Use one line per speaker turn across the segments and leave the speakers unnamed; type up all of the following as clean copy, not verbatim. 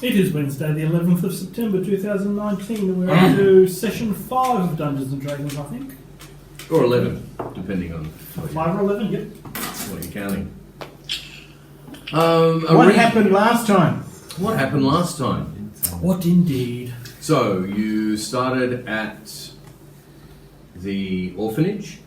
It is Wednesday, the 11th of September 2019, and we're on to session 5 of Dungeons and Dragons, I think.
Or 11, depending on
5 or 11, yep.
what you're counting.
What happened last time?
What happened last time?
What indeed?
So, you started at the orphanage.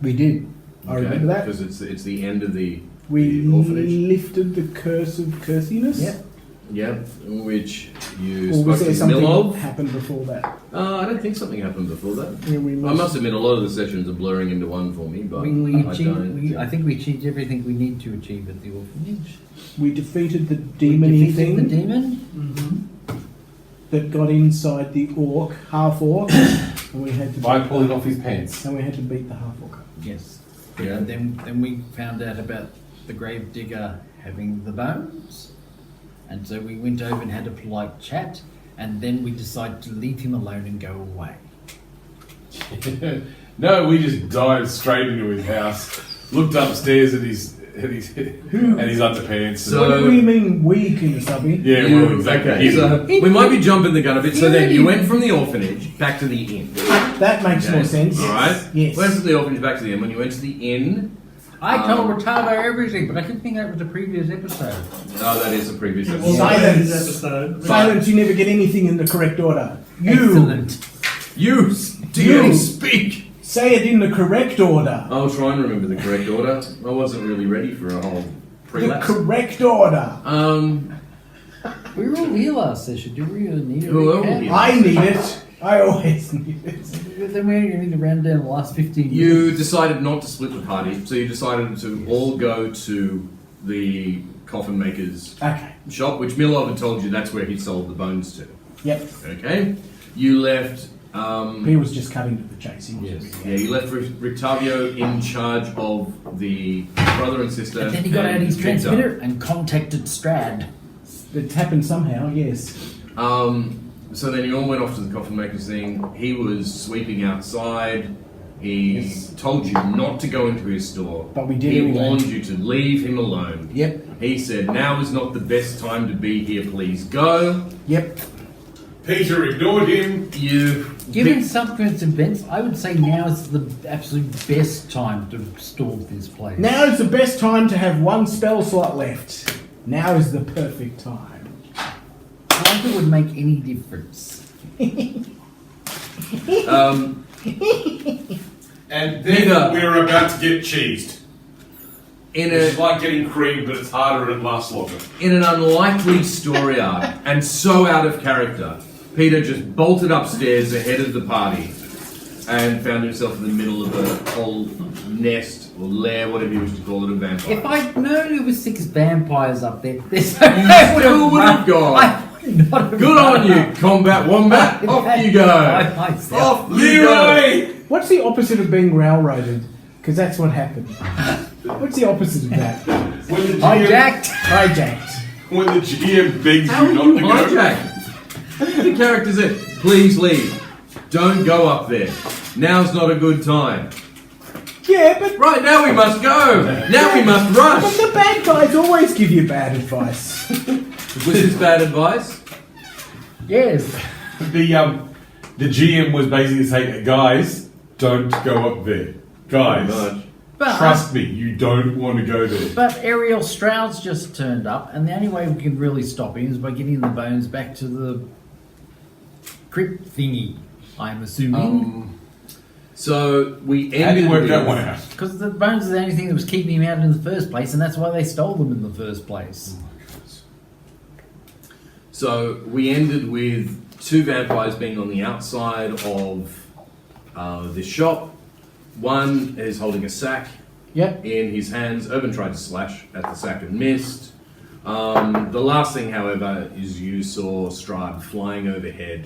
We did. I remember that.
Because it's the end of the
We
orphanage.
lifted the curse of cursiness.
Yep.
Yep, which you
Or
spoke
was there
to
something
Milov.
happened before that?
I don't think something happened before that.
Yeah, we
I must admit, a lot of the sessions are blurring into one for me, but
I think we achieved everything we need to achieve at the orphanage.
We defeated the
We
demon-y
defeated
thing
the demon.
Mm-hmm.
that got inside the orc, half orc, and we had to
By pulling off his pants.
and we had to beat the half orc.
Yes.
Yeah.
And then we found out about the grave digger having the bones. And so we went over and had a polite chat, and then we decided to leave him alone and go away.
No, we just dived straight into his house, looked upstairs at his underpants.
So-
What do you mean we, King Subby?
Yeah, well, exactly.
Okay, so we might be jumping the gun a bit. So then you went from the orphanage back to the inn.
That makes more sense.
Alright?
Yes.
Went from the orphanage back to the inn. When you went to the inn...
I told Ricardo everything, but I couldn't think that was the previous episode.
Oh, that is the previous
Well,
episode.
Silence.
this episode.
Silence, you never get anything in the correct order. You
Excellent.
You!
You.
Speak!
say it in the correct order.
I'll try and remember the correct order. I wasn't really ready for a whole
The
prelapse.
correct order.
We were all here last session. Do we really need a
We were all
recap?
here.
I need it. I always need it.
Then we only need to round down the last 15 minutes.
You decided not to split the party, so you decided to all go to the coffin maker's
Okay.
shop, which Milov had told you that's where he sold the bones to.
Yep.
Okay? You left...
He was just cutting to the chase. He wasn't
Yes.
really-
Yeah, you left Rictavio in charge of the brother and sister.
And then he got out his
Victor.
transmitter and contacted Strahd.
It happened somehow, yes.
So then you all went off to the coffin maker's thing. He was sweeping outside. He
Yes.
told you not to go into his store.
But we did
He
anyway.
warned you to leave him alone.
Yep.
He said, now is not the best time to be here, please go.
Yep.
Peter ignored him.
You...
Given subsequent events, I would say now is the absolute best time to store this place.
Now is the best time to have one spell slot left. Now is the perfect time.
I think it would make any difference.
And then
Peter.
we're about to get cheesed.
In
It's
a...
like getting cream, but it's harder and it lasts longer.
In an unlikely story arc, and so out of character, Peter just bolted upstairs ahead of the party and found himself in the middle of a whole nest or lair, whatever you wish to call it, of vampires.
If I'd known there were 6 vampires up there, there's no way I
still would have gone.
I would not have
Good on you, combat wombat! Off you go! Off you
Leroy!
What's the opposite of being railroaded? Because that's what happened. What's the opposite of that?
When the GM,
Hijacked!
Hijacked.
when the GM begs
How are
you
you
not to go.
hijacked? The character said, please leave. Don't go up there. Now's not a good time.
Yeah, but
Right, now we must go! Now we must rush!
the bad guys always give you bad advice.
Was this bad advice?
Yes.
The GM was basically saying, guys, don't go up there. Guys,
Much.
But,
trust me, you don't want to go there.
but Ariel Strahd's just turned up, and the only way we can really stop him is by getting the bones back to the crypt thingy, I'm assuming.
So we ended
How did you work
with-
that one out?
Because the bones are the only thing that was keeping him out in the first place, and that's why they stole them in the first place.
So we ended with 2 vampires being on the outside of this shop. One is holding a sack
Yep.
in his hands. Urban tried to slash at the sack and missed. The last thing, however, is you saw Strahd flying overhead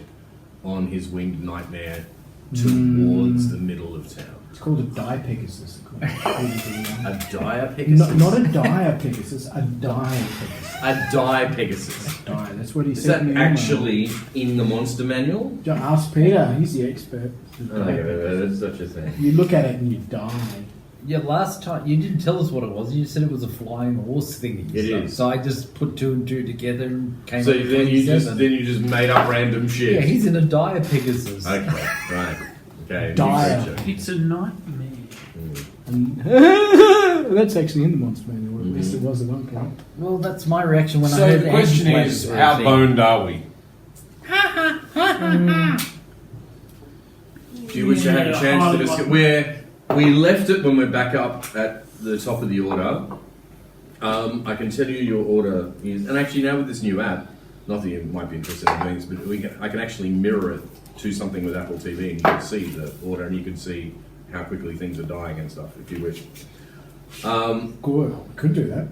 on his winged nightmare towards the middle of town.
It's called a Diapegasus.
A dire Pegasus?
Not a Diapegasus, a Diapegasus.
A dire Pegasus.
Die. That's what he
Is
said.
that
in the email.
actually in the monster manual?
Ask Peter. He's the expert.
Oh, yeah, that's such a thing.
You look at it and you die.
Yeah, last time you didn't tell us what it was. You said it was a flying horse thingy.
It is.
So I just put 2 and 2 together and came
So
up with
then you
27.
just made up random shit.
Yeah, he's in a dire Pegasus.
Okay, right. Okay.
Dire.
new creature.
It's a nightmare.
That's actually in the monster manual, or at least it was at one point.
Well, that's my reaction when I
So
heard
the question is, how boned are we?
Do you wish you had a chance to discuss where we left it when we're back up at the top of the order? I can tell you your order is, and actually now with this new app, not that you might be interested in doing this, but I can actually mirror it to something with Apple TV, and you can see the order, and you can see how quickly things are dying and stuff, if you wish.
Good. Could do that,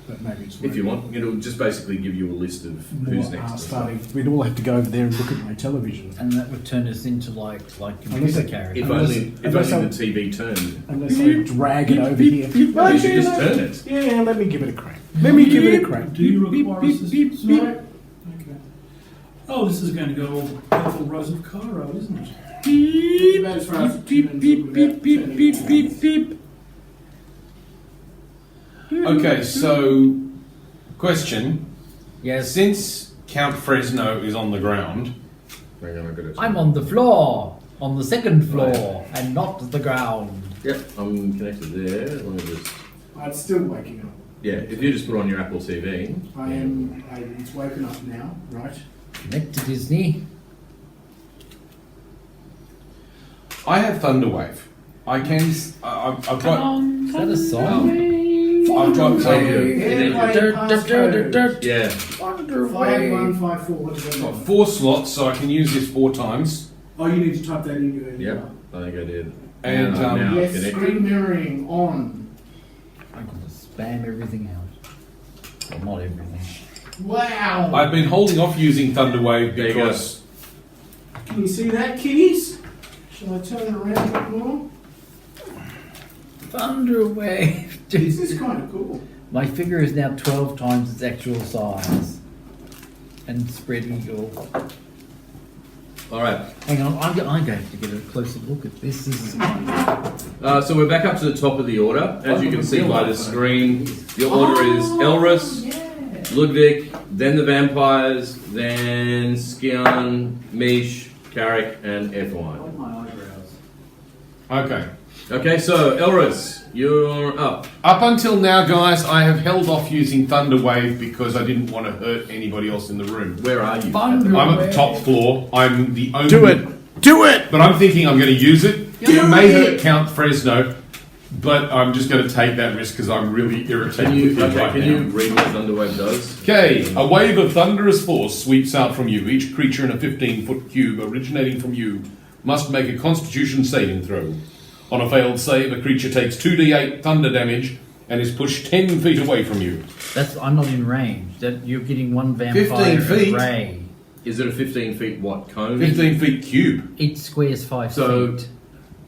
but maybe it's
If you want, it'll just basically give you a list of who's next. and stuff.
starting. We'd all have to go over there and look at my television.
And that would turn us into like
Unless
computer
it-
characters.
If
Unless-
only
unless
the TV turned.
Unless I drag it over here. Well,
You should
actually,
just turn it.
Yeah, let me give it a crack. Let me give it a crack.
Do you require assistance? No? Okay. Oh, this is going to go all purple Rose of Cairo, isn't it?
About as far as
Okay, so question.
Yes,
Since Count Fresno is on the ground,
Hang on, I've got it.
I'm on the floor, on the second floor, and not the ground.
Yep, I'm connected there. Let me just.
I'm still waking up.
Yeah, if you just put on your Apple TV.
It's woken up now, right?
Connect to Disney.
I have Thunderwave. I can. I've got.
Is that a song?
I've got.
Yeah.
5154. What does
I've
that
got
mean?
4 slots, so I can use this 4 times.
Oh, you need to type that in your.
Yep, I think I did.
And,
now
Yes,
connected.
screen mirroring on.
I'm going to spam everything out. Well, not everything.
Wow.
I've been holding off using Thunderwave
There you go.
because
Can you see that, kitties? Shall I turn it around a bit more?
Thunderwave.
This is kind of cool.
My figure is now 12 times its actual size. And spread eagle.
All right.
Hang on, I'm going to have to get a closer look at this. This is
So we're back up to the top of the order. As you can see by the screen, your order is Elrus, Ludwig, then the vampires, then Skion, Mish, Carrick, and F1.
My eyebrows.
okay.
Okay, so Elrus, you're up.
Up until now, guys, I have held off using Thunderwave because I didn't want to hurt anybody else in the room.
Where are you?
Thunder-
I'm at the top floor. I'm the only.
Do it! Do it!
But I'm thinking I'm going to use it. It may hurt Count Fresno, but I'm just going to take that risk because I'm really irritated
Can you,
with him
okay,
right
can
now.
you read what Thunderwave does?
Okay, a wave of thunderous force sweeps out from you. Each creature in a 15-foot cube originating from you must make a Constitution saving throw. On a failed save, a creature takes 2d8 thunder damage and is pushed 10 feet away from you.
I'm not in range. That you're getting one vampire
15 feet?
array.
Is it a 15 feet what cone?
15 feet cube.
Each square is 5
So
feet.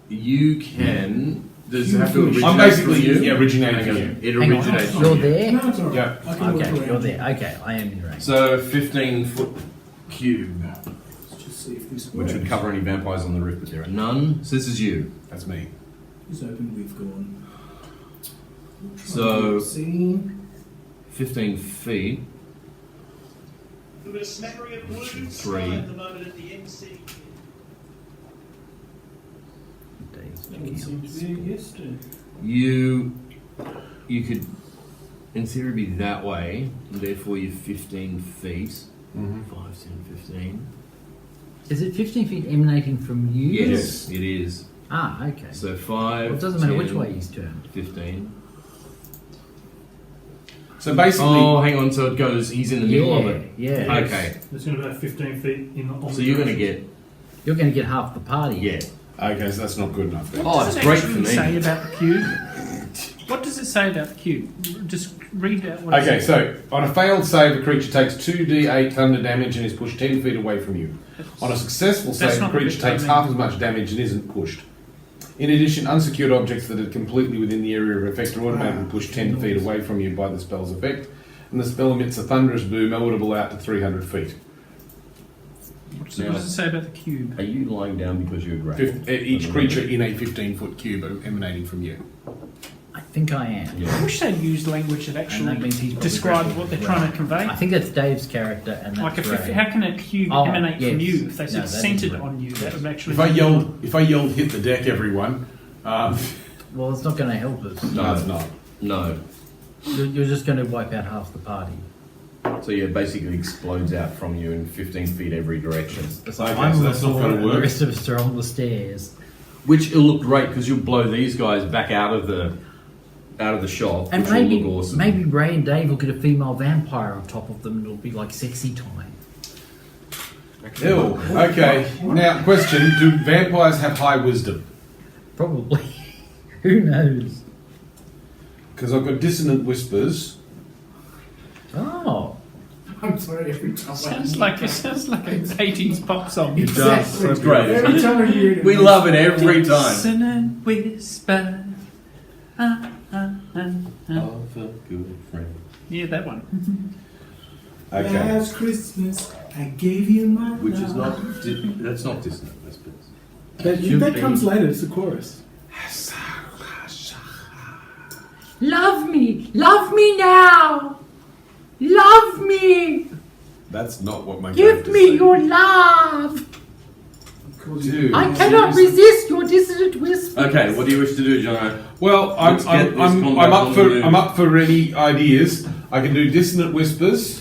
you can. Does it have to originate
I'm basically
from you?
originating
Hang
from
on.
you.
It
Hang
originates
on,
from
you're
you.
there?
No, it's alright.
Yeah.
I can work
Okay,
around
you're
it.
there. Okay, I am in range.
So 15-foot cube,
Let's just see if this
Which
works.
would cover any vampires on the roof, but there are none.
none. So this is you.
That's me.
It's open, we've gone.
So
See?
15 feet.
We've got a smattering of blue
3.
sky at the moment at the MC.
Days
That would
checking
seem
out
to
speed.
be a yes to.
You could, in theory, be that way. Therefore, you're 15 feet. 5, 10, 15.
Is it 15 feet emanating from you?
Yes, it is.
Ah, okay.
So 5.
Well, it doesn't matter
10,
which way he's turned.
15.
So basically,
Oh, hang on. So it goes. He's in the middle of it.
Yeah.
Okay.
It's going to be about 15 feet in on
So you're going to get.
You're going to get half the party.
Yeah.
okay, so that's not good enough. Then.
Oh, it's great for
What does it actually say
me.
about the cube? What does it say about the cube? Just read out what it
Okay,
says.
so on a failed save, a creature takes 2d8 thunder damage and is pushed 10 feet away from you. On a successful
That's
save, a
not a
creature
bit
takes
timing.
half as much damage and isn't pushed. In addition, unsecured objects that are completely within the area of effect are automatically pushed 10 feet away from you by the spell's effect, and the spell emits a thunderous boom audible out to 300 feet.
What does it say about the cube?
Are you lying down because you're grappled?
Each creature in a 15-foot cube emanating from you.
think I am.
I wish they'd used language that
And
actually
that means he's probably
described
grappled
what they're
as
trying
well.
to convey.
I think that's Dave's character, and that's
Like, if
Ray.
how can a cube
Oh,
emanate from
yes.
you? If they
No,
said
that is
centered
right.
on you, that would actually.
If I yelled, hit the deck, everyone.
Well, it's not going to help us.
No, it's not.
No.
You're just going to wipe out half the party.
So yeah, it basically explodes out from you in 15 feet every direction.
It's
Okay,
I'm
so
on
that's
the
not
floor
gonna
and
work.
The rest of us are on the stairs.
Which will look great because you'll blow these guys back out of the shop.
And
which will
maybe,
look awesome.
maybe Ray and Dave will get a female vampire on top of them, and it'll be like sexy time.
Ew. Okay. Now, question: do vampires have high wisdom?
Probably. Who knows?
Because I've got dissonant whispers.
Oh.
I'm sorry, every time
Sounds like an 80s pop song.
Exactly.
It's great.
Every time I hear it,
We love it every time.
Dissonant whisper.
Of a good friend.
Yeah, that one.
Okay.
Last Christmas, I gave you my
Which is
love.
not. That's not dissonant whispers.
That comes later. It's the chorus.
Love me now! Love me!
That's not what my
Give
characters
me
say.
your love!
Dude.
I cannot resist your dissonant whispers.
Okay, what do you wish to do, Jono?
Well,
Let's get this combat on the move.
I'm up for any ideas. I can do dissonant whispers.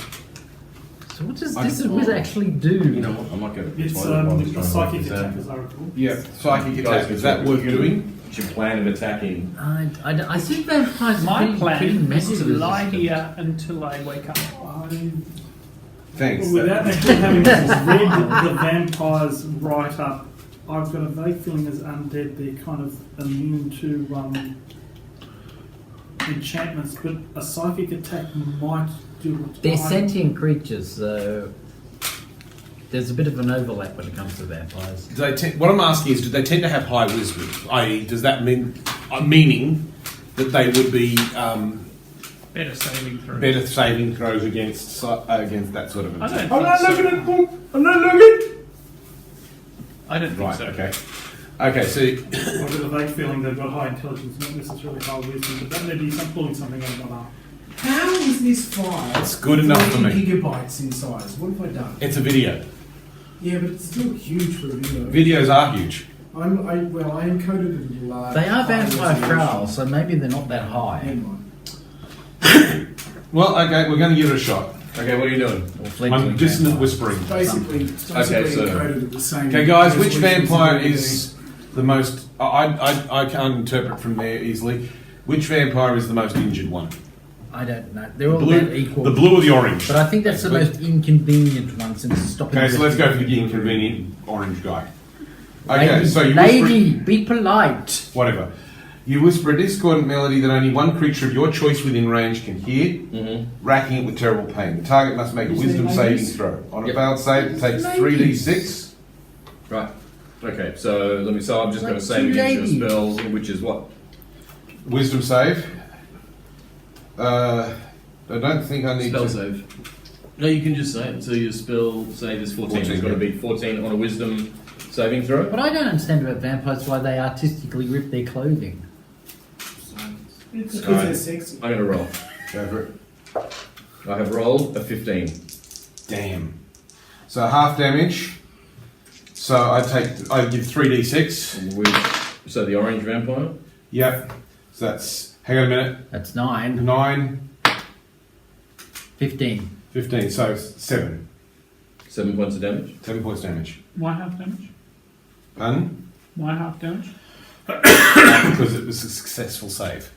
So what does dissonant whispers actually do?
You know what? I might go to the
It's
toilet while he's
a
trying to
psychic
work this
attack,
out.
as I recall.
Yeah, psychic
Guys,
attack. Is that worth doing?
What's your plan of attacking?
I think vampires are
My
pretty
plan is
magic
to lie
resistant.
here until I wake up.
Thanks.
Without actually having read the vampires right up, I've got a vague feeling as undead they're kind of immune to enchantments, but a psychic attack might do it.
They're sentient creatures, so there's a bit of an overlap when it comes to vampires.
Do they what I'm asking is, do they tend to have high wisdom? I.e., does that mean meaning that they would be
Better saving through.
better saving throws against that sort of
I
attack?
don't
I'm
think
not
so.
looking at them. I'm not looking.
I don't think
Right.
so.
Okay. Okay. So
I've got a vague feeling they've got high intelligence, not necessarily high wisdom, but that may be some pulling something out of my arm.
How is this file?
It's good enough for
40
me.
gigabytes in size. What have I done?
it's a video.
Yeah, but it's still huge for a video.
Videos are huge.
I encoded it in large.
They are
high
vampire
resolution.
trials, so maybe they're not that high.
Never mind.
Well, okay, we're going to give it a shot.
Okay, what are you doing?
Or fledgling
I'm dissonant
vampires.
whispering.
It's basically
Okay, so-
encoded at the same.
Okay, guys, which
resolution as
vampire
the
is the most? I can't interpret from there easily. Which vampire is the most injured one?
I don't know. They're all about equal.
The blue or the orange?
But I think that's the most inconvenient one since it's stopping.
Okay, so let's go for the inconvenient orange guy. Okay, so you whisper,
lady, be polite.
whatever. You whisper a discordant melody that only one creature of your choice within range can hear,
Mm-hmm.
racking it with terrible pain. The target must make a
Is
wisdom
there
saving
ladies?
throw. On a
Yep.
failed save, it takes
Ladies.
3d6.
Right. Okay, so let me. So I'm just
Like
going to save
two
against
ladies.
your spells, which is what?
Wisdom save. I don't think I need
Spell
to.
save. No, you can just say it. So your spell save is 14.
14,
It's got to
yeah.
be 14 on a wisdom saving throw.
But I don't understand about vampires why they artistically rip their clothing.
It's because
Alright.
they're sexy.
I'm going to roll.
Go for it.
I have rolled a 15.
Damn. So half damage. So I give 3d6.
So the orange vampire.
Yep. So that's, hang on a minute,
That's 9.
9,
15.
15, so 7.
7 points of damage.
7 points damage.
Why half damage?
Pardon?
Why half damage?
Because it was a successful save.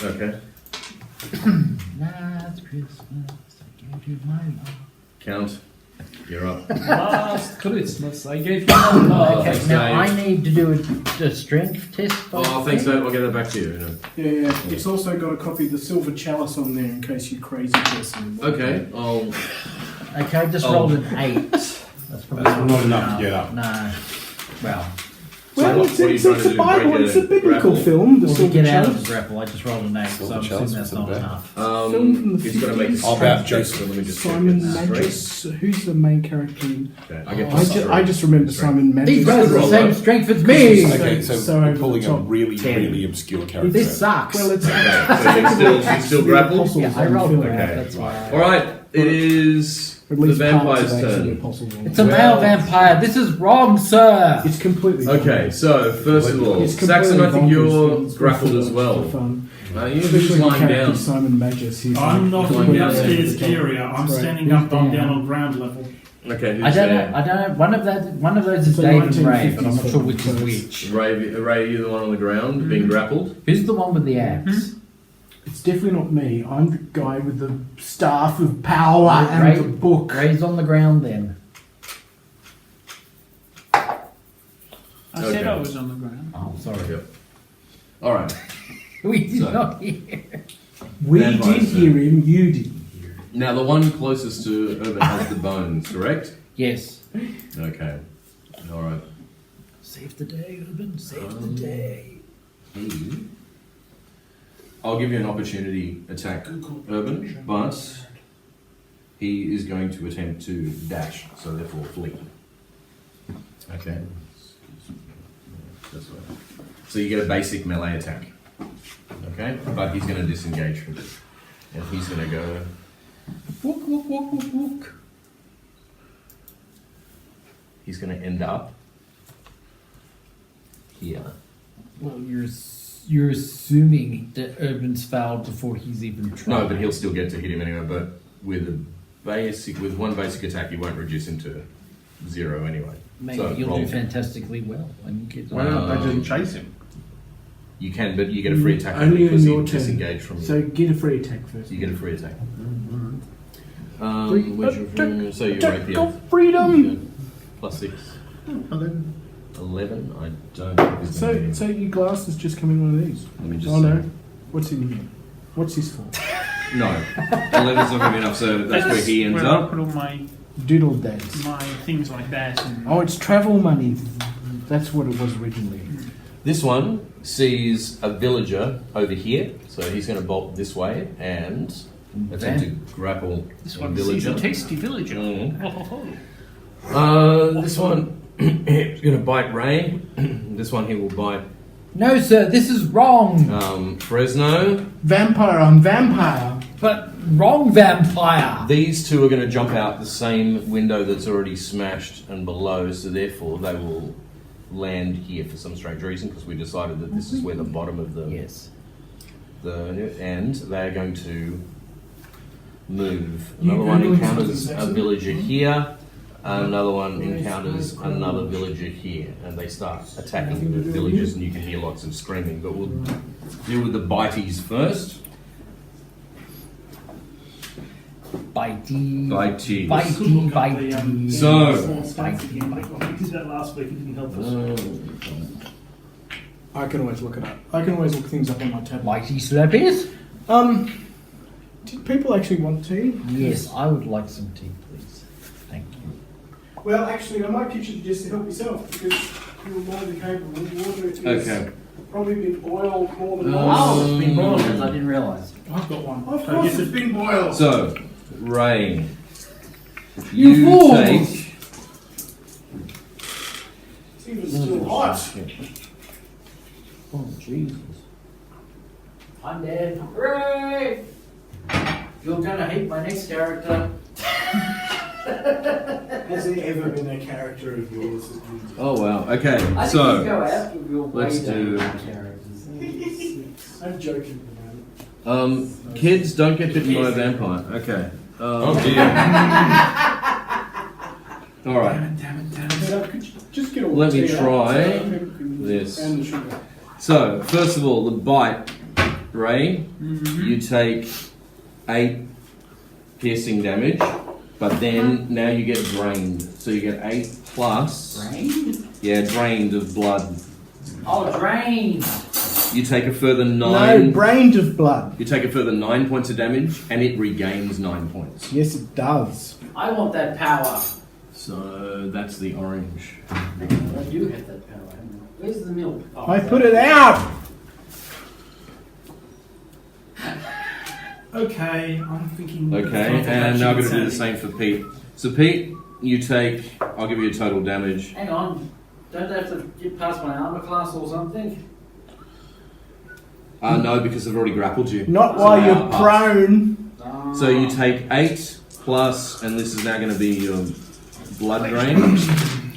Okay.
Last Christmas, I gave you my love.
Count. You're up.
Last Christmas, I gave you my love.
Okay,
thanks,
now
Dave.
I need to do a strength test.
Oh, thanks. Dave. I'll get that back to you.
Yeah. It's also got a copy of the silver chalice on there in case you crazy person.
Okay. I'll.
Okay, I just
Oh.
rolled an 8. That's probably
That's not enough to get up.
No. Well,
Well,
what
it's,
are you
it's,
trying
it's
to
a
do,
Bible,
break
it's a
a
biblical
grapple?
film, The
Or to
Silver
get out of the
Chalice.
grapple, I just rolled an 8, so I'm
Chalice,
assuming that's
what's
not
that?
enough.
Film from the
He's got to make a
50s.
strength
About
check,
Joseph.
so let me just
Simon
check his
Magus. Who's the main character?
Okay, I get
I
plus
just,
three.
I just remember
Strength.
Simon Magus.
These guys are the
roll
same
up.
strength as me!
Okay, so,
so
we're
over
pulling
the
a
top.
really,
10.
really obscure character.
This sucks.
Well, it's
Okay, so you still grappled?
Yeah, I rolled
film.
crap,
Okay.
that's why.
Alright, it is
At
the
least parts
vampire's
of actually
turn.
apostles on
It's a
it.
male vampire. This is wrong, sir!
It's completely
Okay, so first of all,
It's
Saxon, I think
completely
you're
bonkers. It's
grappled
for
as well.
fun.
You're
Especially the
lying
character
down.
Simon Magus. He's
I'm not in
completely
the upstairs
over the top.
area. I'm
Right.
standing up. I'm
Who's
down
down?
on ground level.
Okay, who's
I don't
there?
know. I don't know. One of those is
It's a
Dave and Ray, but I'm
1950s
not sure which is
film.
which.
Ray, you're the one on the ground being grappled?
Who's the one with the axe?
It's definitely not me. I'm the guy with the staff of power and
Ray-
the book.
Ray's on the ground then.
I said
Okay.
I was on the ground.
Oh, sorry.
Yep. Alright,
We did
So-
not hear.
We
Vampire
did
turn.
hear him. You didn't hear him.
now the one closest to Urban has the bones, correct?
Yes.
Okay, alright.
Save the day, Urban. Save the day.
I'll give you an opportunity attack, Urban, but he is going to attempt to dash, so therefore flee. Okay. That's right. So you get a basic melee attack. Okay? But he's going to disengage from it. And he's going to go.
Wook, wook, wook, wook, wook.
He's going to end up here.
Well, you're assuming that Urban's failed before he's even tried.
No, but he'll still get to hit him anyway. But with one basic attack, he won't reduce him to 0 anyway.
Maybe
So,
you'll
roll.
do fantastically well when you get.
Why don't they just chase him?
You can, but you get a free attack
Only
because
in
he
your turn.
disengaged from you.
So get a free attack first.
You get a free attack.
Free
Where's your, so you're right
attack of
here.
freedom.
Plus 6. 11. I don't think is gonna be-
So your glass has just come in one of these.
Let me just
Oh no.
see.
What's in here? What's this for?
No. 11's not going to be enough, so that's where he ends
where I
up.
put all my
Doodle days.
things like that. And
Oh, it's travel money. That's what it was originally.
This one sees a villager over here, so he's going to bolt this way and attempt to grapple
this
a
one sees
villager.
a tasty villager.
Mm.
Oh, ho, ho.
This one is going to bite Ray. This one he will bite
No, sir, this is wrong.
Fresno.
Vampire on vampire.
But wrong vampire.
These two are going to jump out the same window that's already smashed and below, so therefore they will land here for some strange reason because we decided that this is where the bottom of the
Yes.
and they are going to move.
You
Another one
Googling
encounters
something,
a villager here. Another one encounters another villager here, and they start attacking the villagers, and you can hear lots of screaming. But we'll deal with the biteys first.
Bitey.
Biteys.
Bitey, bitey.
So-
We did that last week. It didn't help us.
I can always look it up. I can always look things up on my tablet.
Bitey slurpees?
Did people actually want tea?
Yes, I would like some tea, please. Thank you.
Well, actually, I might teach you just to help yourself because you're more than capable. Water is
Okay.
probably been boiled more than
Oh,
once.
it's been boiled, I didn't realise.
I've got one.
Of course, it's been boiled.
So, Ray,
You fools!
take.
It's even still hot.
Oh, Jesus. I'm dead. Hooray! You're gonna hate my next character.
Has there ever been a character of yours that you
Oh wow. Okay.
I think you
So
go after your
let's
way
do-
down characters.
I'm joking about it.
kids don't get bitten by a vampire. Okay.
Oh dear.
All right.
But I could just get all
Let
the
me
tea out
try
so people can use it.
this.
And the sugar.
So first of all, the bite, Ray. You take 8 piercing damage, but then now you get drained. So you get 8 plus.
Drained?
Yeah, drained of blood.
Oh, drained!
You take a further 9.
No, brained of blood.
You take a further 9 points of damage, and it regains 9 points.
Yes, it does.
I want that power.
So that's the orange.
Well, you have that power, haven't you? Where's the milk? Oh,
I put it out.
Okay, I'm thinking.
Okay, and now I'm going to do the
Insanity.
same for Pete. So Pete, you take. I'll give you a total damage.
Hang on. Don't they have to get past my armor class or something?
No, because I've already grappled you.
Not
So
while
now
you're
half.
prone.
So you take 8 plus, and this is now going to be your blood drain.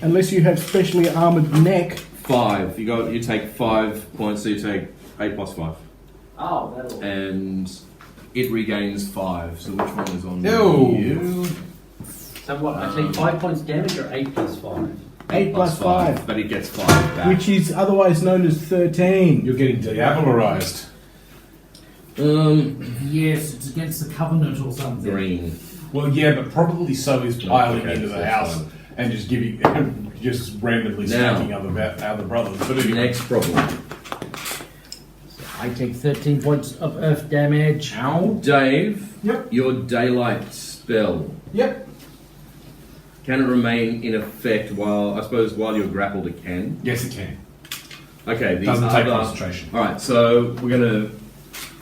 Unless you have specially armoured neck.
5. You take 5 points. So you take 8 plus 5,
Oh, that'll.
and it regains 5. So which one is on
Ew.
you?
So what? I take 5 points damage or 8 plus 5?
8 plus 5.
But it gets 5 back.
Which is otherwise known as 13.
You're getting diablerized.
Yes, it's against the covenant or something.
Green.
Well, yeah, but probably so is piling
Okay,
into
so
the
it's
house
fine.
and just giving, just randomly
Now.
smacking other brothers. But anyway.
Next problem.
I take 13 points of earth damage.
Ow.
Dave,
Yep.
your daylight spell,
Yep.
can it remain in effect while you're grappled? It can.
Yes, it can.
Okay, these
Doesn't take
other-
concentration.
All right, so we're gonna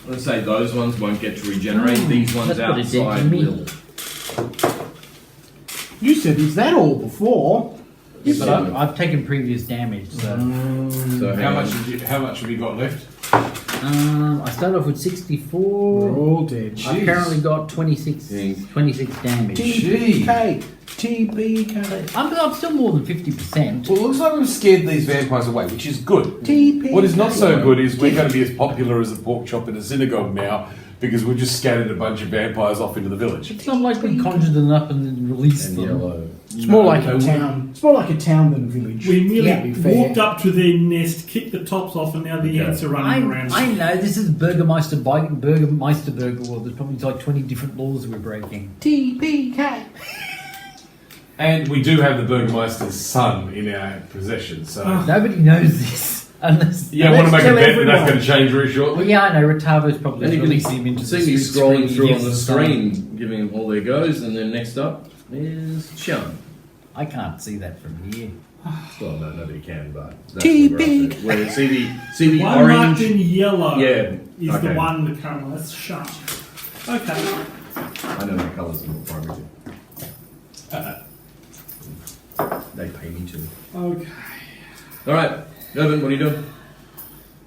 let's say those ones won't get to regenerate. These ones
That's what it did to
outside
me.
will.
You said, is that all before?
Yeah, but I've taken previous damage, so.
So
How much have you got left?
I started off with 64.
We're all dead.
I've currently got 26 damage.
TBK. TBK.
I'm still more than 50%.
Well, it looks like we've scared these vampires away, which is good.
TBK.
What is not so good is we're going to be as popular as a pork chop in a synagogue now because we've just scattered a bunch of vampires off into the village.
It's not like we conjured them up and then released
And
them.
yellow.
It's more like a town. It's more like a town than a village.
We merely
to be fair.
walked up to their nest, kicked the tops off, and now the ants are running around.
I know, this is Burgermeister Burger Law. There's probably like 20 different laws we're breaking.
TBK.
And we do have the Burgermeister's son in our possession, so...
Nobody knows this. Unless.
Yeah, I want to make a
tell
bet that
everyone.
that's going to change very
Well,
shortly.
yeah, I know. Rotavo's probably
And you can
released him into the
See me
streets
scrolling
screaming
through on the
against sun.
screen, giving them all their goes, and then next up is Chum.
I can't see that from here.
Well, no, nobody can, but that's
TB.
what we're up to. Where see the
One marked
orange.
in yellow
Yeah,
is
okay.
the one, the current one. That's sharp. Okay.
I know my colours in the primary too. They pay me to.
Okay.
All right, Irvin, what are you doing?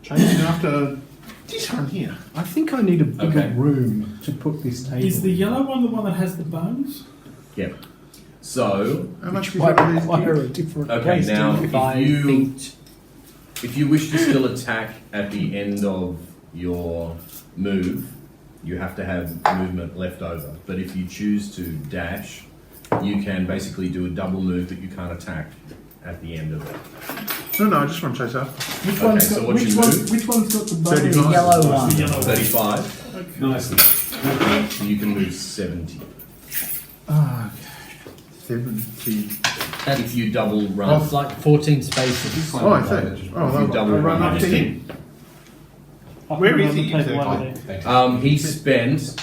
Changing after this one here.
I think I need a bigger
Okay.
room to put this table.
Is the yellow one the one that has the bones?
Yeah. So,
How much we
Why,
got these?
why are a different
okay,
place to
now
live?
5 feet.
if you wish to still attack at the end of your move, you have to have movement left over. But if you choose to dash, you can basically do a double move, but you can't attack at the end of it.
No, I just want to chase after.
Which
Okay,
one's
so
got,
what's
which,
your
one,
move?
which one's got the bones?
35.
The yellow one.
The yellow one.
35.
Okay.
Nicely.
You can move 70.
Ah,
70.
If you double run.
That's like 14 spaces.
Oh, I see. Oh,
If you double
I'll run
run,
up to him. Where is he?
He spent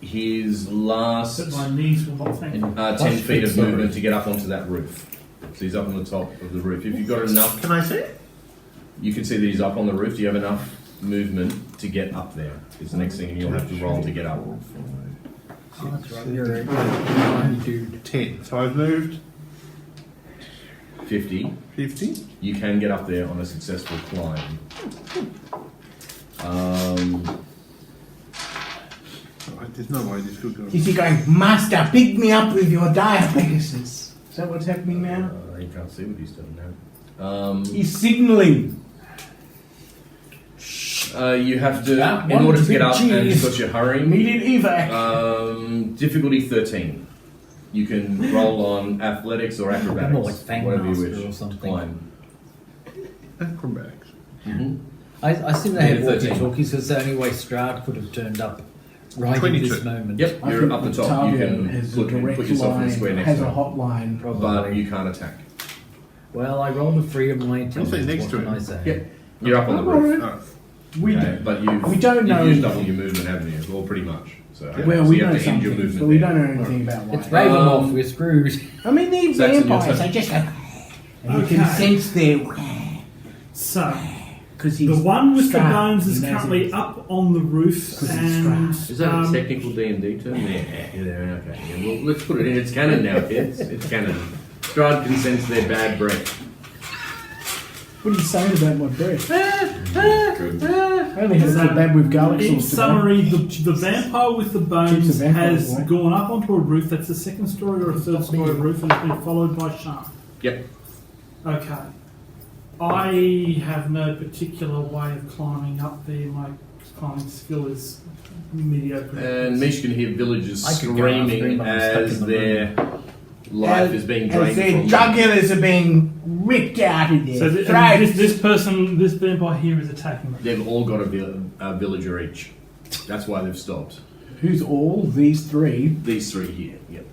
his last
But my knees will not thank me.
10 feet of movement to get up onto that roof. So he's up on the top of the roof. If you've got enough,
Can I see it?
you can see that he's up on the roof. Do you have enough movement to get up there? It's the next thing, and you'll have to roll to get up.
Oh, that's right. You're a dude.
10. So I've moved
50.
50.
You can get up there on a successful climb.
Right, there's no way this could go.
is he going, Master, pick me up with your dire Pegasus? Is that what's happening now?
You can't see what he's doing now.
He's signalling.
You have to,
That
in order
one's
to get up,
big
and
cheese.
because you're hurrying,
Immediate evac.
difficulty 13. You can roll on athletics or acrobatics,
More like Fang
whatever you
Master
wish.
or something.
Climb.
Acrobatics.
I assume they had
Yeah, 13.
walkie-talkies because the only way Strahd could have turned up right
22.
at this moment.
Yep,
I
you're
think
up the top. You
Octavio
can
has a
put
direct
yourself in
line,
the square next
has
to
a
him,
hotline.
Probably.
but you can't attack.
Well, I rolled a 3 of my intelligence.
say next
What
to
can
him.
I say?
Yep.
You're up on the roof.
Oh,
We,
Okay, but
we don't know
you've used
anything.
double your movement, haven't you? Well, pretty much. So, okay,
well,
so
we
you have
know
to end your
something,
movement
but we
there.
don't know anything about why.
It's Ravenloft, we're screwed.
I mean, they're
Saxon, your
vampires.
turn.
They just go. And you can
Okay.
sense their.
So,
Because
the one with the
Strahd.
bones is
He knows
currently
it.
up on the roof,
'Cause he's
and
Is that a technical D&D term? Yeah, okay. Yeah, well, let's put it in. It's canon now, kids. It's canon. Strahd can sense their bad breath.
What are you saying about my breath?
Good.
I only had a kebab with garlic
in
sauce today.
summary, the vampire with the bones
Keeps the vampire
has
away.
gone up onto a roof that's a second story or a third story roof and has been followed by Shark.
Yep.
Okay. I have no particular way of climbing up there. My climbing skill is mediocre.
And Mish can hear villagers
I could go after
screaming
him, but I'm stuck
as
in the
their life is being drained
As their
from them.
jugulars are being ripped out of
So
their
this
throats.
person, this vampire here is attacking them.
They've all got a villager each. That's why they've stopped.
Who's all? These three.
These three here. Yep.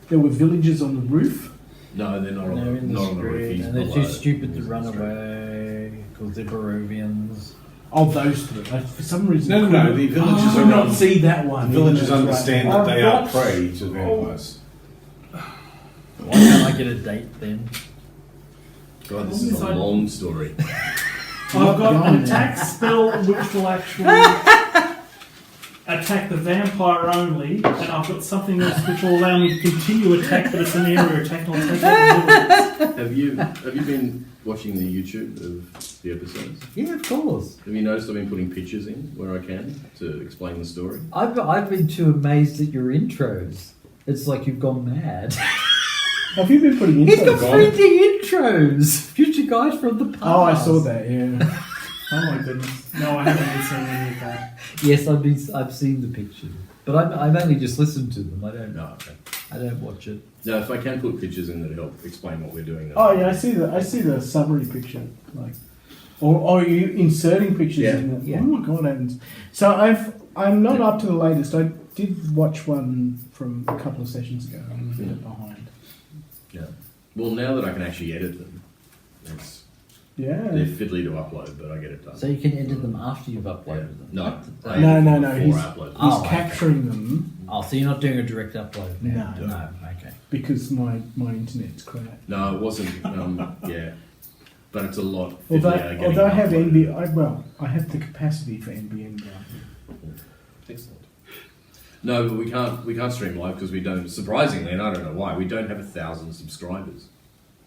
There were villagers on the roof.
No, they're not on,
They're in the
not on the roof.
street,
He's
and they're
below.
too stupid to
He's
run
in the street.
away because they're Barovians.
Oh, those three. For some reason,
No, no, no. The
I
villagers
did
are
not
not.
see that one.
The villagers
That's right.
understand that they are prey to vampires.
Why can't I get a date then?
God, this is a long story.
I've got an attack spell which will actually attack the vampire only, and I've got something else which will allow me to continue attack, but it's an area attack, and I'll take out the
Have you been watching the YouTube of the episodes?
Yeah, of course.
Have you noticed I've been putting pictures in where I can to explain the story?
I've been too amazed at your intros. It's like you've gone mad.
Have you been putting
He's got
intros on?
3D intros. Future guys from the past.
Oh, I saw that. Yeah.
Oh my goodness. No, I haven't been seeing any of that.
Yes, I've seen the pictures, but I've only just listened to them. I don't know.
No, okay.
I don't watch it.
No, if I can put pictures in that help explain what we're doing.
Oh yeah, I see the summary picture. Like, or are you inserting pictures
Yeah.
in it?
Yeah.
Oh my god! So I'm not up to the latest. I did watch one from a couple of sessions ago. I'm a bit behind.
Yeah. Well, now that I can actually edit them, they're
Yeah.
fiddly to upload, but I get it done.
So you can edit them after you've uploaded them.
No.
What?
No, no,
Before
he's-
I upload them.
Oh,
He's
okay.
capturing them
Oh, so you're not doing a direct upload now?
No.
No. Okay.
because my internet's crap.
No, it wasn't. Yeah, but it's a lot.
Although
fiddlier getting
I have
uploaded.
I have the capacity for NBN now.
Excellent. No, but we can't stream live because we don't. Surprisingly, and I don't know why, we don't have 1,000 subscribers,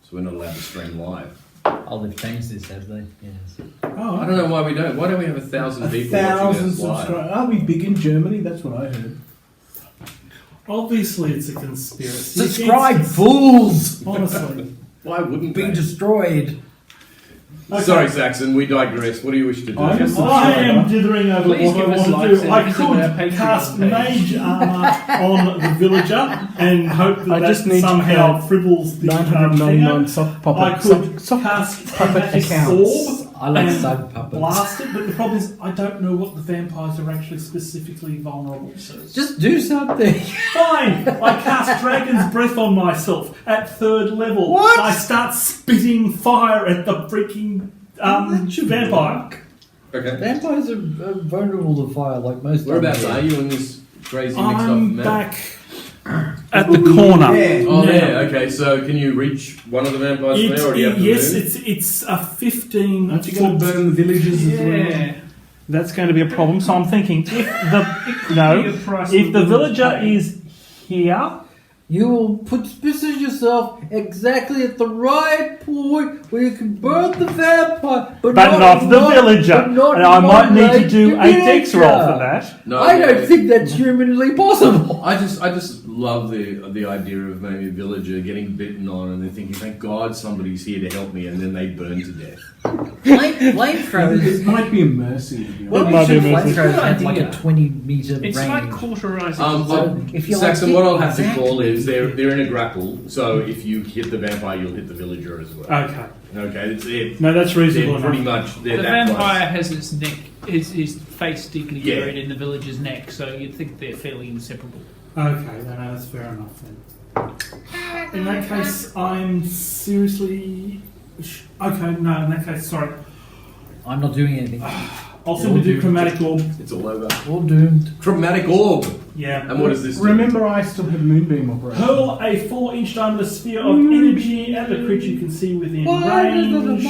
so we're not allowed to stream live.
Oh, they've changed this, have they? Yes.
Oh,
I don't know why we don't. Why don't we have 1,000 people watching
1,000
us live?
subscribers. Are we big in Germany? That's what I heard.
obviously it's a conspiracy.
Subscribe,
It's-
fools!
Honestly.
Why wouldn't
Be
they?
destroyed.
Okay.
Sorry, Saxon. We digress. What do you wish to do?
I just-
I am dithering over
Please
what I
give us
want to
likes
do.
and
I
visit our
could
Patreon
cast
page.
mage armor on the villager and hope that
I just
that
need to
somehow
have
fribbles the
999
thing.
soft
I
puppet,
could
soft
cast
puppet
magic
accounts.
orb
I like
and
side puppets.
blast it, but the problem is I don't know what the vampires are actually specifically vulnerable to.
Just do something.
Fine, I cast Dragon's Breath on myself at 3rd level.
What?
I start spitting fire at the freaking
That should
vampire.
Okay.
Vampires are vulnerable to fire like most.
Whereabouts
other-
are you in this crazy mixed up
I'm
map?
back at the corner.
Oh,
now.
there. Okay, so can you reach one of the vampires from there, or do you have to
Yes,
move?
it's a 15.
Aren't you going to burn the villages as well?
Yeah.
That's going to be a problem. So I'm thinking if the villager is here,
You will position yourself exactly at the right point where you can burn the vampire, but
not the villager,
but not
and I might need to
like
do
the
a dex roll
villager.
for that.
No,
I
yeah.
don't think that's humanly possible.
I just love the idea of maybe a villager getting bitten on and then thinking, thank God somebody's here to help me, and then they burn to death.
Flamethrowers.
It might be a mercy. To be
Well,
honest.
might be a
should
message.
flamethrowers have
Good
like a
idea.
20-meter
It's
range?
like cauterizing.
if you
Saxon,
like
what
it,
I'll have to
exactly.
call is they're in a grapple, so if you hit the vampire, you'll hit the villager as well.
Okay,
Okay, that's it.
no, that's reasonable
They're pretty
enough.
much they're
the
that
vampire has its neck, his face deeply
Yeah.
buried in the villager's neck, so you'd think they're fairly inseparable.
Okay, no, that's fair enough then. In that case, I'm seriously. Okay, no, in that case, sorry.
I'm not doing anything.
I'll simply do chromatic orb.
close. It's all over.
All doomed.
Chromatic orb.
Yeah.
And what does this do?
Remember, I still have moonbeam operation.
Hurl a 4-inch diameter sphere of energy at the creature you can see within range.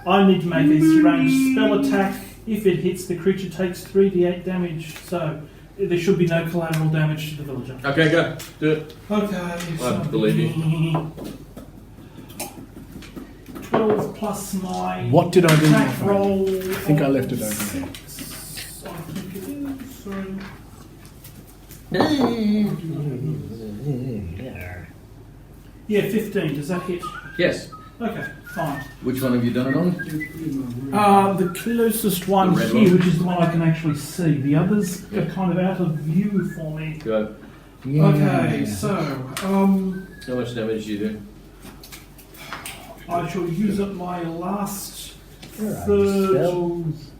I need to make a ranged spell attack. If it hits, the creature takes 3d8 damage. So there should be no collateral damage to the villager.
Okay, go. Do it.
Okay.
I believe
you. 12 plus my
What did I do?
attack roll.
I think I left it open.
6. I think it is. Sorry. Yeah, 15. Does that hit?
Yes.
Okay, fine.
Which one have you done it on?
The closest one
The red
here,
one?
which is the one I can actually see. The others are kind of out of view for me.
Go.
Okay, so
How much damage do you do?
I shall use up my last
Where are
third
spells?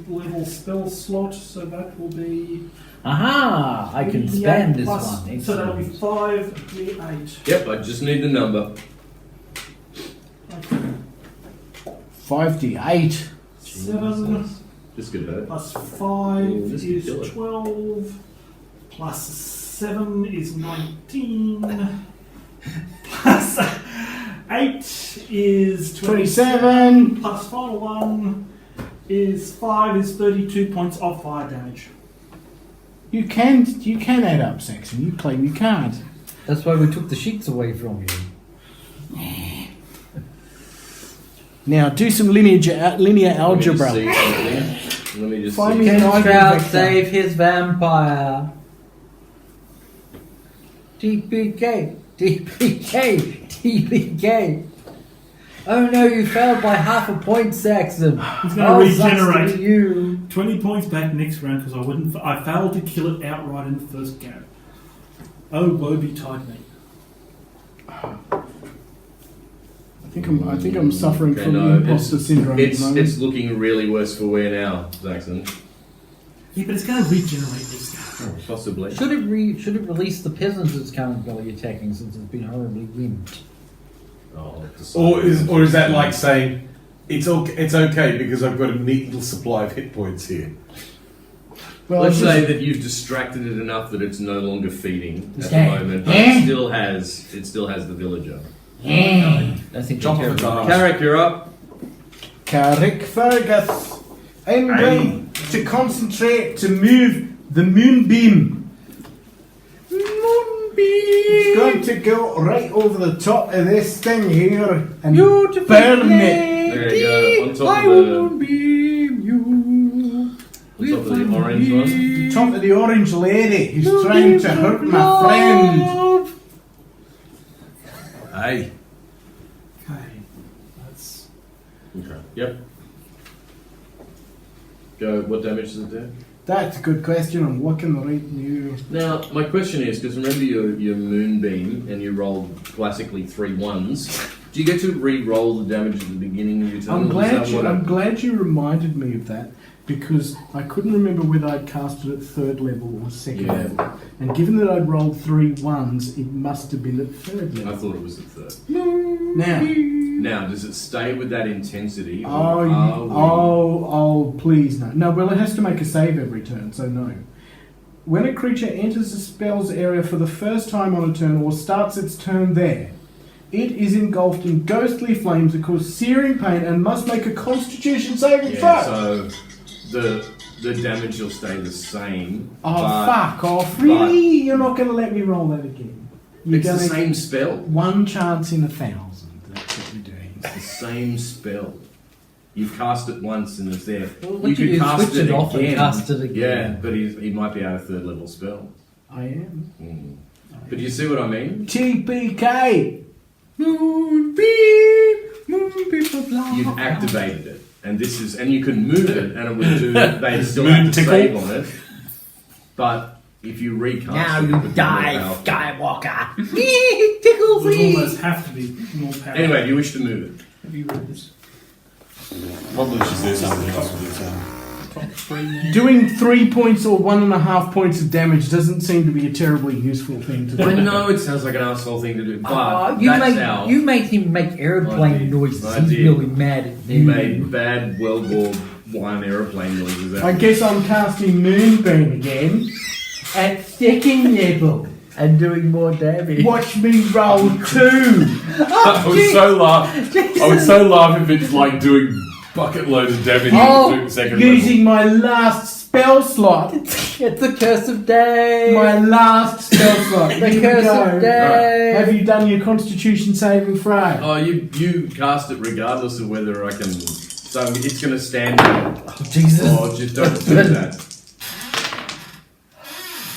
level spell slot, so that will be.
Aha! I can
3d8
spam this
plus-
one.
So that'll be
Excellent.
5d8.
Yep, I just need the number.
Okay.
5d8.
7
This could hurt.
plus 5
Ooh, this could kill
is
it.
12. Plus 7 is 19. Plus 8 is
27.
Plus final 1 is 5 is 32 points of fire damage.
You can add up, Saxon. You claim you can't.
That's why we took the sheets away from you.
Now do some linear algebra.
Let me just see something. Let me just
Find
see.
me an
Can
item
Strahd
vector.
save his vampire? TPK, TPK, TPK. Oh no, you failed by half a point, Saxon.
He's going to
sucks to
regenerate.
be you.
20 points back next round because I failed to kill it outright in the first go. Oh, woe betide me.
I think I'm suffering
Okay,
from
no,
imposter syndrome. at the
It's
moment.
looking really worse for wear now, Saxon.
Yeah, but it's going to regenerate next go.
Possibly.
Should it release the peasants it's currently attacking since it's been horribly wimped?
Oh,
Or is that like saying it's okay because I've got a neat little supply of hit points here?
Well,
Let's
it's just-
say that you've distracted it enough that it's no longer feeding at the
Yeah.
moment, but
Yeah.
it still has the villager.
I think
Chop
they're
off its
terrible.
arm.
Carrick, you're up.
Carrick Fergus. I'm going to concentrate to move the moonbeam. It's going to go right over the top of this thing here and burn it.
There you go. On top of the orange one.
Top of the orange lady who's trying to hurt my friend.
Hey.
Okay, that's
Okay. Yep. Go. What damage does it do?
That's a good question. I'm looking right new.
Now, my question is, because remember your moonbeam and you rolled classically 3 1s. Do you get to re-roll the damage at the beginning of your turn?
I'm glad you reminded me of that because I couldn't remember whether I'd cast it at third level or second
Yeah.
level. And given that I'd rolled 3 1s, it must have been at third
I
level.
thought it was at 3rd.
Now,
Now, does it stay with that intensity? Or
please no. No, well, it has to make a save every turn, so no. When a creature enters the spell's area for the first time on a turn or starts its turn there, it is engulfed in ghostly flames that cause searing pain and must make a constitution saving
Yeah,
throw.
so the damage will stay the same.
Oh,
but
fuck off. Really? You're not going to let me roll that again? You're
It's the
gonna-
same spell.
One chance in 1,000. That's what you're doing.
It's the same spell. You've cast it once and it's there.
Well,
you could cast
switch
it
it off and
again.
cast it again.
Yeah, but he might be out of 3rd level spell.
I am.
But you see what I mean?
TPK!
Moonbeam of love.
You've activated it, and you can move it, and it would do. They still
Moon
have to
tickle.
save on it. But if you recast
Now
it, it
you
would be
die,
more powerful.
Skywalker. Tickles
would
me.
almost have to be more powerful.
Anyway, do you wish to move it?
Have you read this?
Probably should do something else with your turn.
Top 3 now.
Doing 3 points or 1.5 points of damage doesn't seem to be a terribly useful thing to do.
I know it sounds like an asshole thing to do, but
you
that's
made
how
you made him make
I
airplane
did.
noises.
I
He's
did.
really mad at
he
you.
made bad World War I aeroplane noises.
I guess I'm casting Moonbeam again at second level.
and doing more damage.
Watch me roll 2.
I would so laugh if it's like doing bucket loads of damage
Oh,
in the second
Using my last spell slot.
It's the curse of day.
My last spell slot.
The
Here we
curse
go.
of day.
Have you done your Constitution saving throw?
Oh, you cast it regardless of whether I can. So it's going to stand there.
Oh, Jesus.
Oh, just don't do that.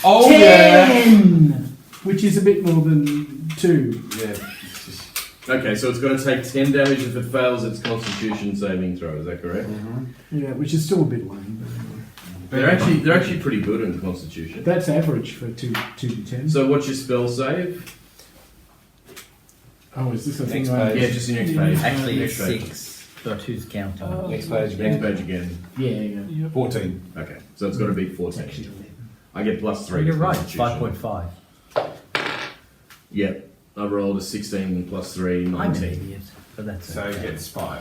Oh
10! Which is a bit more than 2.
Yeah. Okay, so it's going to take 10 damage if it fails its Constitution saving throw. Is that correct?
Yeah, which is still a bit lame.
They're actually pretty good in Constitution.
That's average for 2d10.
So what's your spell save?
Oh, is this a
Next
thing I...
page.
Yeah, just in your next page.
Actually,
Next
it's
page.
6. But who's counting?
Next page
Next
again.
page again.
Yeah.
14.
Okay, so it's got to beat 14.
Actually 11.
I get plus 3.
You're
to
right,
Constitution.
5.5.
Yep. I rolled a 16 plus 3,
I'm an
19.
idiot, but that's
So he
okay.
gets 5.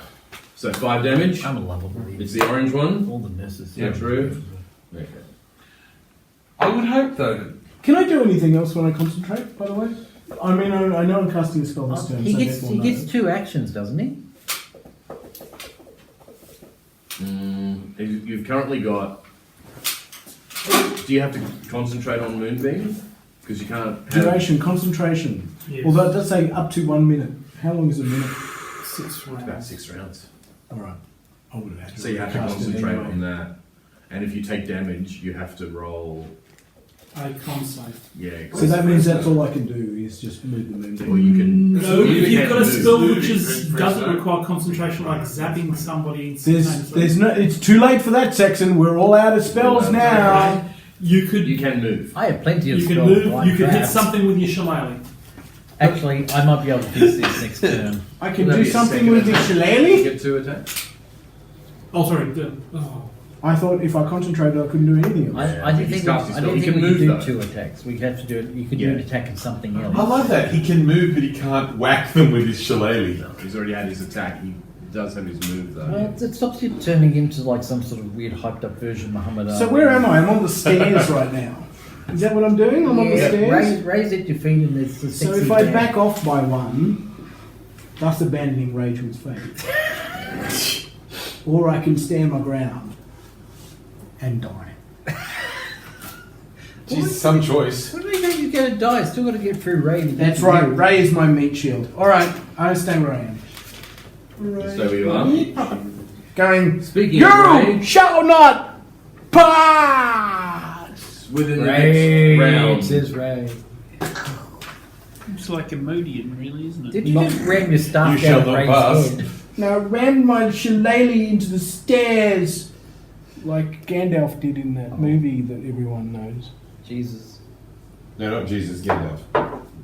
So 5 damage.
I'm a lovable
It's
idiot.
the orange one.
All the nurses.
Yeah, true. Okay.
I would hope though.
Can I do anything else when I concentrate, by the way? I mean, I know I'm casting a spell this turn,
He
so
gets
therefore no.
2 actions, doesn't he?
You've currently got. Do you have to concentrate on Moonbeam? Because you can't. Have,
Duration, concentration.
Yes.
Although it does say up to 1 minute. How long is a minute?
6
it's about
rounds.
6 rounds.
Alright. I would have had to
So you have to
cast it
concentrate
anyway.
on that. And if you take damage, you have to roll.
I con save.
Yeah.
So that means that's all I can do is just move the moonbeam.
Or you can.
No,
you
if you've
can
got a
move.
spell which doesn't require concentration, like zapping somebody instantaneously,
There's no. It's too late for that, Saxon. We're all out of spells now.
you could
You can move.
I have plenty of
you could
spells.
move.
like
You could hit
that.
something with your shillelagh.
Actually, I might be able to fix this next turn.
I can
That'd
do
be a
something
second
with the
attack. You
shillelagh.
get 2 attacks.
Oh, sorry. Oh.
I thought if I concentrated, I couldn't do anything else.
I didn't
he's
think,
cast his
I
spell.
didn't
He
think we
can
could do
move, though.
2 attacks. We have to do it. You could do
Yeah.
an attack and something else.
I love that. He can move, but he can't whack them with his shillelagh.
No, he's already had his attack. He does have his move though.
Well, it stops you turning into like some sort of weird hyped up version of Muhammad Ali.
So where am I? I'm on the stairs right now. Is that what I'm doing? I'm on the
Yeah,
stairs.
raise at your feet and there's the
So
sexy
if I
band.
back off by 1, thus abandoning Rachel's fate, or I can stand my ground and die.
Jeez, some choice.
What do you think you're going to die? Still got to get through Ray. to get
That's
to
right.
you.
Ray is my meat shield. All right, I stay where I am.
Stay where you are.
Going.
Speaking of Ray,
You shall not pass.
within the
Ray,
next round,
says Ray.
It's like a Modian, really, isn't it?
Did you just ram your staff
You shall
down
not
Ray's
pass.
head?
Now ram my shillelagh into the stairs, like Gandalf did in that movie that everyone knows.
Jesus.
No, not Jesus, Gandalf.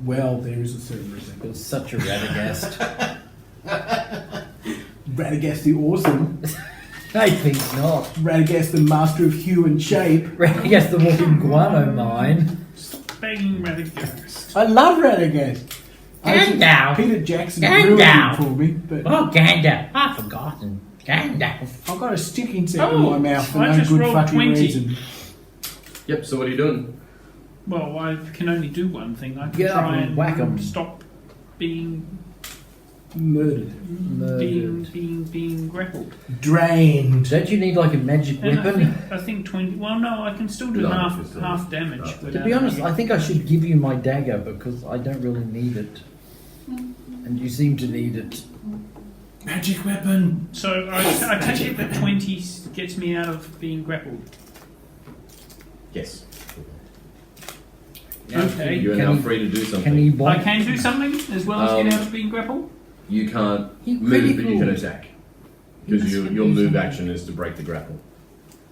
Well, there is a certain
It
resemblance.
was such a Radagast.
Radagast the Awesome.
I think not.
Radagast the Master of Hue and Shape.
Radagast the walking guano mine.
Begging Radagast.
I love Radagast.
Gandalf.
Peter Jackson
Gandalf.
ruined it for me, but
Oh, Gandalf. I've forgotten. Gandalf.
I've got a stick insect in
Oh,
my mouth for
I
no
just
good
rolled
fucking
20.
reason.
Yep. So what are you doing?
Well, I can only do one thing. I can
Get up
try
and
and
whack 'em.
stop being
Murdered.
being grappled.
Drained.
Don't you need like a magic
And
weapon?
I think 20. Well, no, I can still do
No,
half
it's still-
damage.
no.
To
without
be honest,
having-
I think I should give you my dagger because I don't really need it. And you seem to need it.
Magic weapon.
So I take it that 20 gets me out of being grappled.
Yes.
Okay.
You are
Can
now
he-
free to do something.
Can he
I
bonk?
can do something as well as get out of being grappled.
You can't
You
move, but you
critical.
can attack. Because
Yes, I can
your
do
move
something.
action is to break the grapple.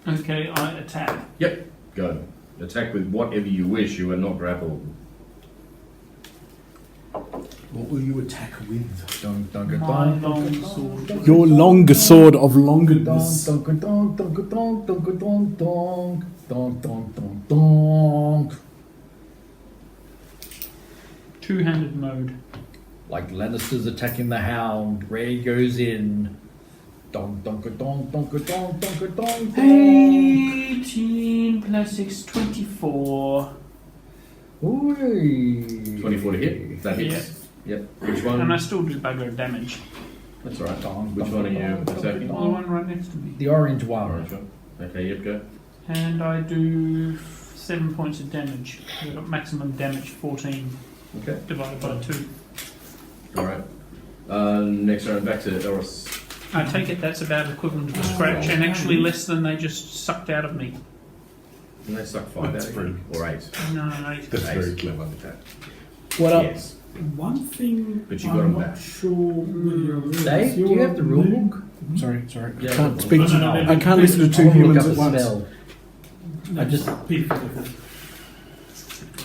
Okay, I attack.
Yep. Go. Attack with whatever you wish. You are not grappled.
What will you attack with?
Dun, dun, dun,
My
dun,
long
dun,
sword.
dun,
Your
dun,
longer sword of
dun,
longedness.
dun, dun, dun, dun, dun, dun, dun, dun, dun, dun, dun, dun.
Two-handed mode.
Like Lannister's attacking the Hound, Ray goes in. Dun, dun, dun, dun, dun, dun, dun, dun, dun.
18 plus 6, 24.
Ooh.
24 to hit. That hits. Yep. Which
And I
one?
still do bugger damage.
That's alright. Which one are you attacking?
The one right next to me.
The orange one.
Orange one. Okay, yep, go.
And I do 7 points of damage. We've got maximum damage 14
Okay.
divided by 2.
Alright. Next round, back to Eros.
I take it that's about equivalent to a scratch and actually less than they just sucked out of me.
And they suck 5
That's
out of you. Or 8.
No, 8.
That's very clever.
Okay.
What up?
Yes.
One thing
But you got
I'm
him
not
back.
sure whether you're aware of
Dave,
is
do you
your
have the rule
moon-
book?
Sorry.
Yeah.
I can't speak.
No, no, no,
I can't listen to two
I wanna look
humans
up
at
a
once.
spell. I just-
Peter,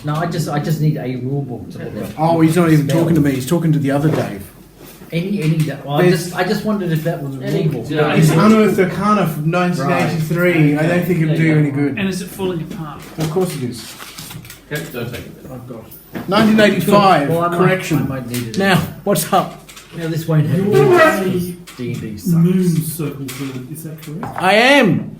No, I just need a rule book to look at.
Oh, he's not even
Spell.
talking to me. He's talking to the other Dave.
Well, I just wondered if that was a rule book.
Yeah.
It's Unearthed Arcana from 1983. I don't think it'll do any good.
And is it falling apart?
Of course it is.
Okay, don't take it then.
I've got 1985.
Well, I
correction.
might need it.
Now, what's up?
Now this won't have
You're
any
a
D&D
moon
sucks.
circle field, is that correct?
I am.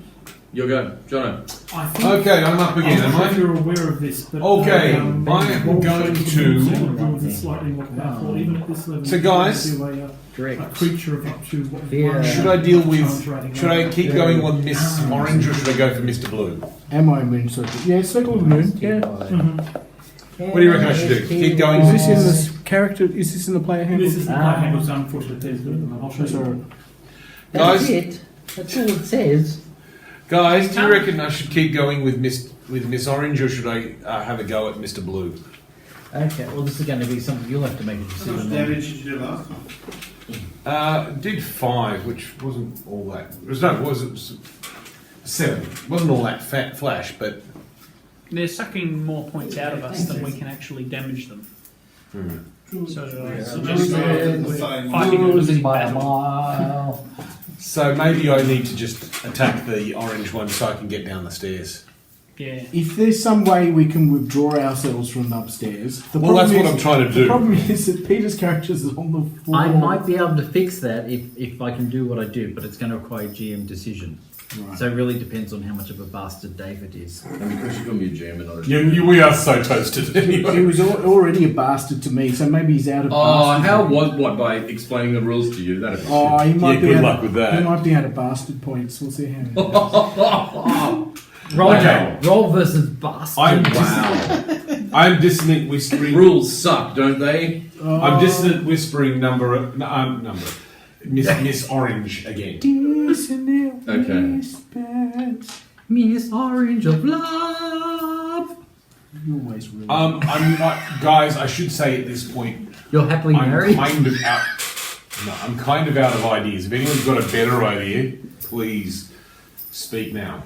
Your go. Jono.
I think
Okay, I'm up again,
I'm
am
not
I?
sure if you're aware of this, but
Okay, I am
roll
going
shows
to-
the moon rules are slightly more powerful, even at this level.
So,
you
guys-
can do a
Correct.
creature of up to what?
Yeah.
one
Should I deal with?
chance rating
Should I
over.
keep going on Miss Orange or should I go for Mr. Blue?
Am I a moon circle? Yeah, circle of the moon. Yeah.
What do you reckon I should do? Keep going?
Is this in this character? Is this in the player handbook?
This is the
Ah.
play handbook, so unfortunately there's good. I'll show
Sorry.
you.
That's
Guys?
it. That's all it says.
Guys, do you reckon I should keep going with Miss Orange or should I have a go at Mr. Blue?
Okay, well this is going to be something you'll have to make a
How much
decision on.
damage did you do last time?
Did 5, which wasn't all that. It was 7. Wasn't all that fat flash, but
They're sucking more points out of us than we can actually damage them. So I suggest fighting a losing
By a
battle.
mile.
so maybe I need to just attack the orange one so I can get down the stairs.
Yeah.
If there's some way we can withdraw ourselves from upstairs, the
Well, that's
problem
what I'm trying to
The
do.
problem is that Peter's character is on the floor.
I might be able to fix that if I can do what I do, but it's going to require a GM decision.
Right.
So it really depends on how much of a bastard David is.
I mean, Chris, you can be a GM and not a
We are so toasted
He
anyway.
was already a bastard to me, so maybe he's out of
Oh,
bastard.
how was what by explaining the rules to you? That'd be
Oh, he might
Yeah,
be
good
out
luck
of,
with that.
He might be out of bastard points. We'll see how.
Roll,
Okay.
roll versus bastard.
I'm dissonant whispering.
Rules suck, don't they?
I'm dissonant whispering number. Miss Orange again.
Okay.
Miss Orange of Love.
You always ruin.
I'm not, guys. I should say at this point,
You're happily
I'm
married?
kind of out. No, I'm kind of out of ideas. If anyone's got a better idea, please speak now.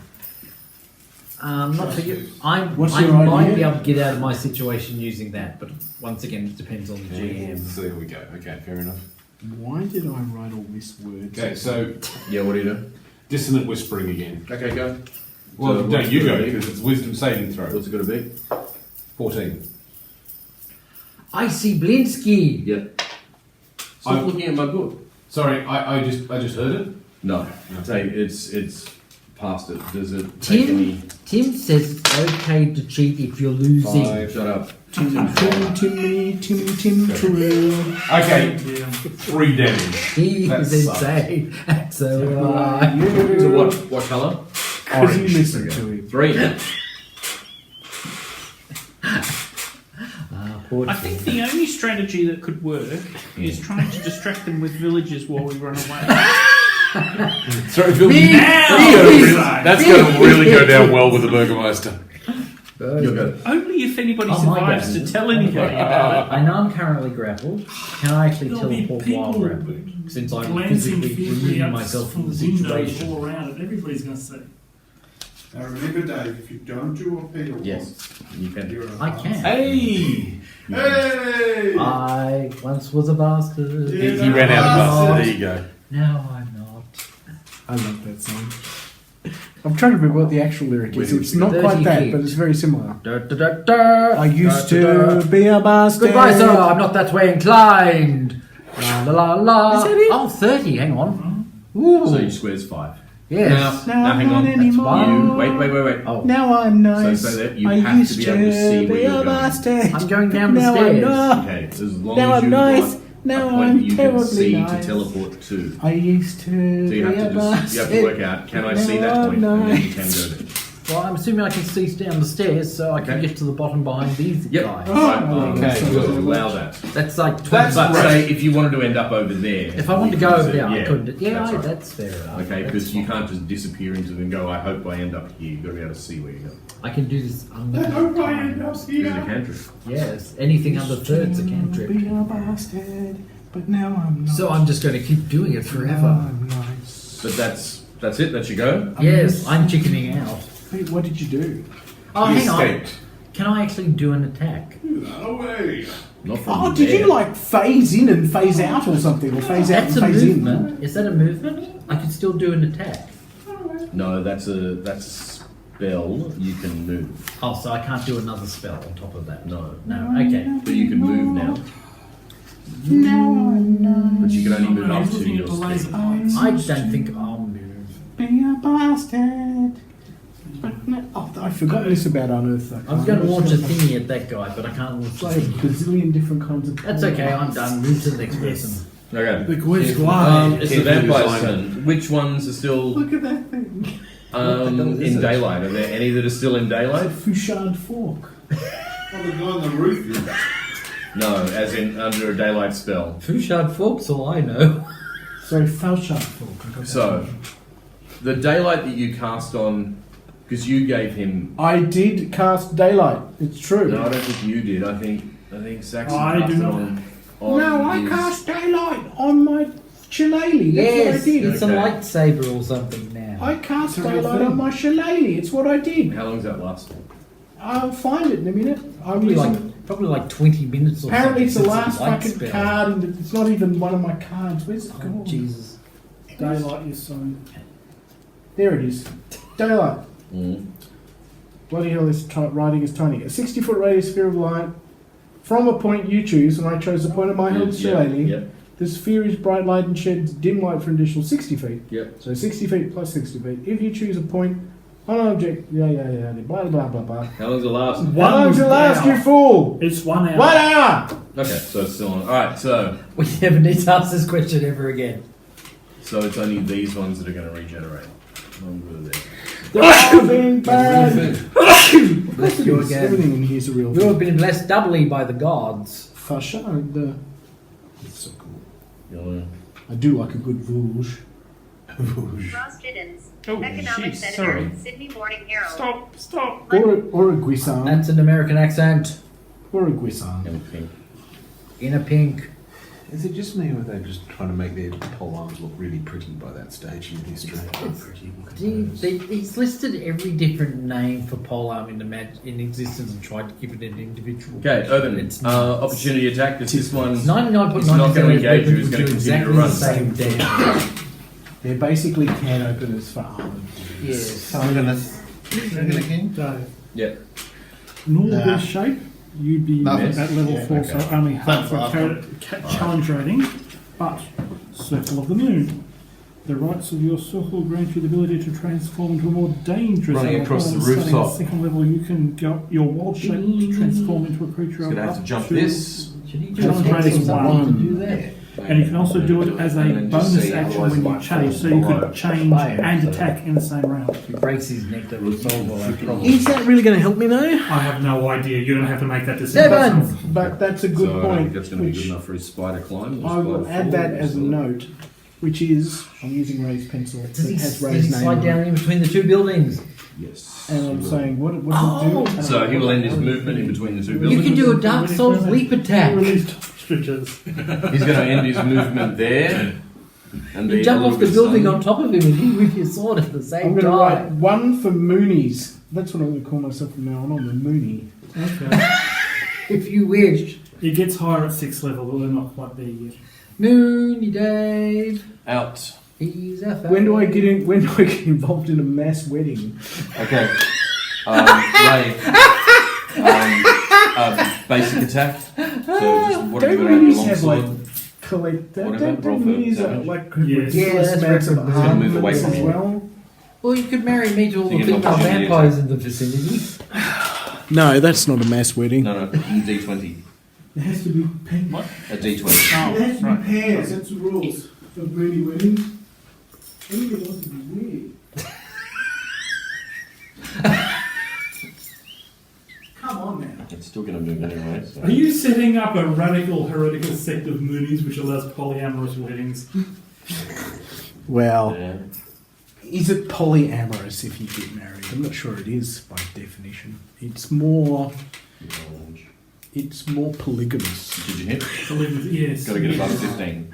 Not for you. I
What's
I
your
might
idea?
be able to get out of my situation using that, but once again, it depends on the GM.
So there we go. Okay, fair enough.
Why did I write all this words?
Okay, so
Yeah, what do you do?
dissonant whispering again.
Okay, go.
Well,
So
no,
what's
you
it
go
gonna be?
because it's wisdom saving throw.
What's it going to be?
14.
Icy Blinsky.
Yep. Stop
I'm-
looking at my book.
Sorry, I just heard it.
No, take it's past it. Does it take any?
Tim says it's okay to cheat if you're losing.
5. Shut up.
Tim Terrell.
Okay,
Yeah.
3 damage.
He
That
says
sucks.
say, so
So what colour?
Because you listened to him.
3.
poor
I think the only strategy that could work is trying to distract them with villagers while we run away.
Sorry, Phil. That's going to really go down well with the Burgermeister.
You'll go.
Only if anybody
Oh, my
survives
God.
to tell anybody about
I know I'm currently grappled. Can I actually
There'll be
teleport while
people
grappling? Since I'm
glancing
physically
fiercely
removing
up
myself from the
windows
situation.
all around it. Everybody's going to say,
Now remember, Dave, if you don't do what Peter wants,
Yes, you can.
you're a
I
bastard.
can.
Hey!
Hey!
I once was a bastard.
He ran out of bastard. There you go.
Now I'm not.
I love that song. I'm trying to remember what the actual lyric is. It's not
30
quite that,
feet.
but it's very similar.
Da, da, da, da.
I used
Da, da, da.
to be a bastard.
Goodbye, sir. I'm not that way inclined. La la la la.
Is that it?
Oh, 30. Hang on. Ooh.
So you squares 5.
Yes.
Now I'm
hang
not
on.
anymore.
Wait.
Oh,
Now I'm nice.
So that you
I
have
used
to be able to see where
be
you're
a
going.
bastard.
I'm going down the
now
stairs.
I'm not.
Okay, so as long
Now
as
I'm
you've
nice.
got
Now
a point
I'm
that you can
terribly
see
nice.
to teleport to.
I used to
So you
be
have
a
to
bastard.
work out, can I see
Now
that
I'm
point? And then you can
nice.
go there.
Well, I'm assuming I can see down the stairs, so I can
Okay.
get to the bottom behind these
Yep.
guys.
Right,
okay.
we'll allow that.
That's like 20
But
bucks.
say if you wanted to end up over there.
If I wanted to
you
go
could
over
say,
there, I couldn't. Yeah,
that's right.
that's fair enough.
Okay,
That's
because you
fine.
can't just disappear into them and go, I hope I end up here. You've got to be able to see where you go.
I can do this under
I hope I end up
This is a
here.
cantrip.
Yes, anything under third's a
Be
cantrip.
a bastard, but now I'm not.
So I'm just going to keep doing it
Now
forever.
I'm nice.
But that's it, that's your go?
Yes, I'm chickening out.
Wait, what did you do?
Oh,
You
hang on.
escaped.
Can I actually do an attack?
No way.
Not from
Oh, did
there.
you like phase in and phase out or something? Or phase out
That's
and
a
phase
movement. Is that a movement? I could still do an attack.
No, that's a spell you can move.
Oh, so I can't do another spell on top of that?
No.
No, okay.
But you can move now.
in? Now I'm nice.
But you can only move
I
up
was
to
looking
your
at the laser
speed.
points.
I don't think I'll move.
Be a bastard. But no, oh, I've forgotten this about Unearth.
I'm going to launch a thingy at that guy, but I can't launch
It's
a
like a
thingy.
bazillion different kinds of.
That's okay, I'm done. Move to the next person.
Okay.
The quiz
It's the
Careful
vampire's
design.
turn. Which ones are still
Look at that thing.
in daylight? Are there any that are still in daylight?
Fouchard fork.
Oh, the guy on the roof.
No, as in under a daylight spell.
Fouchard Fork's all I know.
So Fouchard fork. I got
So,
that.
the daylight that you cast on, because you gave him.
I did cast daylight. It's true.
No, I don't think you did. I think Saxon
I
cast
do
it
not.
on
No, I
his-
cast daylight on my shillelagh. That's
Yes,
what I did.
it's a
Okay.
lightsaber or something now.
I cast
It's a real
daylight
thing.
on my shillelagh. It's what I did.
How long does that last for?
I'll find it in a minute. I'm
Probably
using.
probably like 20 minutes or
Apparently, it's
something.
the
since
last
light
fucking
spell.
card, and it's not even one of my cards. Where's it
Oh,
gone?
Jesus.
Daylight is so.
There it is. Daylight.
Mm.
Bloody hell, this writing is tiny. A 60-foot radius sphere of light from a point you choose, and I chose the point of my held shillelagh.
Yep.
The sphere is bright light and sheds dim light for an additional 60 feet.
Yep.
So 60 feet plus 60 feet. If you choose a point on an object, blah, blah, blah, blah.
How long does it last?
How long does it last,
hour.
you fool?
It's 1 hour.
1 hour!
Okay, so it's still on. Alright, so
We never need to ask this question ever again.
it's only these ones that are going to regenerate. Over there.
They're all being bad. Of course
Bless
it
you
is.
again.
Everything in here is a real
You have
thing.
been blessed doubly by the gods.
Fashad. It's so cool.
You know,
I do like a good vouge.
Ross Giddens,
Oh,
Economics
jeez,
Editor,
sorry.
Sydney Morning Herald.
Stop.
Or a guisson.
That's an American accent.
Or a guisson.
and pink.
In a pink.
Is it just me, or are they just trying to make their pole arms look really pretty by that stage in history?
He's listed every different name for polearm in existence and tried to give it an individual.
Okay, Urban.
It's not.
Opportunity attack, because this one.
99.9%
It's not gonna
of
engage you,
weapons
it's
will
gonna
do
continue to
exactly
run.
the same damage.
They're basically can openers for armored.
Yes.
So I'm gonna again.
Dave.
Yeah.
Normal
Nah.
shape, you'd be
Nothing.
at level
Yeah,
4,
okay.
so only half for challenge rating. But Circle of the Moon. The rights of your circle grant you the ability to transform into a more dangerous
Running
avatar.
across the
Starting at
rooftop.
second level, you can go your wild shape to transform into a creature.
Just gonna have
up
to jump
to-
this.
Should he do
Challenge
a
rating
text or
one.
something to do that?
And you can also do it as a
And then just
bonus
see,
action
otherwise
when
it
you
might
change,
fall
so you
below.
could change and attack in the same round.
If he breaks his neck, that will solve all our problems.
Is that really going to help me though?
I have no idea. You don't have to make that decision.
Seven!
But that's a good
So I think
point.
that's going to be
which
good enough for his spider climb. or
I will
spider
add that
fall,
as a
so-
note, which is I'm using Ray's pencil.
Does
That
he,
has
does he
Ray's name
slide
on
down
it.
in between the two buildings?
Yes.
And I'm
he will.
saying, what does
Oh!
it do?
So he will end his movement in between the two
You
buildings.
can do a Dark Souls leap attack.
Release ostriches.
He's going to end his movement there. And
You
be
jump
a little
off the
bit
building
stunned.
on top of him and hit with your sword at the
I'm
same
going to write
time.
one for Moonies. That's what I'm going to call myself from now on the Mooney.
Okay.
If you wish.
It gets higher at 6th level, but we're not quite there yet.
Moony Dave.
Out.
He's a
When do I get in? When do I get involved in a mass wedding?
Okay. Ray. Basic attack. So just what have you
Don't
got on your
Moonies
long
have like
sword?
collect?
Whatever,
Don't
roll for
Moonies
damage.
like
Yes.
ridiculous
Yeah, that's
amounts of
right.
It's gonna move away
armaments
from
as
you.
well?
Well, you could marry me to all the
You get
female
opportunity
vampires in the vicinity.
No, that's not a mass wedding.
No, D20.
It has to be pairs.
What?
A D20.
It has to
right.
be pairs. That's the rules of really weddings. Anybody wants to be weird. Come on now.
It's still going to move anyway. So.
Are you setting up a radical heretical sect of Moonies which allows polyamorous weddings?
Well,
Yeah.
is it polyamorous if you get married? I'm not sure it is by definition. It's more polygamous.
Did you hit?
Yes.
Got to get above 15.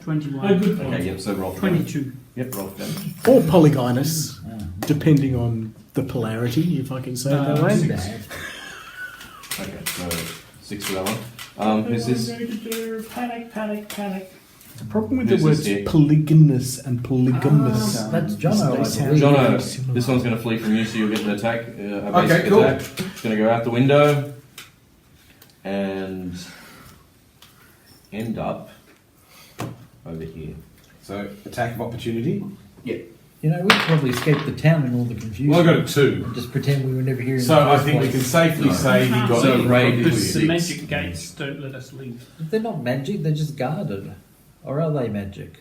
21.
Oh, good point.
Okay, yep, so roll for
22.
Yep, roll for damage.
Or polygynous, depending on the polarity, if I can say it that way.
Bad.
Okay, so 6 for that one. Who's this?
I'm going to do panic.
The problem with
Who's
the words
this here?
polygynous and polygamous.
That's Jono,
They
I
sound
believe.
Jono,
very similar.
this one's going to flee from you, so you'll get an attack. A
Okay,
basic
cool.
attack. It's going to go out the window and end up over here.
So, attack of opportunity.
You know, we could probably escape the town in all the confusion.
Well, I got a 2.
And just pretend we were never here in
So
the
I
first
think we
place.
can safely say he got
So
he
Ray
got
did
this.
The
6.
magic gates don't let us leave.
They're not magic, they're just guarded. Or are they magic?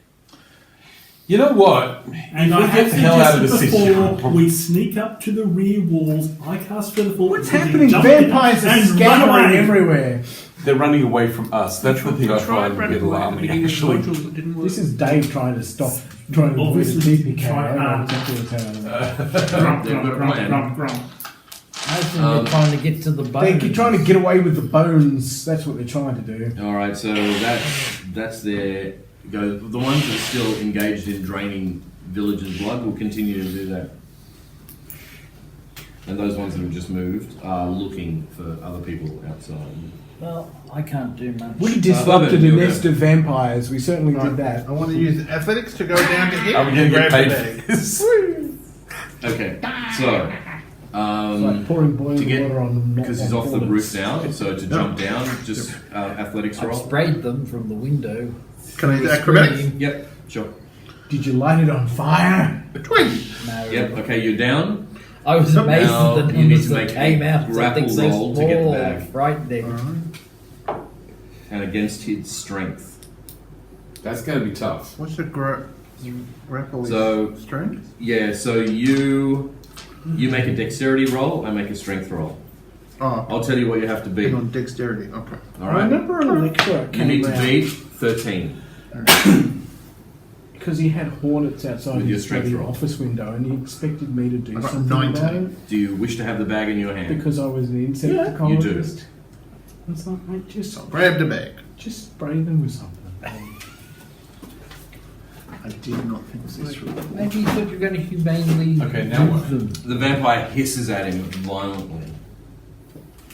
You know what?
And
If
I
we
have
get the hell out of the
suggested
city.
before, we sneak up to the rear walls, I cast Featherfall.
What's
we
happening?
jump
Vampires
in
are
and run
scattering
away.
everywhere.
They're running away from us. That's the thing I
Tried
find a
running
bit
away,
alarming,
but he was
actually.
modules that didn't work.
This is Dave trying to avoid a
Obviously,
TPK.
try
I know
hard.
exactly what's happening.
Grump,
They've got a
grump,
plan.
grump, grump.
I think they're trying to get to the bones.
They're trying to get away with the bones. That's what they're trying to do.
Alright, so that's their go. The ones that are still engaged in draining villagers' blood will continue to do that. And those ones that have just moved are looking for other people outside.
Well, I can't do much.
We disrupted
Urban,
a
you'll
nest of vampires. We certainly did that.
I want to use athletics to go down to hit
Are we
and
going to
grab
get
the
paid
bag.
for this?
Okay, so
It's like pouring boiling
to get
water on them.
because he's off the roof now, so to jump down, just athletics
I've
roll.
sprayed them from the window.
Can I use acrobatics?
Yep, sure.
Did you light it on fire?
20.
No.
Yep, okay, you're down.
I was amazed
Now
at the
you need
numbers
to
that
make
came
a
out.
grapple
Something so
roll to get the
small,
bag.
frightening.
And against his strength.
That's going to be tough.
What's the grapple?
So-
strength?
Yeah, so you make a dexterity roll, I make a strength roll.
Oh,
I'll tell you what you have to beat.
and on dexterity. Okay.
I
Alright?
remember a lecturer
You need
came
to
out
beat 13.
because he had hornets outside
With your
his
strength
bloody
roll.
office window, and he expected me to do
I got
something
19.
about it
Do you wish to have the bag in your hand?
because I was an
you do.
insectologist. It's like, mate, just
Grab the bag.
spray them with something.
I did not think this through.
Maybe you thought you were going to humanely
Okay, now
do
what?
them.
The vampire hisses at him violently.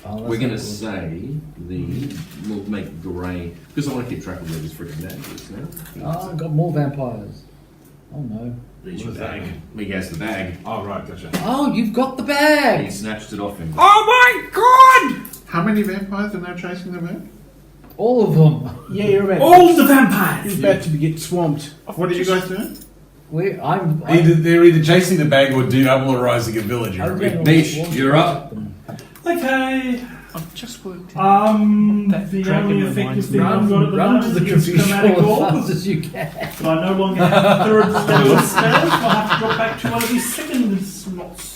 Oh, that's
We're going to
not good.
say we'll make grey, because I want to keep track of where this freaking bag is now.
Oh, I've got more vampires. Oh no.
There's
What
your
is that?
bag. He has the bag.
Oh, right, gotcha.
Oh, you've got the
He
bag!
snatched it off him.
Oh my god!
How many vampires are now chasing the bag?
All of them.
Yeah, you're about.
All the vampires!
You're about to get swamped.
What are you guys doing?
I'm
They're either chasing the bag or demobilizing a villager.
I'm gonna
Niche,
walk
you're up.
them.
Okay.
I've just worked out. That
The
dragon
only
of
effective
mine's
thing I've got at the
Run to
moment
the
is
computer
chromatic
as
orb,
fast as you can.
but I no longer have third level spells. I'll have to drop back to one of these second slots.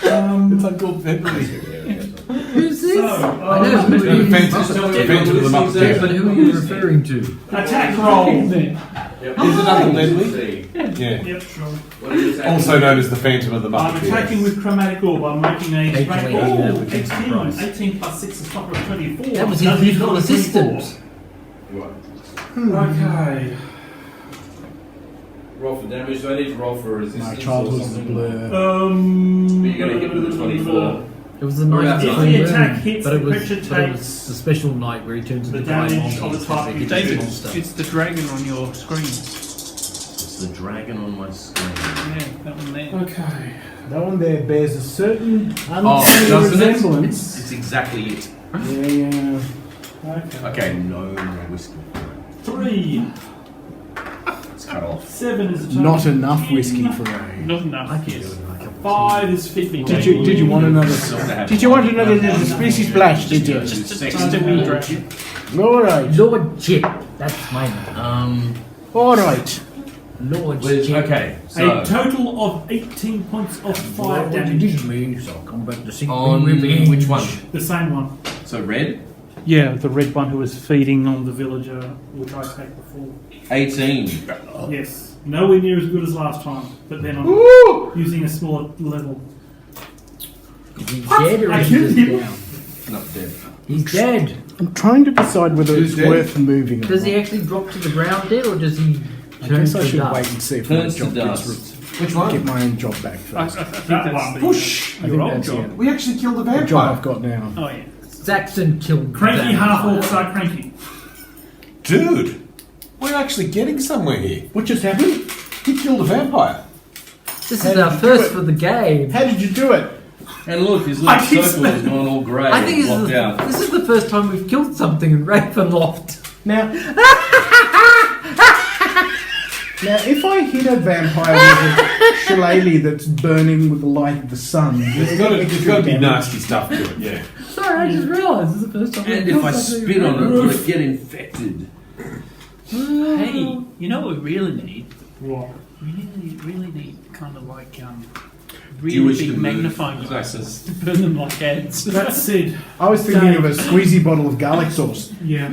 It's like called February.
Who's this?
So,
I know, but
The
who
Phantom of the Muppet.
but who are you referring to?
Attack roll.
Is it Uncle Deadly? Yeah.
Yep, sure.
What are you attacking?
Also known as the Phantom of the Muppet.
I'm attacking with chromatic orb. I'm making a
Hey,
strike.
can we do that with
18.
surprise?
18 plus 6 is not 24.
That was his
Doesn't
visual
equal 24.
assistant.
Okay.
Roll for damage. Do I need to roll for resistance?
My
or
childhood is a
something?
blur.
But you're going to hit with a 24.
It was the
We're
night
about to-
before
If the
moon,
attack hits,
but it
the
was
creature
but it was
takes
the special night where he turns
the
into giant
damage
monsters.
of the type
He
you
gets
David,
monster.
it's the dragon on your screen.
It's the dragon on my screen.
Yeah, that one there.
Okay.
That one there bears a certain
Oh,
uncanny
doesn't it?
resemblance.
It's exactly it.
Yeah.
Okay.
Okay, no whiskey.
3.
It's cut off.
7 is a total.
Not enough whiskey for a.
Not enough.
I can do it like a
5 is 50.
Did you want another? Did you want another species splash? Did you?
Just a wee drink.
All right.
Lord Chip. That's my name.
All right.
Lord
Liz,
Chip.
okay, so
A total of 18 points of fire
What
damage.
did me? So I'll come back to seek
on
my revenge.
which one?
The same one.
So red,
Yeah, the red one who was feeding on the villager, which I attacked before.
18.
Yes. Nowhere near as good as last time, but then I'm using a smaller level.
Is he dead or
I
is he
killed
just
him.
down?
Not dead.
He's dead.
I'm trying to decide whether
Who's
it's
dead?
worth moving. Or
Does he
not.
actually drop to the ground dead, or does he
I
turn
guess
to
I should
dust?
wait and see if my
Turns to
job gets
dust. Which one?
get my own job back
I
first.
think
That
that's
one.
the,
Push!
I think
your old
that's
job.
it.
We actually killed a
The job
vampire.
I've got now.
Oh yeah.
Saxon killed
Cranky
the
half
vampire.
orcs are cranky.
Dude, we're actually getting somewhere here.
What just happened?
He killed a vampire.
This
How
is
did
our
you do
first
it?
for the game.
How did you do it?
And look, his
I
little
keep
circle has gone all grey
I think
and blocked out.
this is the first time we've killed something in Ravenloft.
Now, now, if I hit a vampire with a shillelagh that's burning with the light of the sun,
There's got to be nasty stuff to it, yeah.
Sorry, I just realised this is the first time
And
we've
if
killed
I
something
spit
in
on it,
Ravenloft.
will it get infected?
Hey, you know what we really need?
What?
We really need kind of like
Jewish
really
to
big
move
magnifying glasses to burn them like heads.
That said,
I was thinking of a squeezy bottle of garlic sauce.
yeah,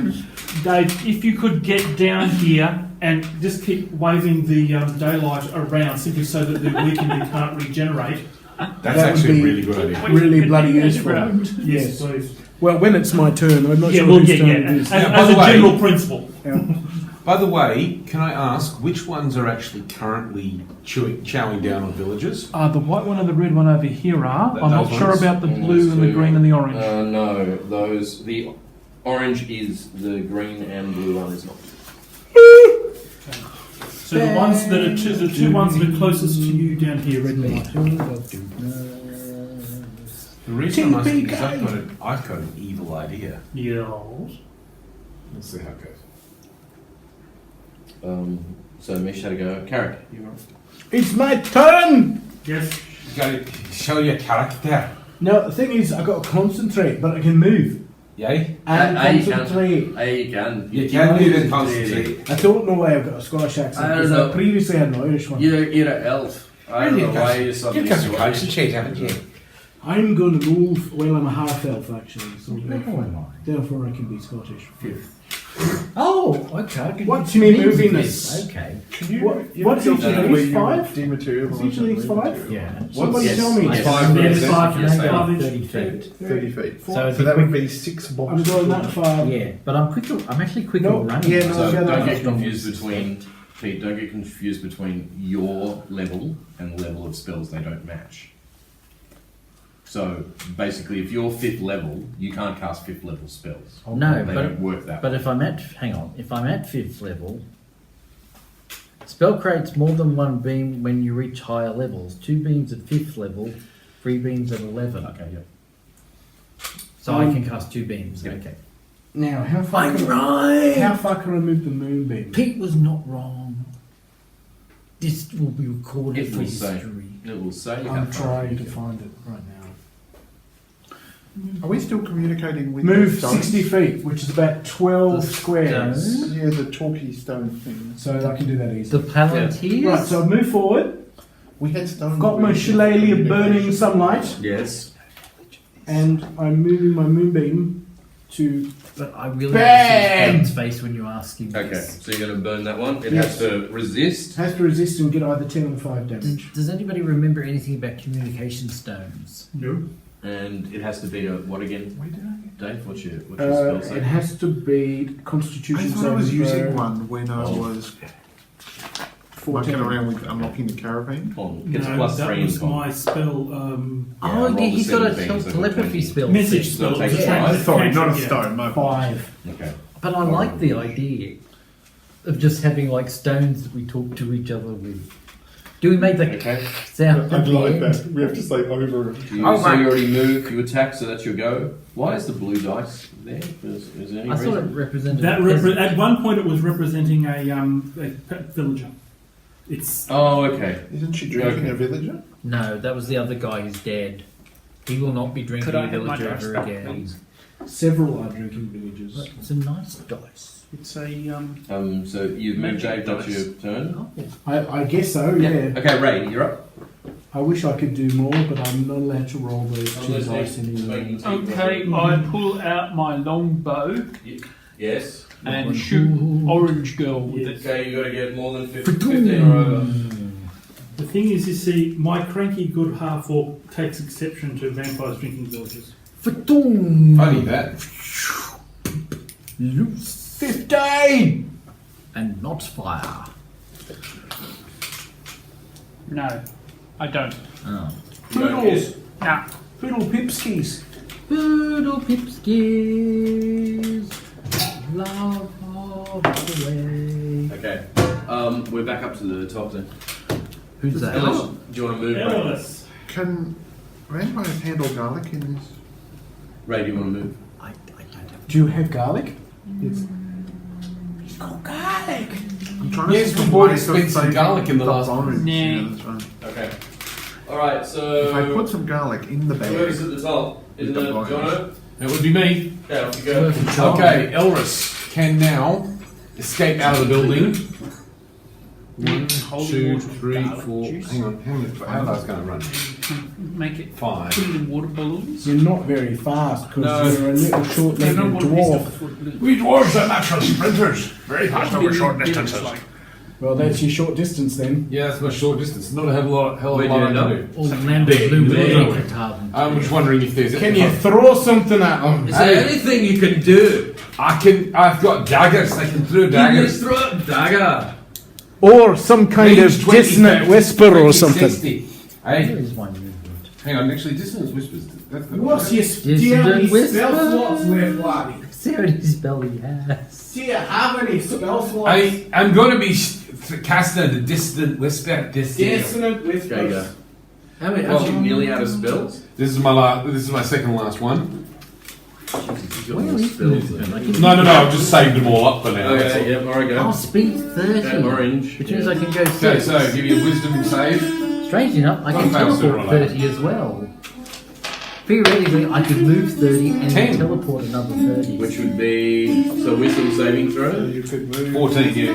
Dave, if you could get down here and just keep waving the daylight around simply so that the weakened can't regenerate.
That's
That would
actually a
be-
really good idea.
Really
Could
bloody
you
useful.
around?
Yes, please.
Well, when it's my turn, I'm not
Yeah,
sure
we'll
whose
get
turn
yeah.
it is.
As,
By
as
the
a
way-
general principle.
Yeah.
By the way, can I ask which ones are actually currently chowing down on villagers?
The white one and the red one over here are. I'm not
Those
sure
ones?
about the blue and the green and the orange.
No, those. The orange is, the green and blue one is not.
So the ones that are the two ones that are closest to you down here, red and white.
The reason I'm asking is I've got an evil idea.
Yes.
Let's see how it goes.
So Mish had to go. Carrick, you are.
It's my turn!
Yes.
You gotta show your character.
No, the thing is, I've got to concentrate, but I can move.
Yay?
And
you
concentrate.
You can.
You can move and concentrate.
I don't know why I've got a Scottish accent.
I don't
because
know.
previously had an Irish one.
You're an elf. I don't know why you
You
suddenly
can
switched.
concentrate, haven't you?
I'm going to rule. Well, I'm a half elf actually, so therefore I can be Scottish.
Oh, okay. I can
What's
do
me
two
moving
things.
this?
Okay.
What's each of these? 5?
Dematerial.
Is each of these 5?
Yeah.
Somebody
Yes.
tell me.
Yes.
5
Yes.
yes.
5
Yes,
and 5
30
inch.
feet.
30 feet.
So,
So that would be 6
I'm
boxes.
going that far.
yeah, but I'm quicker. I'm actually quicker
No,
running.
yeah, no,
So
yeah,
don't
that's
get confused between Pete. Don't get confused between your level and the level of spells. They don't match. So basically, if you're 5th level, you can't cast 5th level spells.
No,
They
but
don't work that.
But if I'm at, hang on, if I'm at 5th level, spell creates more than one beam when you reach higher levels. 2 beams at 5th level, 3 beams at 11.
Okay, yeah.
So I can cast 2 beams.
Yeah.
Okay.
Now, how far?
I'm
Can,
right.
how far can I move the moonbeam?
Pete was not wrong. This will be recorded
It
for
will say.
history.
It will say. how
I'm
far
trying
you
to
can.
find it right now.
Are we still communicating with
Move
the stones?
60 feet, which is about 12
The
squares.
stone?
Yeah, the talky stone thing.
So I can do that
The
easily.
Palantirs?
Right, so I've moved forward.
We had stone.
Got my shillelagh of burning sunlight,
Yes.
and I'm moving my moonbeam to.
But I really
Bang!
want to see Ben's face when you ask him
Okay,
this.
so you're going to burn that one. It
Yes.
has to resist.
Has to resist and get either 10 or 5 damage.
Does anybody remember anything about communication stones?
No.
And it has to be a what again? Dave, what's your spell
It
say?
has to be
I
Constitution
thought I was
saving
using
throw,
one when I was
14.
mucking around with unlocking the caravan.
On. Gets
No,
plus
that
3
was
in con.
my spell.
Oh,
roll
yeah,
the
he's got a
17, so
telepathy
20.
spell.
Message
So
spell.
take
It's a
five.
trans-
Sorry, not a
yeah.
stone. My
5.
Okay.
But I like the idea of just having like stones that we talk to each other with. Do we make the
Okay.
sound at the end?
We have to say over.
You,
Oh,
so
right.
you already moved, you attack, so that's your go. Why is the blue dice there? Is there any
I thought it
reason?
represented
That
a peasant.
at one point it was representing a villager. It's
Oh, okay.
Isn't she drinking a villager?
No, that was the other guy who's dead. He will not be drinking
Could I
a
have my
villager
dice
ever
back,
again.
please?
Several are drinking villagers.
But it's a nice dice.
It's a
So you've moved,
Magic
Dave. That's
dice.
your turn.
Oh,
I guess so, yeah.
Okay, Ray, you're up.
I wish I could do more, but I'm not allowed to roll those two dice anymore.
okay. I pull out my long bow
Yes.
and shoot orange girl with it.
Okay, you got to get more than 15 or over.
the thing is, you see, my cranky good half orc takes exception to vampires drinking villagers.
Funny that.
15!
and not fire.
No, I don't.
Oh.
Poodles!
Nah.
Poodle pipskis!
Poodle pipskis, love of the way.
Okay. We're back up to the top then.
Who's that?
Ellis, do you want to move? Ray?
Ellis.
Can vampires handle garlic in this?
Ray, do you want to move?
I don't have.
Do you have garlic?
It's,
Garlic!
I'm trying to
Yes,
think
we
of
bought
ways of
expensive
saving
garlic in the last
bones.
one.
Yeah, that's right.
Okay. All right. So
If I put some garlic in the
whoever's
bag,
at the top, isn't it?
With the bones.
Jono?
It would be me.
Okay, off you go.
Okay, Elris can now escape out of the building. 1,
Holy
2,
water
3,
garlic
4.
juice.
Hang on. How far is going to run?
Make it
5.
put it in water balloons.
You're not very fast because
No.
you're a little
No,
short-legged
not water
dwarf.
balloons.
We dwarves are natural sprinters. Very fast over short distances.
Well, that's your short distance then.
Yeah, that's my short distance. Not a hell of a lot
Where'd
I
you end
can
up?
do.
All the land of blue retardant.
I'm just wondering if there's.
Can you throw something at them?
Is there anything you can do?
I've got daggers. I can throw
You
daggers.
just throw a dagger.
Or some kind
Range
of
20,
dissonant
30,
whisper
20,
or something.
60.
There
Hey,
is one movement.
hang on. Actually, dissonance whispers. That's good.
What's your
Dissonant
do you have any
whisper?
spell slots left, laddie?
See what his belly has.
Do you have any spell slots?
I'm going to be casting the distant whisper.
Dissonant
Okay, go.
whispers.
How many? Are you nearly out of spells?
This is my second to last one.
You've got
Where
more
is
spells
movement?
than-
I can-
No. I've just saved them all up for now. that's all.
Okay, yeah, alright,
Oh,
go.
speed 30.
Okay, orange.
Which means I can go
Okay,
6.
so give you a wisdom save.
Strange enough, I can
One fail sooner or
teleport
later.
30 as well. Theoretically, I could move 30 and
10.
teleport another 30.
Which would be so wisdom saving throw.
you could move.
14, yeah.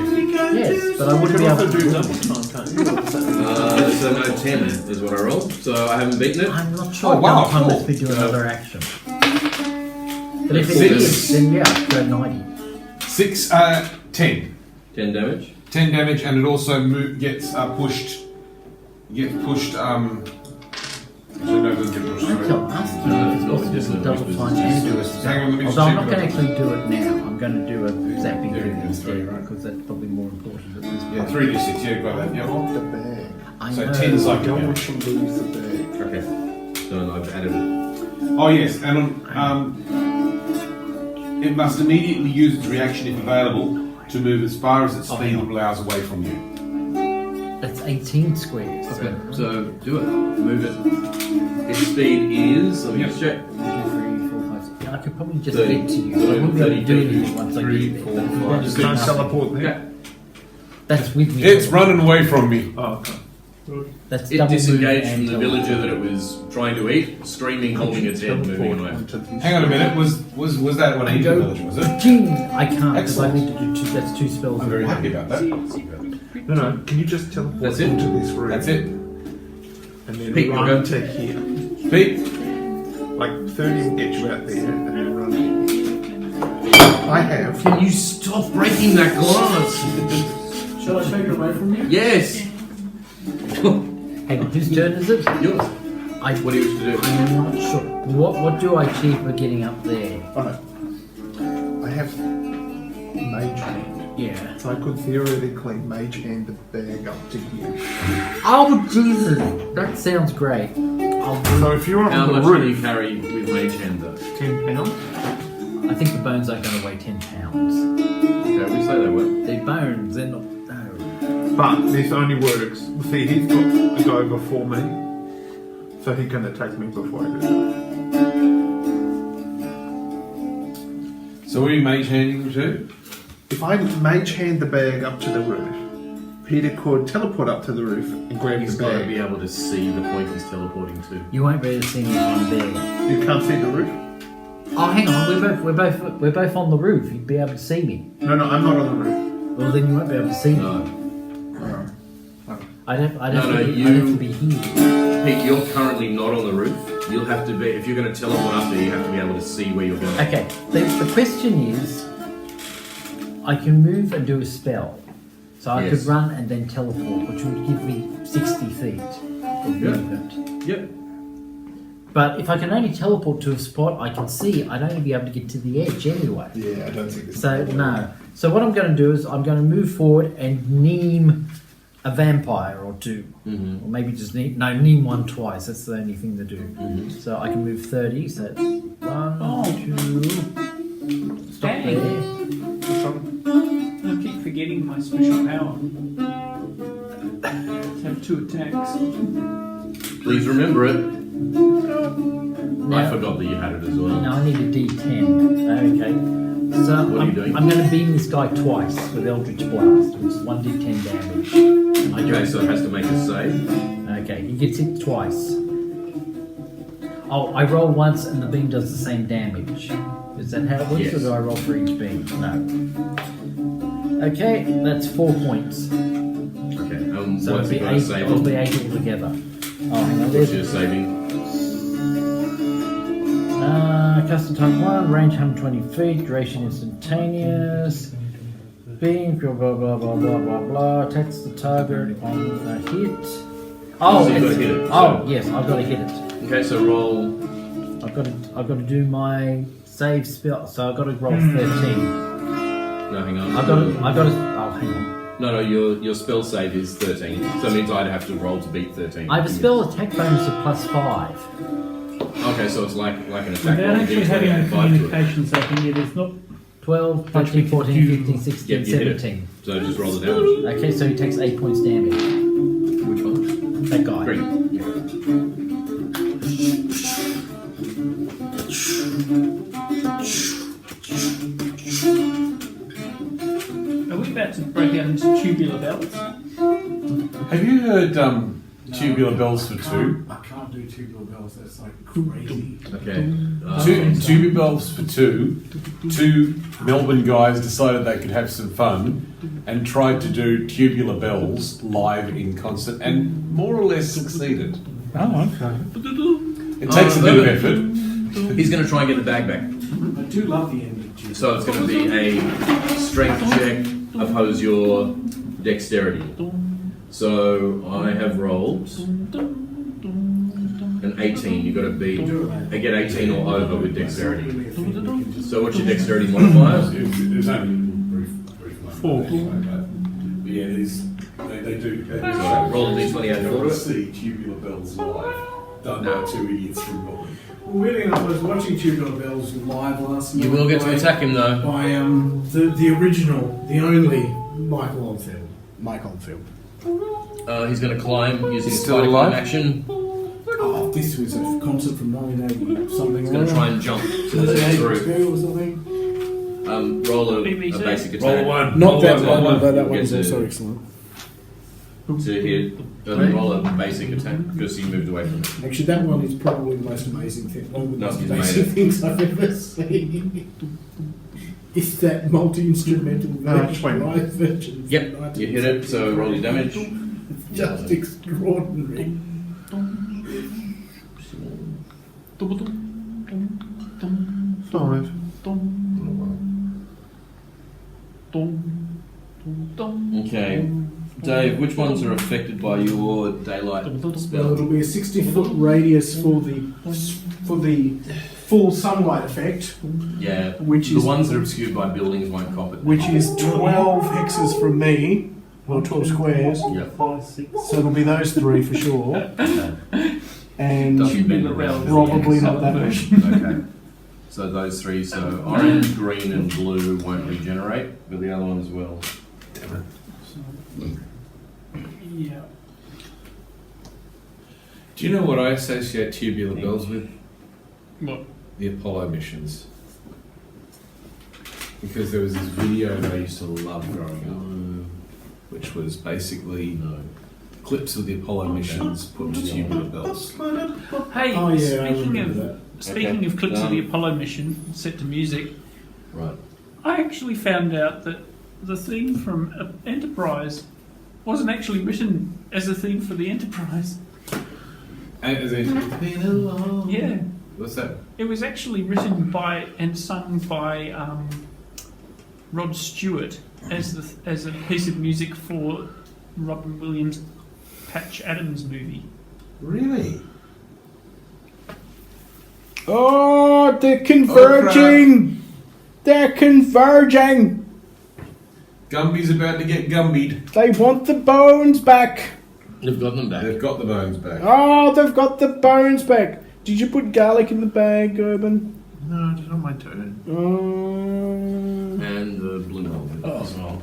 Yes, but I
You
wouldn't
can
be able
also
to
do
do
double
that.
time, can't you?
So no 10 is what I rolled. So I haven't beaten it.
I'm not sure.
Oh, wow,
Double time
cool.
lets me do another action. But if it
Six.
is, then yeah, go 90.
6, 10.
10 damage.
10 damage, and it also gets pushed. Gets pushed. Actually, no, it doesn't get pushed.
I
Sorry.
can ask you
No,
if
it's
it's
not
possible
just
to
a
double
whispers,
time
it's
and do a
just-
Hang on, let me just
Although I'm
check
not
it
going to
out.
actually do it now. I'm going to do a zapping
Yeah,
thing
yeah,
instead,
yeah.
right? Because that's probably more important at this
Yeah,
point.
3d6, yeah, got that, yeah.
Not the bag.
I
So
know.
10's like
I don't want to lose the bag.
Okay. So I've added it.
Oh, yes, and it must immediately use its reaction if available to move as far as its speed allows away from you.
That's 18 squares.
Okay. So do it. Move it. Its speed is. Let me just check.
1, 2, 3, 4, 5, 6. Yeah, I could probably just
30.
get to you.
So
I wouldn't be able to do
30,
anything once I
3,
get there.
4,
But if you
5,
don't
Just
do
don't
nothing,
teleport there.
Okay.
That's with me.
It's running away from me.
Oh, okay.
That's
It
double
disengaged
move
from the
and
villager that it was trying to eat, screaming, holding its head, moving away.
Hang on a minute, was that what I eat
Go.
village, was it?
Jing! I can't because I
Excellent.
need to do two. That's 2 spells.
I'm very
in one.
happy about that.
No, can you just teleport
That's it?
into this room?
That's it.
And then
Pete,
run
you'll go.
to here.
Pete,
Like 30 will get you out there and then run. I have.
Can you stop breaking that glass?
Shall I take it away from you?
Yes.
Hang on, whose turn is it?
Yours.
I,
What do you wish to do?
I'm not sure. What do I achieve for getting up there?
I have mage hand.
Yeah.
So I could theoretically mage hand the bag up to here.
Oh, Jesus! That sounds great. I'll do
So if you're
How
on the
much can you
roof,
carry with mage hand though?
10 pounds.
I think the bones aren't going to weigh 10 pounds.
Okay, we say they were.
They're bones, they're not. No.
But this only works. See, he's got to go before me. So he can attack me before I do that.
so what are you mage handing to?
If I mage hand the bag up to the roof, Peter could teleport up to the roof and grab
He's
the
got to
bag.
be able to see the point he's teleporting to.
You won't be able to see me if I'm there.
You can't see the roof?
Oh, hang on. We're both on the roof. You'd be able to see me.
No, I'm not on the roof.
Well, then you won't be able to see me.
No.
I'd have
No,
to be here.
Pete, you're currently not on the roof. You'll have to be, if you're going to teleport up there, you have to be able to see where you're going.
Okay. The question is, I can move and do a spell. So I could run and then teleport, which would give me 60 feet of movement.
Yep.
But if I can only teleport to a spot I can see, I'd only be able to get to the edge anyway.
Yeah, I don't think this.
So no. So what I'm going to do is I'm going to move forward and neem a vampire or two, or maybe just neem one twice. That's the only thing to do. So I can move 30. So it's 1, 2. Stop
Dang.
there.
I keep forgetting my special power. Have 2 attacks.
Please remember it. I
Now-
forgot that you had it as well.
Now I need a D10. Okay. So
What are you doing?
I'm going to beam this guy twice with Eldritch Blast, which is 1d10 damage.
Okay, so it has to make a save.
Okay, he gets hit twice. Oh, I roll once and the beam does the same damage. Is that how it works,
Yes.
or do I roll for each beam? No. Okay, that's 4 points.
Okay,
So
what's
it'll
it
be
got to
8.
save
It'll
on?
be 8 altogether. Oh, hang on.
What's
There's
your saving?
custom type 1, range 120 feet, duration instantaneous. Beam, blah blah blah blah blah blah blah. Attacks the target on a hit. Oh,
So you've got to
it's-
hit it.
oh yes, I've got to hit it.
Okay, so roll.
I've got to do my save spell, so I've got to roll 13.
No, hang on.
I've got to. Oh, hang on.
No, your spell save is 13. So it means I'd have to roll to beat 13.
I have a spell attack bonus of +5.
Okay, so it's like an attack
Without
roll.
actually having a communication setting, it is not
12,
Much
13,
we
14,
could do.
15, 16,
Yep, you hit it.
17.
So just roll the damage.
Okay, so he takes 8 points damage.
Which one?
That guy.
Green.
Are we about to break out into tubular bells?
Have you heard tubular bells for 2?
I can't do tubular bells. That's like crazy.
Okay.
Tubular bells for 2. 2 Melbourne guys decided they could have some fun and tried to do tubular bells live in concert and more or less succeeded.
Oh, okay.
It takes a bit of effort.
He's going to try and get the bag back.
I do love the ending.
So it's going to be a strength check oppose your dexterity. So I have rolled an 18. You've got to beat. I get 18 or over with dexterity. So what's your dexterity modifier?
It's only brief
4.
Yeah, it is. They do.
So roll a d20 add 4 to it.
See tubular bells live done by 2 idiots from Melbourne.
Weirdly enough, I was watching Tubular Bells live last night.
You will get to attack him though.
By the original, the only Michael Oldfield. Mike Oldfield.
He's going to climb using his
Still
spider
alive?
climb action.
Oh, this was a concert from 1980 something.
He's going to try and jump to the next roof.
or something.
Roll a
BBC.
basic attack.
Roll a 1.
Not
Roll
that
one,
one,
roll
but that
Get
one's
to-
also excellent.
To hit. Roll a basic attack because he moved away from it.
Actually, that one is probably the most amazing thing. One of the
No,
most
he's
amazing
made it.
things I've ever seen. It's that multi-instrumental version,
20.
live version.
Yep, you hit it. So roll your damage.
It's just extraordinary.
5.
Okay. Dave, which ones are affected by your daylight
Well,
spell?
it'll be a 60-foot radius for the full sunlight effect,
Yeah.
which
The
is
ones that are obscured by buildings won't cop it.
which is 12 hexes from me, well 12 squares.
Yep.
5, 6.
So it'll be those 3 for sure, and
Doesn't bend
Tubular
around.
probably not that much.
Okay. So those 3, so orange, green, and blue won't regenerate, but the other ones will.
Yeah.
Do you know what I associate tubular bells with?
What?
The Apollo missions. Because there was this video that I used to love growing
which was basically clips of the Apollo missions put into tubular bells.
Hey,
Oh, yeah, I
speaking
remember
of speaking of clips of the Apollo mission set to music,
Right.
I actually found out that the theme from Enterprise wasn't actually written as a theme for the Enterprise.
As in, it's been a long...
Yeah,
What's that?
it was actually written by and sung by Rod Stewart as a piece of music for Robin Williams' Patch Adams movie.
Really?
Oh, they're converging! They're converging!
Gumby's about to get gumbied.
They want the bones back!
They've got them back.
They've got the bones back.
Oh, they've got the bones back! Did you put garlic in the bag, Urban?
No, it's not my turn.
And the blue one as well.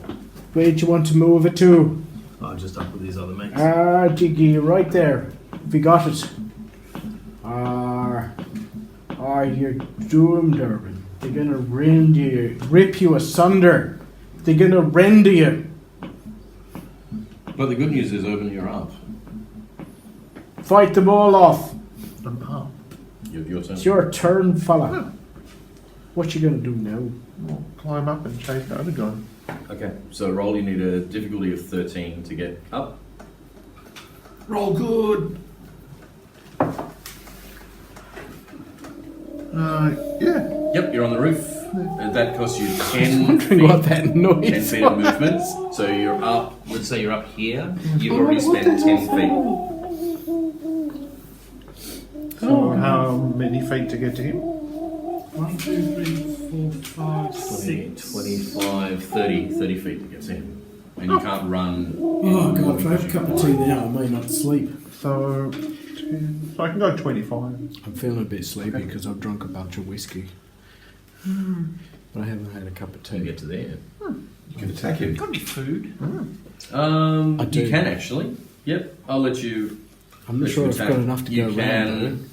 Where'd you want to move it to?
Oh, just up with these other mates.
Ah, Jiggy, right there. We got it. You're doomed, Urban. They're gonna rend you, rip you asunder. They're gonna render you.
But the good news is, Urban, you're up.
Fight them all off.
I'm up.
Your turn.
It's your turn, fella. What you gonna do now?
I'll climb up and chase the other guy.
Okay, so roll, you need a difficulty of 13 to get up.
Roll good.
Yeah.
Yep, you're on the roof. And that costs you 10
Wondering
feet.
what that
10
noise
feet of movement. So you're up, let's say you're up here. You've already spent 10 feet.
So how many feet to get to him?
1, 2, 3, 4, 5, 6.
25, 30 feet to get to him. And you can't run.
Oh god, if I have a cup of tea now, I may not sleep.
So, 10, so I can go 25.
I'm feeling a bit sleepy because I've drunk a bunch of whiskey. But I haven't had a cup of
To
tea.
get to there.
You can attack him.
Gotta be food.
I do.
You can actually. Yep, I'll let you.
I'm not
let
sure
you
I've
attack.
got enough to
You
go around.
can.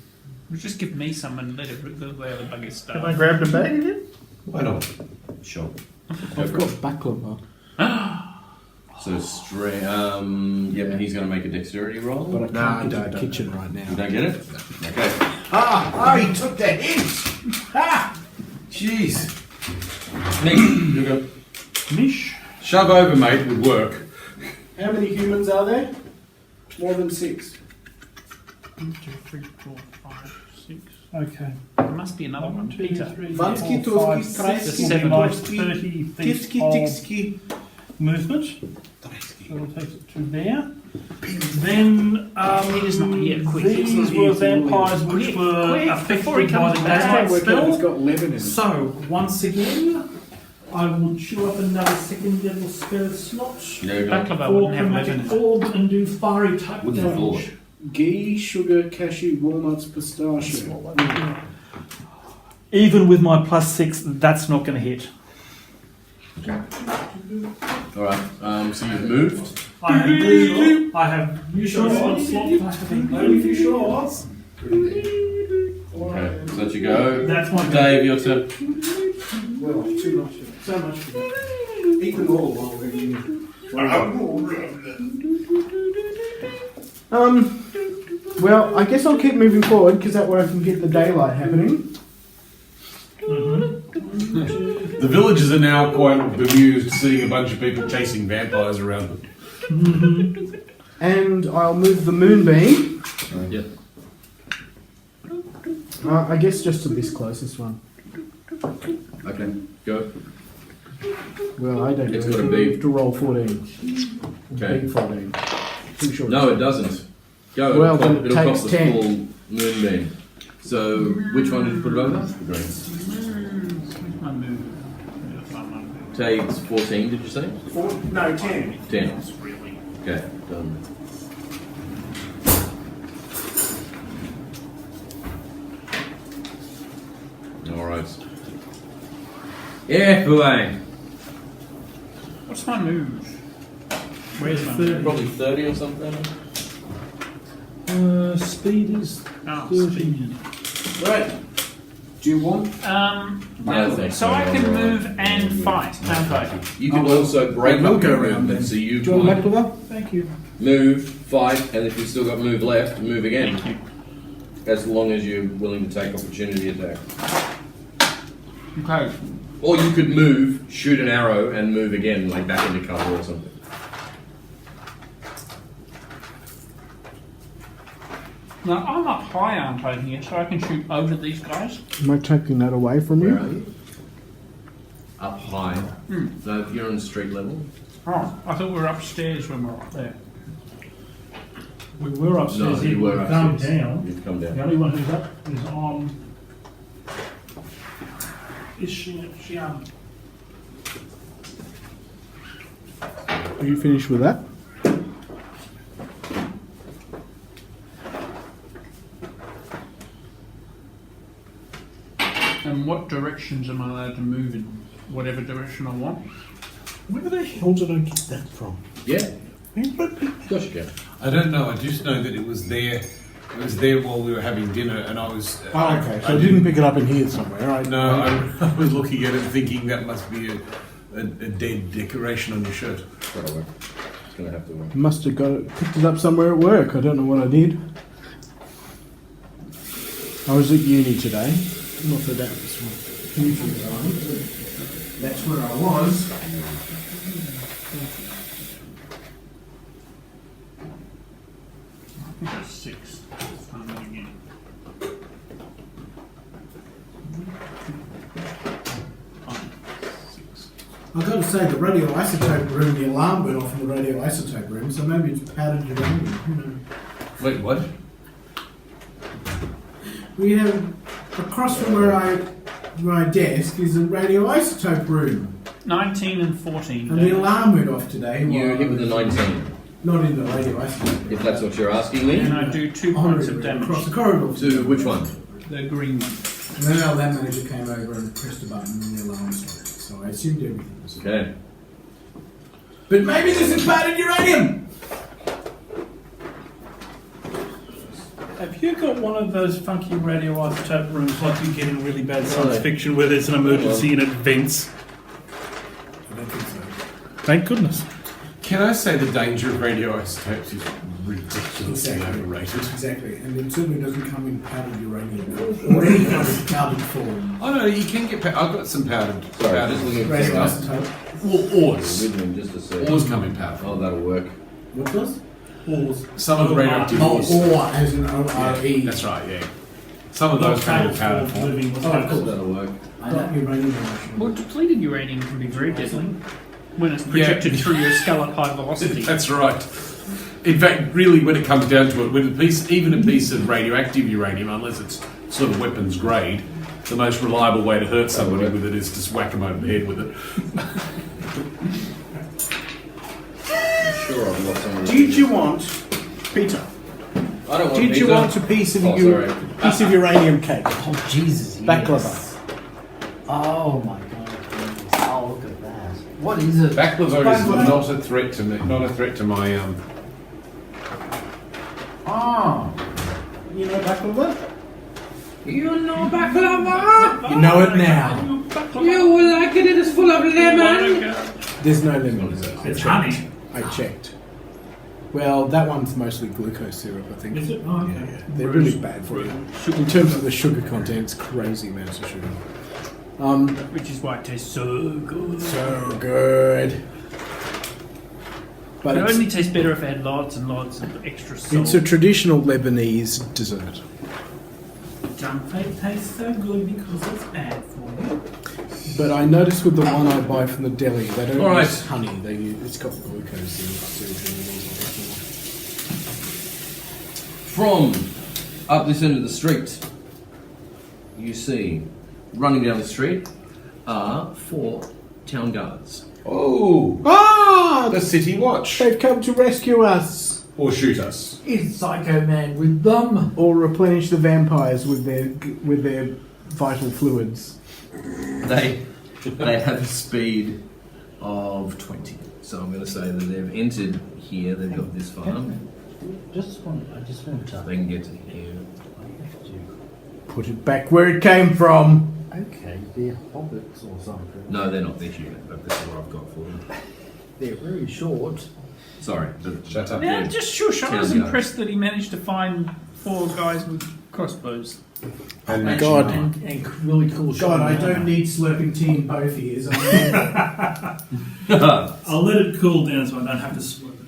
Just give me some and let the other bugger
Have I
start.
grabbed a bag again?
Why not?
Sure.
I've got baklava,
So yep, and he's going to make a dexterity roll.
but I can't
Nah,
get to
don't.
the kitchen right
You
now.
don't get it? Okay.
He took the hint! Jeez.
Nick, you go.
Mish.
Shove over, mate, would work.
How many humans are there? More than 6.
1, 2, 3, 4, 5, 6.
Okay.
There must be another
1,
one.
2,
Peter.
3,
Vansky,
4, 5,
Toski,
6.
Kreisky,
Seven.
Like
Toski,
30 feet
Tifsky,
of
Tixky.
movement. So we'll take it to there. Then
Peter's not here. Quick.
these were vampires which
Quick,
were
quick,
affected
before he
by
comes
the
back.
daylight
It's
spell.
got 11 in it.
So once again, I will chew up another second level spell slot.
You know,
Baklava
Or
wouldn't have 11 in
magic
it.
orb and do fiery type
Wouldn't have
damage.
thought.
Ghee, sugar, cashew, walnuts, pistachio.
Even with my +6, that's not going to hit.
Alright, so you've moved.
I have usual onslaught. I have only few shots.
Okay, so that you go.
That's my
Dave, your turn.
Well, too much. So much for that. Eat them all while we're here. Well, I guess I'll keep moving forward because that way I can get the daylight happening.
The villagers are now quite bemused seeing a bunch of people chasing vampires around them.
And I'll move the moonbeam.
Yep.
I guess just to this closest one.
Okay, go.
Well, I don't know.
It's got a beep.
To roll 14.
Okay.
Beep 14. Too short.
No, it doesn't. Go.
Well,
it'll
then it
it'll
takes
cost the
10.
full moonbeam. So, which one did you put it over? The green.
My move.
Takes 14, did you say?
No, 10.
10. Okay, done. Alright. Yeah, Boulain.
What's my move? Where's my move?
Probably 30 or something.
Speed is
Oh,
30.
speed.
Right. Do you want?
No,
So I can move and fight, can't I?
You can also break
we'll
up
go
your
around
movement,
then.
so you
Do you want
can
baklava? Thank you.
move, fight, and if you've still got move left, move again. As long as you're willing to take opportunity attack.
Okay.
Or you could move, shoot an arrow, and move again, like back into cover or something.
Now I'm up high, aren't I, here, so I can shoot over these guys?
Am I taking that away from
Where
you?
are you? Up high. So you're on street level.
Oh, I thought we were upstairs when we were up there.
We were upstairs
No,
here,
you were
we've come
upstairs.
down.
You've come
The
down.
only one who's up is on. Is she
Are you finished with that?
And what directions am I allowed to move in? Whatever direction I want?
Where the hell did I get that from?
Yeah. Of course you can.
I don't know. I just know that it was there. It was there while we were having dinner, and I was.
Oh, okay. So I didn't pick it up in here somewhere, right?
No, I was looking at it thinking that must be a dead decoration on your shirt.
That'll work. It's going to have to work.
Must have picked it up somewhere at work. I don't know what I did. I was at uni today. Not that that was That's where I was.
I think that's 6. Let's find it again.
I've got to say, the radioisotope room, the alarm went off in the radioisotope room, so maybe it's powdered uranium. Who knows?
Wait, what?
We have across from where my desk is a radioisotope room,
19 and 14.
and the alarm went off today.
You hit with a 19,
Not in the radioisotope.
if that's what you're asking me.
And I do 2 points of damage.
across the corridor.
To which one?
The green one.
And then our lab manager came over and pressed a button, and the alarm started. So I assumed everything was
Okay.
But maybe this is powdered uranium.
Have you got one of those funky radioisotope rooms like you get in really bad science fiction where there's an emergency and it vents?
I don't think so.
Thank goodness.
Can I say the danger of radioisotopes is ridiculously
Exactly.
overrated?
Exactly, and it certainly doesn't come in powdered uranium or any kind of powdered form.
Oh no, you can get. I've got some powdered.
Sorry,
powdered
just looking for stuff.
Radioisotope.
ores.
With them just a sec.
Ores come in powder.
Oh, that'll work.
What does? Ores.
Some of the radioactive
Oh,
ores.
ore as in O-R-E.
Yeah, that's right. Yeah. Some of those come in powder form.
Oh, of course.
That'll work.
Not uranium. emulsion.
Well, depleted uranium can be very deadly when it's projected through your skull at high velocity.
That's right. In fact, really, when it comes down to it, with a piece, even a piece of radioactive uranium, unless it's sort of weapons grade, the most reliable way to hurt somebody with it is to whack them over the head with it.
Sure, I've got some.
Did you want, Peter?
I don't want
Did you
pizza.
want a piece of
Oh,
piece of uranium cake?
Oh Jesus!
Baklava.
Yes. Oh my God! Goodness. Oh look at that! What is it?
Baklava is not a threat to me. Not a threat to my
Oh,
You know baklava?
You know baklava?
You know it now.
You will like it. It is full of lemon.
There's no lemon in it.
It's honey.
I checked. Well, that one's mostly glucose syrup, I think.
Is it? Oh, okay.
Yeah, they're really bad for you. In terms of the sugar content, it's crazy amounts of sugar.
Which is why it tastes so good.
So good. But
It
it's,
only tastes better if it had lots and lots of extra salt.
it's a traditional Lebanese dessert.
Junk food tastes so good because it's bad for you.
But I noticed with the one I buy from the deli, they don't
All right.
use honey. They use, it's got glucose in it.
From up this end of the street, you see, running down the street, are 4 town guards.
Oh,
Ah!
the city watch
They've come to rescue us!
or shoot us.
is Psycho Man with them?
Or replenish the vampires with their vital fluids.
They have a speed of 20. So I'm going to say that they've entered here, they've got this far.
I just want to.
They can get to here.
Put it back where it came from.
Okay, they're hobbits or something.
No, they're not. They're human, but this is what I've got for them.
They're very short.
Sorry.
Shut up.
Yeah, just shush. I was
Town guard.
impressed that he managed to find 4 guys with crossbows.
And
God.
And really cool
God, I
shotgun.
don't need slurping tea in both ears.
I'll let it cool down so I don't have to slurp it.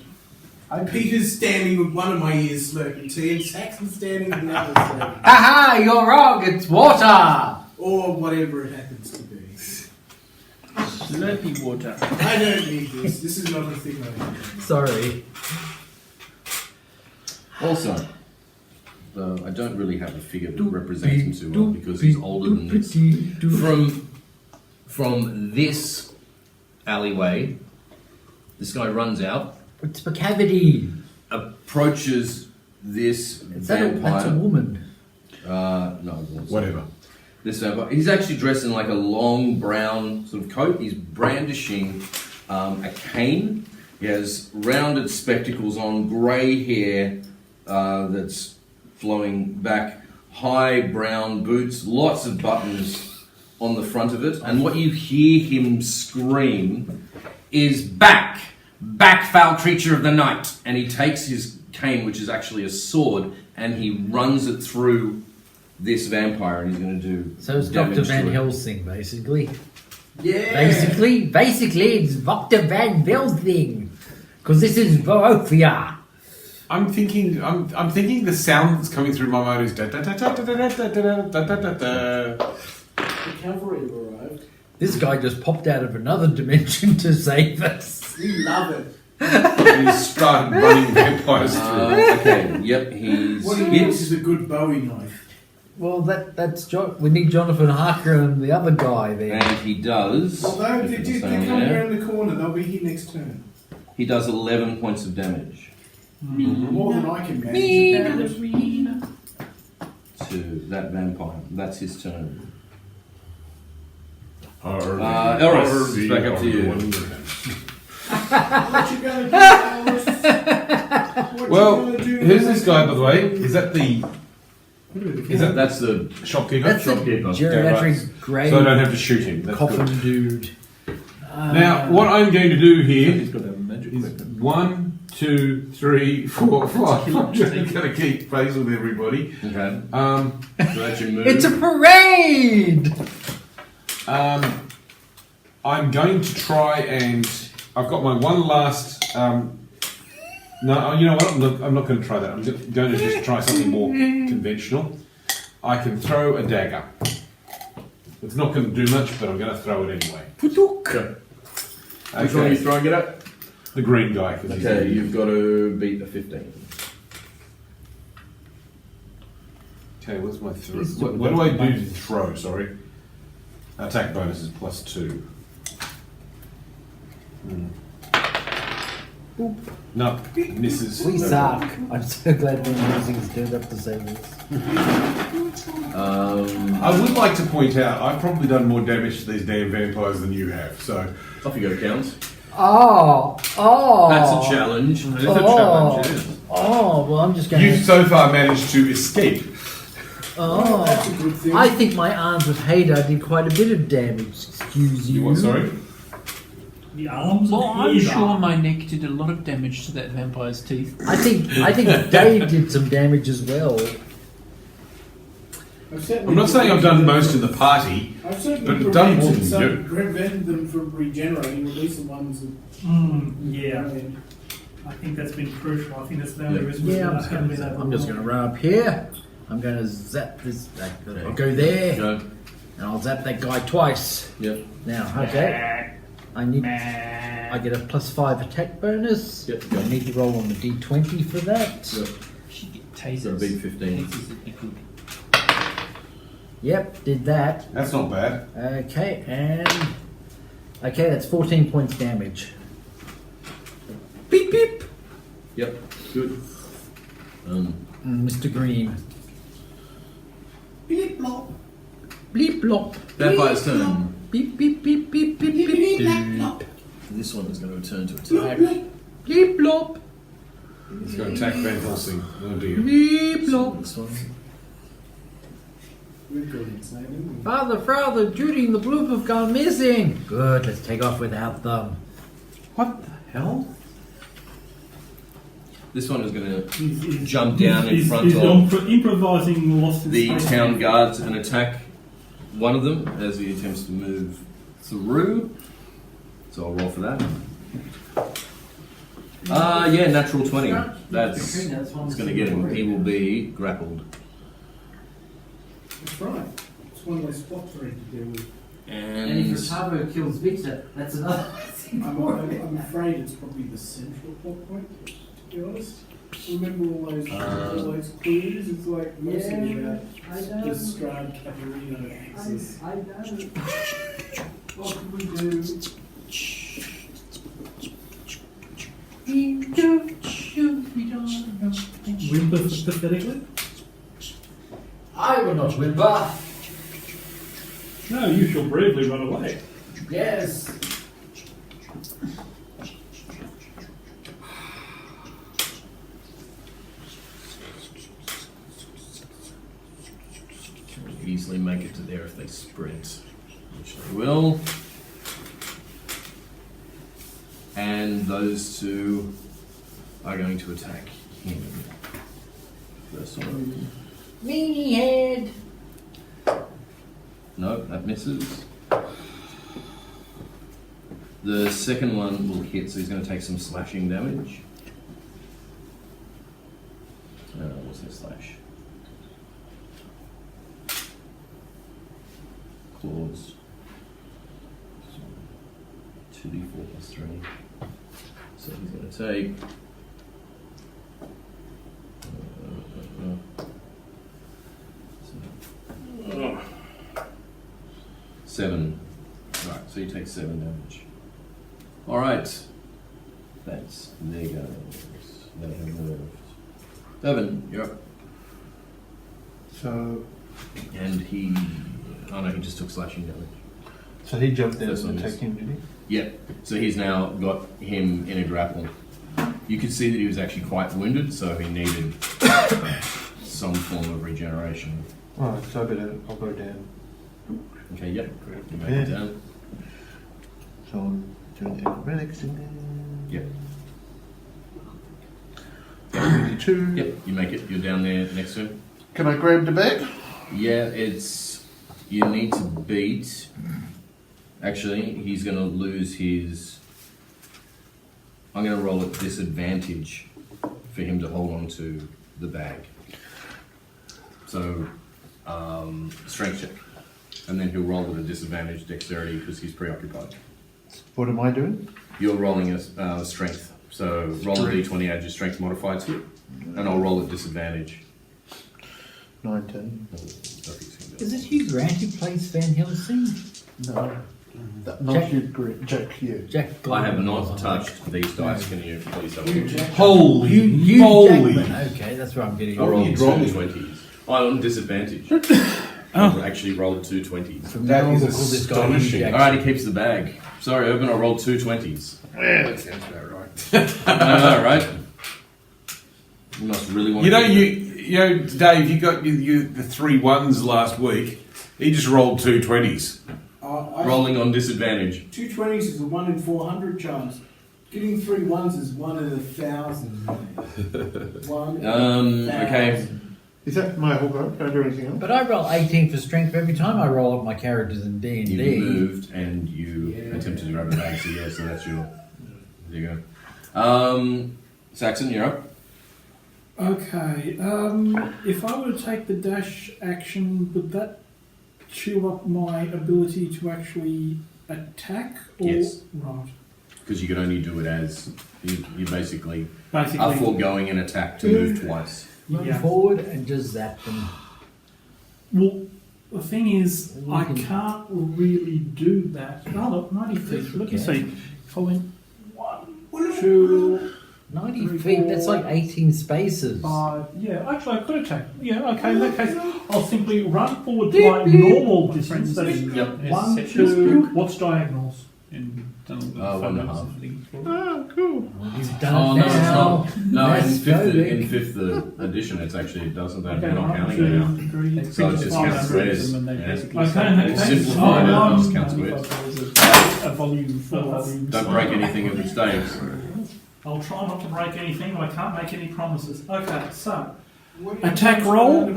Peter's standing with one of my ears slurping tea, and Saxon's standing with the other slurping.
Haha, you're wrong, it's water!
Or whatever it happens to be.
Slurpy water.
I don't need this. This is not a thing I need.
Sorry.
Also, I don't really have a figure that represents him too well because he's older than this. From this alleyway, this guy runs out,
It's the cavity.
approaches this
That's
vampire.
a woman.
No, it wasn't.
whatever.
This vampire. He's actually dressed in like a long brown sort of coat. He's brandishing a cane. He has rounded spectacles on, grey hair that's flowing back, high brown boots, lots of buttons on the front of it. And what you hear him scream is "Back! Back, foul creature of the night!" And he takes his cane, which is actually a sword, and he runs it through this vampire, and he's going to do
So it's
damage
Dr.
to
Van
it.
Helsing, basically.
Yeah.
Basically, it's Dr. Van Helsing. Because this is Barovia.
I'm thinking the sound that's coming through my mind is da da da da da da da da da da da da.
The cavalry have arrived.
This guy just popped out of another dimension to save us.
We love it.
And he's started running vampires through.
Okay, yep, he's
What he
hit.
needs is a good Bowie knife.
Well, that's we need Jonathan Harker and the other guy there.
And he does.
Although
if
they're
it's
coming
down there,
around the corner, they'll be here next turn.
he does 11 points of damage
More than I can manage.
to that vampire. That's his turn.
Elris,
it's back up to you.
What you gonna do, Alice? What
Well,
you gonna do?
who's this guy, by the way? Is that the
That's the
shopkeeper?
That's the
shopkeeper.
geriatric grey
So I don't have to shoot him. That's
coffin
good.
dude.
Now, what I'm going to do here
He's got a magic
is
weapon.
1, 2, 3, 4, 5. I'm just going to keep pace with everybody.
Okay.
Um,
So that's your move.
It's a parade!
I'm going to try and I've got my one last. No, you know what? I'm not going to try that. I'm going to just try something more conventional. I can throw a dagger. It's not going to do much, but I'm going to throw it anyway.
Okay. Which one are you throwing it at?
The green guy. 'Cause he's-
Okay, you've got to beat a 15.
Okay, what's my throw? What do I do to throw? Sorry. Attack bonus is +2. No, misses.
We suck. I'm so glad Van Helsing's turned up to save us.
I would like to point out I've probably done more damage to these damn vampires than you have. So
Off you go, Count.
Oh!
That's a challenge.
it is a challenge. It is.
Oh, well, I'm just going
You've
to...
so far managed to escape.
Oh,
That's a good thing.
I think my arms with Hader did quite a bit of damage. Excuse you.
You what? Sorry.
The arms
Well,
of
I'm
Hagar.
sure my neck did a lot of damage to that vampire's teeth.
I think Dave did some damage as well.
I'm not saying I've done most in the party.
I've certainly
but done more
prevented,
than you.
prevented them from regenerating, at least the ones that.
Yeah, I think that's been crucial. I think that's the only reason we
Yeah,
haven't been able
I'm just going to run up here. I'm going to zap this. I'll go there,
Go.
and I'll zap that guy twice.
Yep.
Now, okay. I get a +5 attack bonus.
Yep.
I need to roll on the d20 for that.
Yep.
Should get
Got to
tasers.
beat 15.
Tasers would be good.
Yep, did that.
That's not bad.
Okay, and okay, that's 14 points damage. Beep beep.
Yep. Good.
Mr. Green.
Beep blop.
Bleep blop.
Vampire's turn.
Beep beep beep beep beep beep beep.
This one is going to return to attack.
Bleep blop.
He's going to attack Van Helsing. Oh dear.
Bleep blop.
This one.
We've got insane.
Father, Judy and the bloop have gone missing. Good, let's take off without them.
What the hell?
This one is going to jump down in front
He's
of
improvising lost in
the
space.
town guards and attack one of them as he attempts to move through. So I'll roll for that. Yeah, natural 20. That's it's going to get him. He will be grappled.
That's right. It's one less plot thread to deal with.
And if Rotavo kills Victor, that's another thing.
I'm afraid it's probably the central plot point, to be honest. Remember all those clues? It's like mostly about the Strahd Cavalino axis.
I don't.
What can we do?
Whimper pathetically?
I will not whimper.
No, you shall bravely run away.
Yes.
Easily make it to there if they sprint, which they will. And those two are going to attack him. First one.
Meanie head.
No, that misses. The second one will hit, so he's going to take some slashing damage. What's their slash? Claws. 2d4 plus 3. So he's going to take. 7. Right, so you take 7 damage. Alright. That's there goes. They have moved. 7, you're up.
So
And he. Oh no, he just took slashing damage.
So he jumped down
First one
and
is-
attacked him, did he?
Yeah, so he's now got him in a grapple. You could see that he was actually quite wounded, so he needed some form of regeneration.
Alright, so I'll go down.
Okay, yep. You make it down.
So I'm doing the acrobatics again.
Yep.
22.
Yep, you make it. You're down there next to him.
Can I grab the bag?
Yeah, it's. You need to beat. Actually, he's going to lose his. I'm going to roll at disadvantage for him to hold on to the bag. So, strength check. And then he'll roll at a disadvantage dexterity because he's preoccupied.
What am I doing?
You're rolling a strength. So, roll a d20, add your strength modifier to it. And I'll roll at disadvantage.
19.
Is it Hugh Grant who plays Van Helsing?
No. Not
Jack-
you, Jack Hugh.
Jack.
I have not touched these dice. Can you please have a look?
Holy
Hugh
moly!
Jackman. Okay, that's where I'm getting.
I rolled
you'd
two
roll.
20s. I'm on disadvantage. I actually rolled 2 20s.
From
That
now on,
is
we'll call this guy Hugh
astonishing.
Jackman.
Alright, he keeps the bag. Sorry, Urban, I rolled 2 20s.
Yeah, that sounds about right.
I know, right? You must really want
You know,
to.
you know, Dave, you got the 3 1s last week. He just rolled 2 20s.
Rolling on disadvantage.
2 20s is a 1 in 400 chance. Getting 3 1s is 1 in 1,000. 1 in 1,000.
Okay.
Is that my whole go? Can I do anything else?
But I roll 18 for strength every time I roll up my characters in D&D.
You moved and you attempted to grab a bag, so yeah, so that's your. There you go. Saxon, you're up.
Okay, if I were to take the dash action, would that chew up my ability to actually attack? Or,
Yes.
Right.
Because you can only do it as. You basically are
Basically,
foregoing an attack to move twice.
Run
Yeah.
forward and just zap them.
well, the thing is,
You
I
can-
can't really do that. Oh, look, 90 feet. Let me
Okay.
see. If I went 1, 2,
90
3,
feet, that's
4,
like 18 spaces.
5. Yeah, actually, I could attack. Yeah, okay, in that case, I'll simply run forward to my normal distance. That is
Yep.
1, 2. What's diagonals?
and done all the
1.5.
photos and things for it.
Oh, cool.
You've done
Oh
it
no, it's
now.
not. No,
Let's go, Vic.
in fifth edition, it's actually it doesn't. They're
Okay,
not
one,
counting
two,
it now.
three,
So it's just
four,
counts
five,
squares.
and they
Yeah.
basically
Okay,
say-
okay.
It's simplified,
Oh,
it just counts squares.
a volume, 4 volumes.
Don't break anything of mistakes.
I'll try not to break anything, but I can't make any promises. Okay, so attack roll.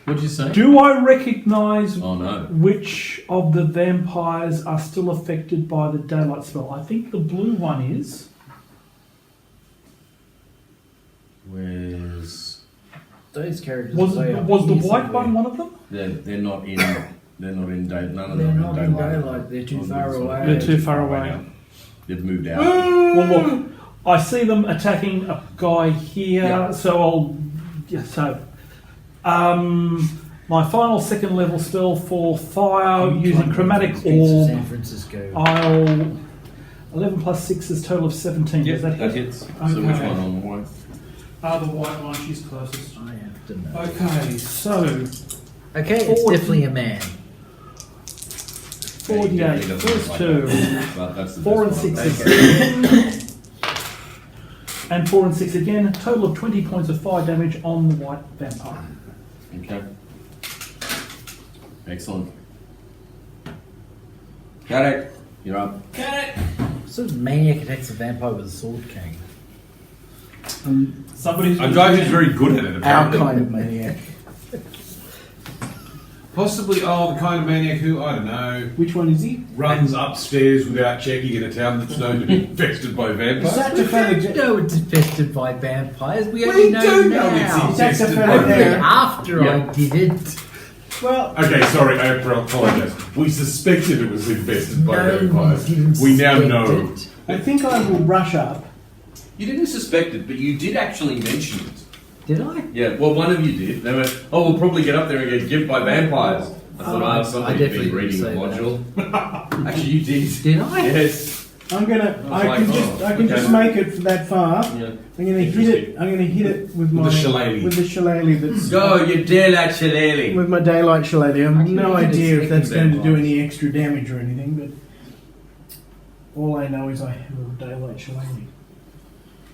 What'd you say?
Do I recognise
Oh no.
which of the vampires are still affected by the daylight spell? I think the blue one is.
Where's
Those characters.
Was
way up
the
here
white
somewhere.
one one of them?
they're not in day. None of
They're
them
not
are
in
daylight.
daylight. They're too
Oh,
far
sorry.
away.
They're too far away.
now. They've moved out.
Well, look, I see them attacking a guy here,
Yeah.
so I'll. Yeah, so. My final second level spell for fire using chromatic
Streets of San
orb.
Francisco.
I'll 11 plus 6 is total of 17.
Yep,
Does that
that
hit?
hits. So
Okay.
which one on the white?
The white one, she's closest.
I have to know.
Okay, so
Okay, it's
40.
definitely a man.
48.
Yeah, he doesn't
First
like
two.
that. But that's the
4 and
best one.
6
Okay.
again. And 4 and 6 again. Total of 20 points of fire damage on the white vampire.
Okay. Excellent. Got it. You're up.
Sort of maniac attacks a vampire with a sword cane.
Somebody's.
A guy who's very good at it,
Our
apparently.
kind of maniac.
Possibly, the kind of maniac who, I don't know,
Which one is he?
runs upstairs without checking in a town that's known to be infested by vampires.
Such a fellow.
We know it's infested by vampires. We only know
do
now.
know it's
Such a
infested
fellow
by
Only
there.
after
Yeah.
I did it.
Well,
Okay, sorry, I apologise. We suspected it was infested by
No,
vampires.
we didn't
We now
suspect
know.
it.
I think I will rush up.
You didn't suspect it, but you did actually mention it.
Did I?
Yeah, well, one of you did. They went, oh, we'll probably get up there and get gimped by vampires. I thought,
I
somebody's
definitely
been reading the
didn't say
module. Actually, you did.
Did I?
Yes.
I'm gonna.
I
I
was
can
like,
just.
oh,
I can
okay.
just make it that far.
Yeah.
I'm gonna hit it. I'm gonna hit it with my
the shillelagh.
With the shillelagh that's.
Go, you daylight shillelagh.
With my daylight shillelagh. I have
Actually,
no
I think
idea
it's
if that's
second
going to do
daylight.
any extra damage or anything, but all I know is I have a daylight shillelagh.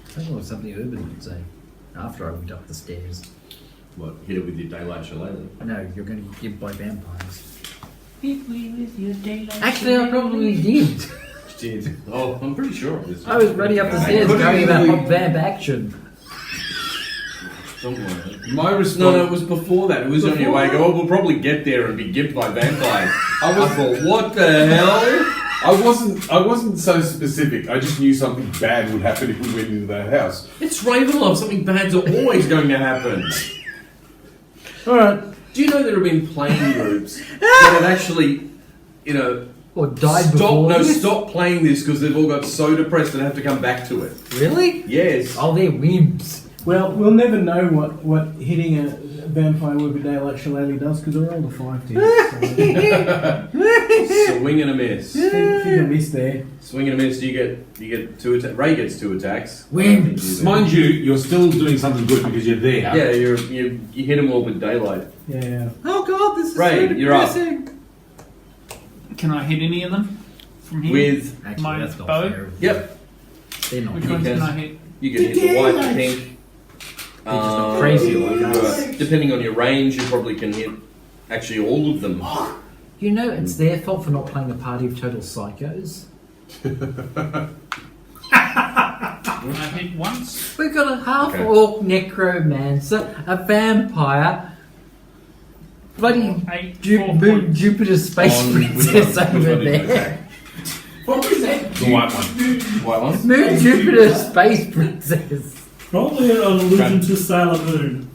Sounds like something Urban would say. After I went up the stairs.
What, hit it with your daylight shillelagh?
No, you're going to get by vampires.
Hit me with your daylight.
Actually, I probably did.
Did. Oh, I'm pretty sure of this.
I was running up the stairs going about hot vamp action.
Something like that.
My response.
No, it was before that. It was on your way. Go, oh, we'll probably get there and be gimped by vampires. I thought, what the hell?
I wasn't so specific. I just knew something bad would happen if we went into that house.
It's Ravenloft. Something bad's always going to happen.
Alright.
Do you know there have been playing groups that have actually,
Or died before this?
stop playing this because they've all got so depressed and have to come back to it.
Really?
Yes.
Oh, they're wimps.
Well, we'll never know what hitting a vampire with a daylight shillelagh does because I rolled a 5 to
Swing and a miss.
I think I missed there.
Swing and a miss. You get 2 attacks. Ray gets 2 attacks.
Wimps.
Mind you, you're still doing something good because you're there.
Yeah, you hit them all with daylight.
Yeah.
Oh god, this is
Ray,
so
you're up.
depressing.
Can I hit any of them from here?
With
Actually,
My
that's not
bow?
fair.
yep,
They're not.
Which
You
ones
can.
can I hit?
you can hit the white, the pink.
They're just not crazy like us.
Depending on your range, you probably can hit actually all of them.
You know, it's their fault for not playing a party of total psychos.
I hit once.
We've got a half
Okay.
orc necromancer, a vampire, bloody
8, 4
Moon
points.
Jupiter space
On-
princess
which one
over
did you
there.
What was that?
The white one.
White one?
Moon Jupiter space princess.
Probably an allusion to Sailor Moon.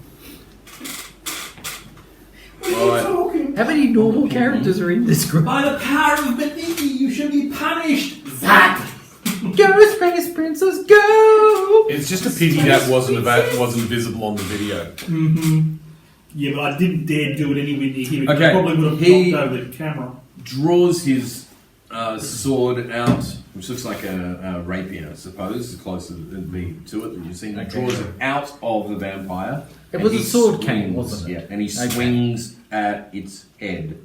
Alright.
How many normal characters are in this group?
By the power of Beniki, you shall be punished.
Go, space princess, go!
It's just a pity that wasn't visible on the video.
Mm-hmm. Yeah, but I didn't dare do it anywhere near him.
Okay,
I probably would have
he-
knocked over the camera.
Draws his sword out, which looks like a rapier, I suppose, the closer it'd be to it that you've seen. He draws it out of the vampire.
It
and
was
he
a sword cane,
swings,
wasn't it?
Yeah, and he
Okay.
swings at its head.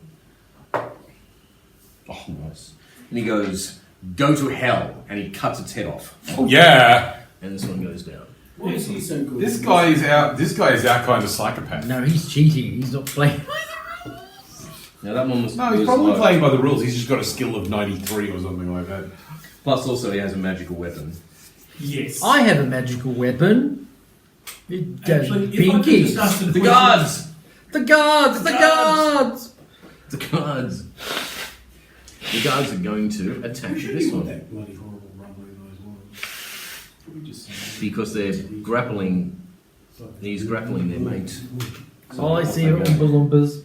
Oh, nice. And he goes, "Go to hell," and he cuts its head off.
Yeah.
And this one goes down.
Why is he so good?
This guy is our kind of psychopath.
No, he's cheating. He's not playing.
Now that one was.
No, he's
was
probably
low.
playing by the rules. He's just got a skill of 93 or something like that.
Plus, also, he has a magical weapon.
Yes.
I have a magical weapon. It does
Actually, if I could
pinkies.
just ask
The guards!
The guards! The guards!
The guards! The guards are going to attack this one.
That bloody horrible rumbling noise was. What we just say?
Because they're grappling. He's grappling their mate.
All I see are Oompa Loompas.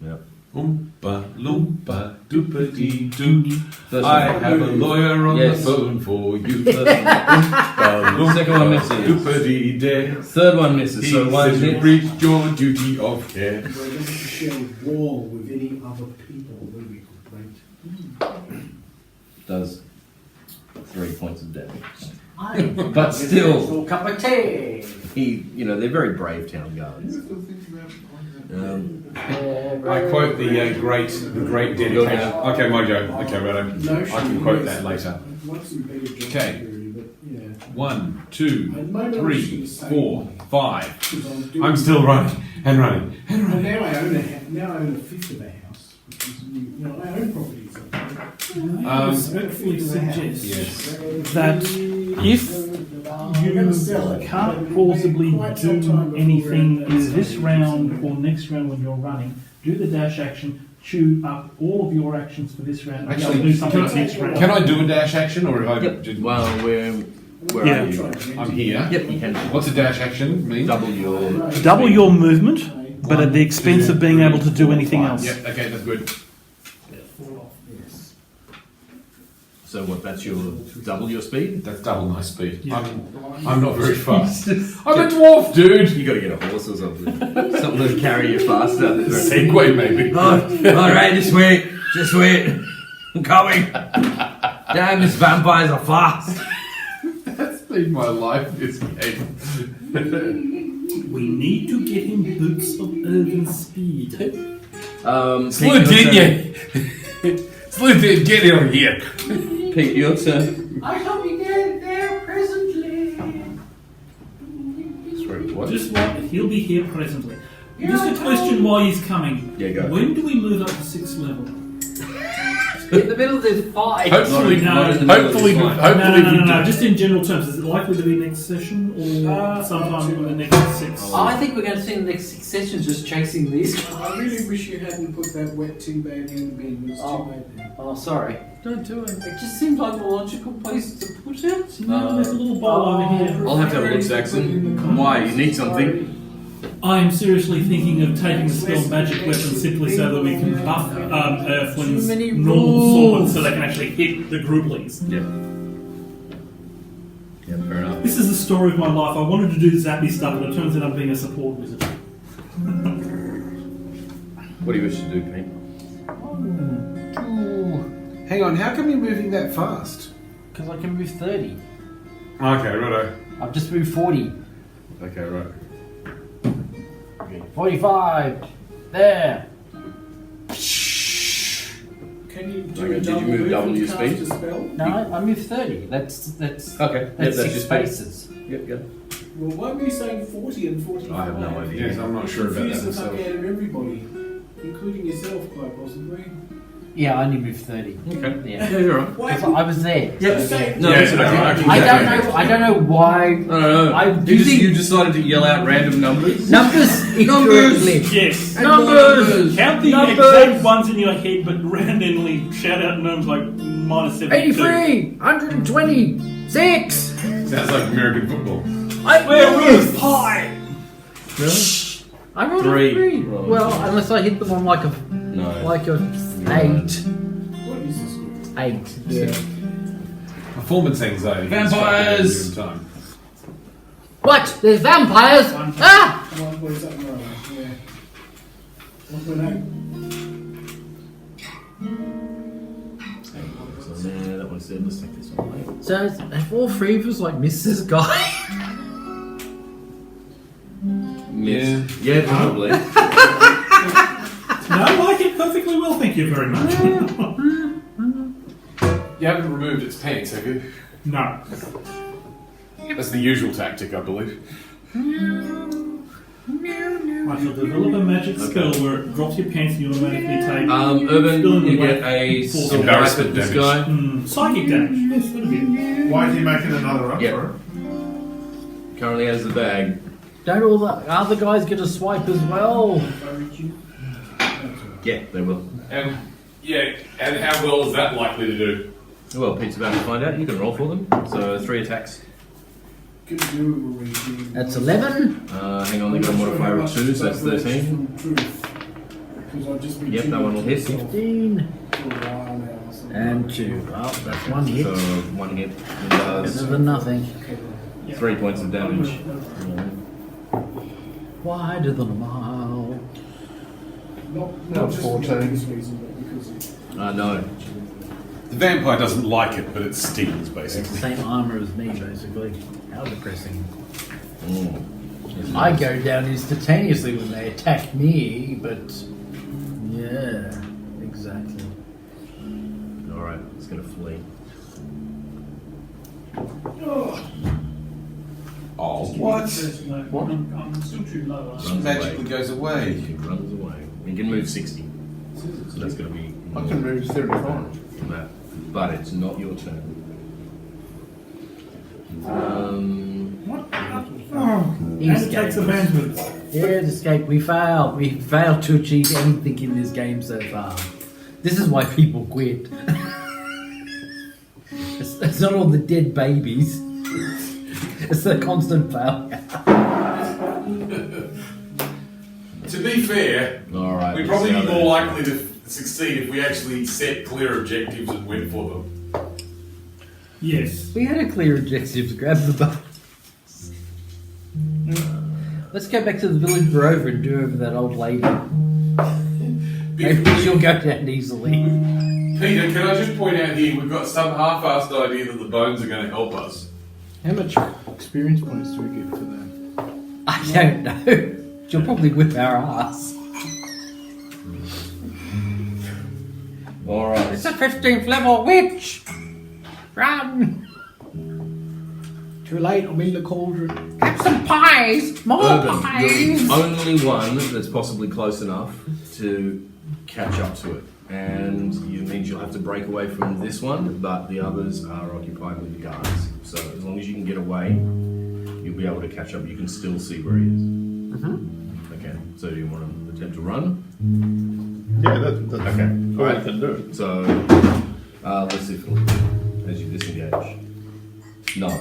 Yep.
Oompa loompa doopity doo.
First
I
one.
have a lawyer on
Yes.
the phone for you.
Second one misses.
Doopity day.
Third one misses,
He
so one
says you
hit.
breached your duty of care.
We're going to share a wall with any other people that we could break.
Does 3 points of damage. But still,
Cup of tea.
they're very brave town guards.
I quote the great dedication. Okay, my go. Okay, righto. I can quote that later. Okay. 1, 2, 3, 4, 5. I'm still running and running and
Well,
running.
now I own a fifth of a house. Which is, I own properties.
I respectfully suggest
Yes.
that if you can't plausibly do anything in this round or next round when you're running, do the dash action, chew up all of your actions for this round, and
Actually,
do something next round.
Can I do a dash action, or if I
Yep.
did?
Well, where
Yeah.
are you?
I'm here.
Yep, you can
What's a dash action mean?
Double your movement, but at the expense of being able to do anything else.
Yep. Okay, that's good.
So what? That's your double your speed.
That's double my speed.
Yeah.
I'm not very fast. I'm a dwarf, dude.
You got to get a horse or something. Something to carry you faster.
Segway, maybe.
All right, just wait. I'm coming. Damn, these vampires are fast.
That's been my life this game.
We need to get him boots of earthen speed.
Slow did you? Slow did get over here.
Pete, your turn.
I shall be there presently.
What?
Just wait, he'll be here presently. Just a question while he's coming.
Yeah, go.
When do we move up to 6th level?
In the middle of this fight.
Hopefully,
No,
hopefully,
No. Just in general terms, is it likely to be next session or sometime in the next 6?
I think we're going to see the next 6 sessions just chasing these guys.
I really wish you hadn't put that wet tea bag in the bin. It's
Oh.
too late now.
Oh, sorry. Don't do it. It just seems like the logical place to put it.
No, there's a little bowl over here.
I'll have to have a look, Saxon. Why? You need something?
I am seriously thinking of taking the spell magic weapon simply so that we can buff Earthling's
Too many
normal
rules.
swords so they can actually hit the Grooblies.
Yeah. Yeah, fair enough.
This is the story of my life. I wanted to do zappy stuff, but it turns out I'm being a support wizard.
What do you wish to do, Pete?
Hang on, how come you're moving that fast?
Because I can move 30.
Okay, righto.
I've just moved 40.
Okay, right.
45. There.
Can you do
Okay,
a
did you
double
move double
and
your
cast
speed?
a spell?
No, I moved 30. That's
Okay, yeah,
that's
that's
6
your space.
spaces.
Yep, yep.
Well, why were you saying 40 and 45?
I have no idea.
Yes, I'm not sure about that
Confuse the fuck
myself.
out of everybody, including yourself, quite possibly.
Yeah, I only moved 30.
Okay.
Yeah.
Yeah, you're right.
Because I was there.
Yeah.
So,
No,
Yeah,
it's
okay,
okay.
I can
I
get
don't
that.
know. I don't know why.
I don't know.
I do think-
you decided to yell out random numbers?
Numbers incorrectly.
Yes.
Numbers.
Count the
Numbers.
exact ones in your head, but randomly shout out numbers like minus 72.
83. 126.
Sounds like American football.
Werewolf pie!
Really?
I rolled
Three.
a 3.
Right.
Well, unless I hit them on like a
No.
8.
What is this?
8.
Yeah.
Performance anxiety.
Vampires!
It's fucking
What? There's vampires? Ah!
What is that? No, yeah. What were they?
So, yeah, that one's dead. Let's take this one away.
So have all 3 of us like missed this guy?
Yeah. Yeah, probably.
No, I like it perfectly well, thank you very much.
You haven't removed its pants, have you?
No.
That's the usual tactic, I believe.
I shall develop a magic spell where it drops your pants and you automatically take.
Urban, you get a swipe
Embarrassment
at this
damage.
guy.
Psychic damage. Yes, that'll be it.
Why is he making another run
Yep.
for it?
Currently has the bag.
Don't all the other guys get a swipe as well?
Yeah, they will.
And how well is that likely to do?
Well, Pete's about to find out. You can roll for them. So 3 attacks.
That's 11.
Hang on, they got a modifier of 2, so that's 13. Yep, that one will hit.
15. And 2. Well, that's one hit.
So 1 hit. It does
Better than nothing.
3 points of damage.
Wider than a mile.
Not 14.
No.
The vampire doesn't like it, but it stings,
It's the
basically.
same armor as me, basically. How depressing.
Mm.
I go down instantaneously when they attack me, but yeah, exactly.
Alright, it's going to flee.
Oh, what?
What? I'm still too low.
Runs
Magically
away.
goes away.
He runs away. He can move 60. So that's going to be
I can move 35.
than that. But it's not your turn.
He
And it takes
escaped.
advantage.
Yeah, escape. We failed. We failed to achieve anything in this game so far. This is why people quit. It's not all the dead babies. It's the constant failure.
To be fair,
Alright.
we'd probably be more likely to succeed if we actually set clear objectives and went for them.
Yes.
We had a clear objective to grab the boat. Let's go back to the village we're over and do over that old lady. Maybe she'll go down easily.
Peter, can I just point out here, we've got some half-assed idea that the bones are going to help us.
How much experience points do we get for that?
I don't know. She'll probably whip our ass.
Alright.
It's a 15th level witch! Run!
Too late, I'm in the cauldron.
Have some pies! More
Urban, you're
pies!
the only one that's possibly close enough to catch up to it. And it means you'll have to break away from this one, but the others are occupied with the guards. So as long as you can get away, you'll be able to catch up. You can still see where he is. Okay, so do you want to attempt to run?
Yeah, that's
Okay,
all I
alright.
can do.
So, let's see if it'll as you disengage. No,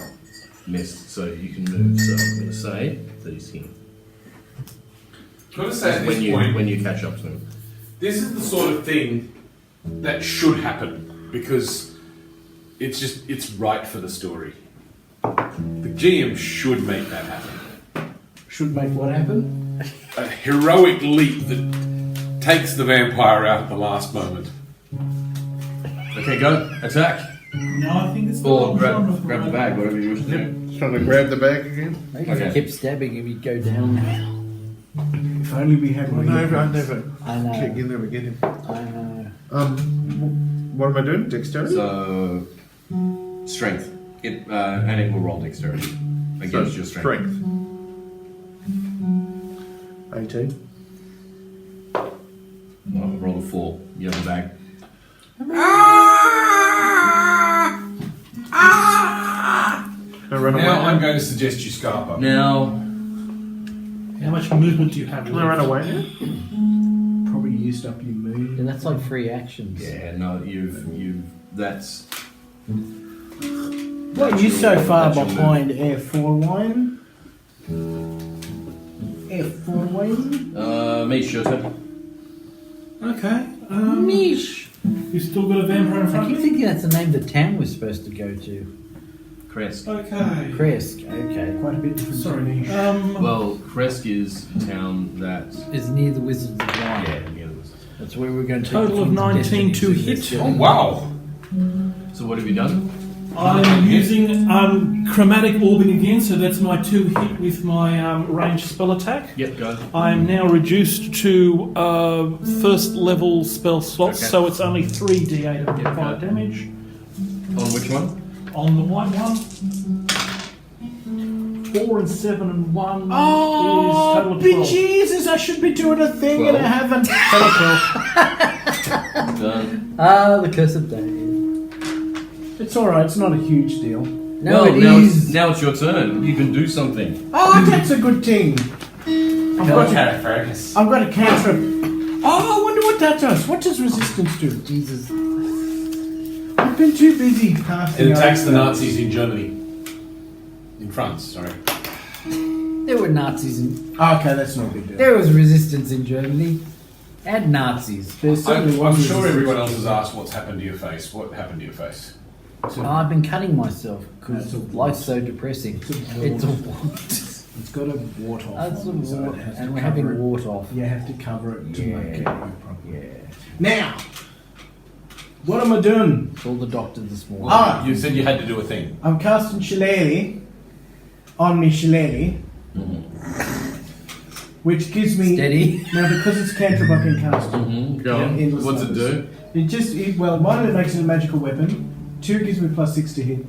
missed. So you can move. So I'm going to say that he's here.
Got to say at
When
this point,
you catch up to him.
this is the sort of thing that should happen because it's right for the story. The GM should make that happen.
Should make what happen?
A heroic leap that takes the vampire out at the last moment.
Okay, go. Attack.
No, I think it's the
Or
wrong genre for
grab the
right.
bag, whatever you wish to do.
Just trying to grab the bag again.
Maybe if
Okay.
we kept stabbing him, he'd go down now.
If only we had one.
No, I never.
I know.
You never get him.
I know.
What am I doing? Dexterity?
So, strength. And it will roll dexterity against your strength.
18.
Well, roll a 4. You have the bag.
I run away.
Now I'm going to suggest you scarper.
Now,
How much movement do you have?
Can I run away now?
Probably used up your move.
And that's like free actions.
yeah, no, that's...
What are you so far
That's your move.
behind F4 Wayne? F4 Wayne?
Me's your turn.
Okay.
Niche.
You still got a vampire in
I
front
keep
of me?
thinking that's the name of the town we're supposed to go to.
Crest.
Okay.
Kresk. Okay.
Quite a bit different.
Sorry.
Niche.
Well, Crest is a town that...
Is near the Wizards of Wine.
Yeah, near the
That's where we're going to
Total of 19 to hit.
Oh wow!
So what have you done?
I'm using chromatic orbing again, so that's my 2 hit with my ranged spell attack.
Yep, go.
I am now reduced to first level spell slots,
Okay.
so it's only 3d8 of
Yep,
fire
go.
damage.
On which one?
On the white one, 4 and 7 and 1
Oh,
is total of 12.
Jesus, I should be doing a thing and I haven't.
Done.
Ah, the curse of Dave.
It's alright, it's not a huge deal.
No,
Well,
it
now
is.
Now it's your turn. You can do something.
Oh, that's a good thing. I've got a cantrip. Oh, I wonder what that does. What does resistance do?
Jesus.
I've been too busy casting.
It attacks
out.
the Nazis in Germany. In France, sorry.
There were Nazis in.
Oh, okay, that's not a big deal.
There was resistance in Germany. And Nazis.
There certainly
I'm
was
sure
resistance.
everyone else has asked what's happened to your face. What happened to your face?
I've been cutting myself because
That's a
life's so depressing. It's a wart.
It's got a wart off.
That's a
on it, so
wart,
it has to
and we're
cover
having
it.
wart off.
You have to cover it to
Yeah.
make it work properly.
Yeah.
Now, what am I doing?
Saw the doctor this morning.
Ah,
You said you had to do a thing.
I'm casting Shillelagh on me Shillelagh, which gives me
Steady.
now because it's cantrip I can cast it.
Go on.
Endless
What's it
numbers.
do?
Well, one it makes it a magical weapon. 2 gives me +6 to hit,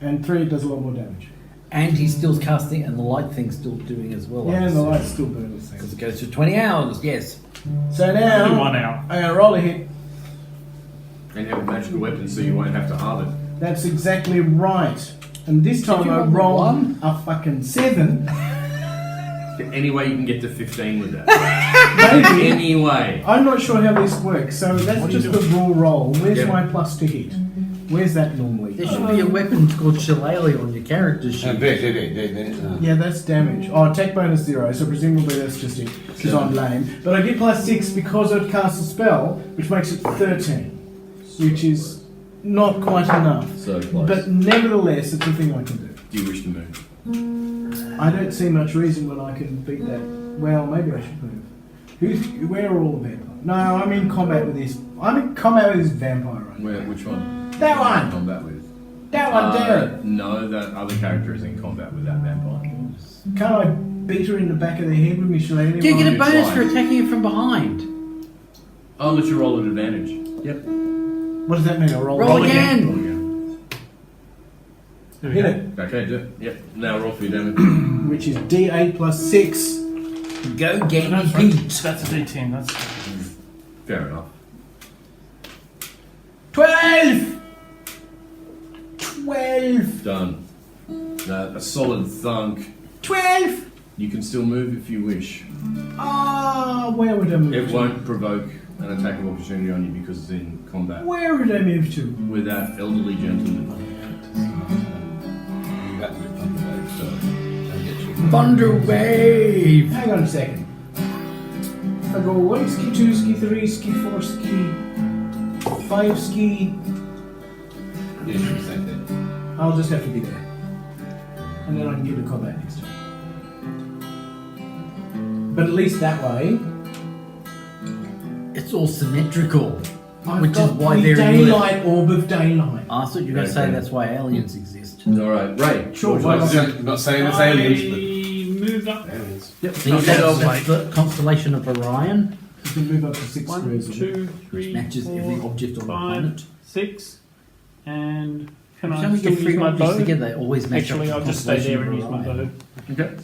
and 3 it does a lot more damage.
And he's still casting, and the light thing's still doing as well.
Yeah, and the light's still burning the same.
Because it goes for 20 hours, yes.
So
Only
now
1 hour.
I'm gonna roll a hit.
And you have a magical weapon, so you won't have to halve it.
That's exactly right. And this time
you
I
roll a
rolled
one?
a fucking 7.
Any way you can get to 15 with that.
Maybe.
Any way.
I'm not sure how this works, so that's just the raw roll. Where's
Yeah.
my plus to hit? Where's that normally?
There should be a weapon called Shillelagh on your character sheet.
Yeah, that's damage. Oh, attack bonus 0, so presumably that's just it, because I'm lame. But I get +6 because I'd cast a spell, which makes it 13, which is not quite enough.
So close.
But nevertheless, it's a thing I can do.
Do you wish to move?
I don't see much reason when I can beat that. Well, maybe I should move. Where are all the vampires? No, I'm in combat with this. I'm in combat with this vampire right now.
Which one?
That one!
Combat with.
That one there!
No, that other character is in combat with that vampire.
Can't I beat her in the back of the head with my shillelagh?
Do you get a
It's
bonus
fine.
for attacking it from behind?
I'll let you roll at advantage. Yep.
What does that mean? I'll roll
Roll
again.
again!
Roll again.
There we
Hit
go.
it.
Okay, do it. Yep. Now roll for your damage.
Which is D8 +6.
Go get
That's
me
right.
beat.
That's a D10. That's
Fair enough.
12! 12!
Done. A solid thunk.
12!
You can still move if you wish.
Ah, where would I move
It
to?
won't provoke an attack of opportunity on you because it's in combat
Where would I move to?
with that elderly gentleman.
Thunder wave!
Hang on a second. If I go 1 ski, 2 ski, 3 ski, 4 ski, 5 ski, I'll just have to be there. And then I can get to combat next time. But at least that way,
It's all symmetrical.
I've
Which is
got
why
the
they're in
daylight orb of daylight.
I thought you were going to say
Okay.
that's why aliens exist.
Alright, Ray.
Sure,
what
why
would you
not?
like to do?
I'm not saying it's aliens,
I moved up
aliens.
Yep.
See,
Okay,
that's the constellation of Orion,
You can move up to 6
1,
squares.
2, 3,
which matches every
4,
object on the
5,
planet.
6, and can
Every
I
time we
still
get three
use my
objects
bow?
together, they always match
Actually,
up
I'll
to the
just stay there and use
constellation
my
of
bow.
Okay.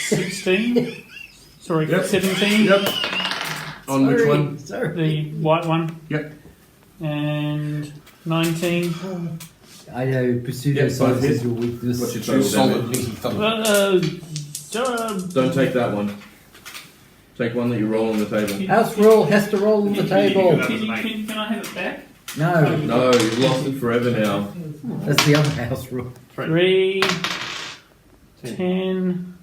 16. Sorry,
Yep.
17.
Yep. On which one?
Sorry.
The white one.
Yep.
And 19.
I know pursuit
Yep,
of science
both
is your weakness.
What's your
Two
total
solid
damage?
pieces of thunder.
Don't take that one. Take one that you roll on the table.
House rule has to roll on the table.
Can I have it back?
No,
No, you've lost it forever now.
that's the other house rule.
3, 10,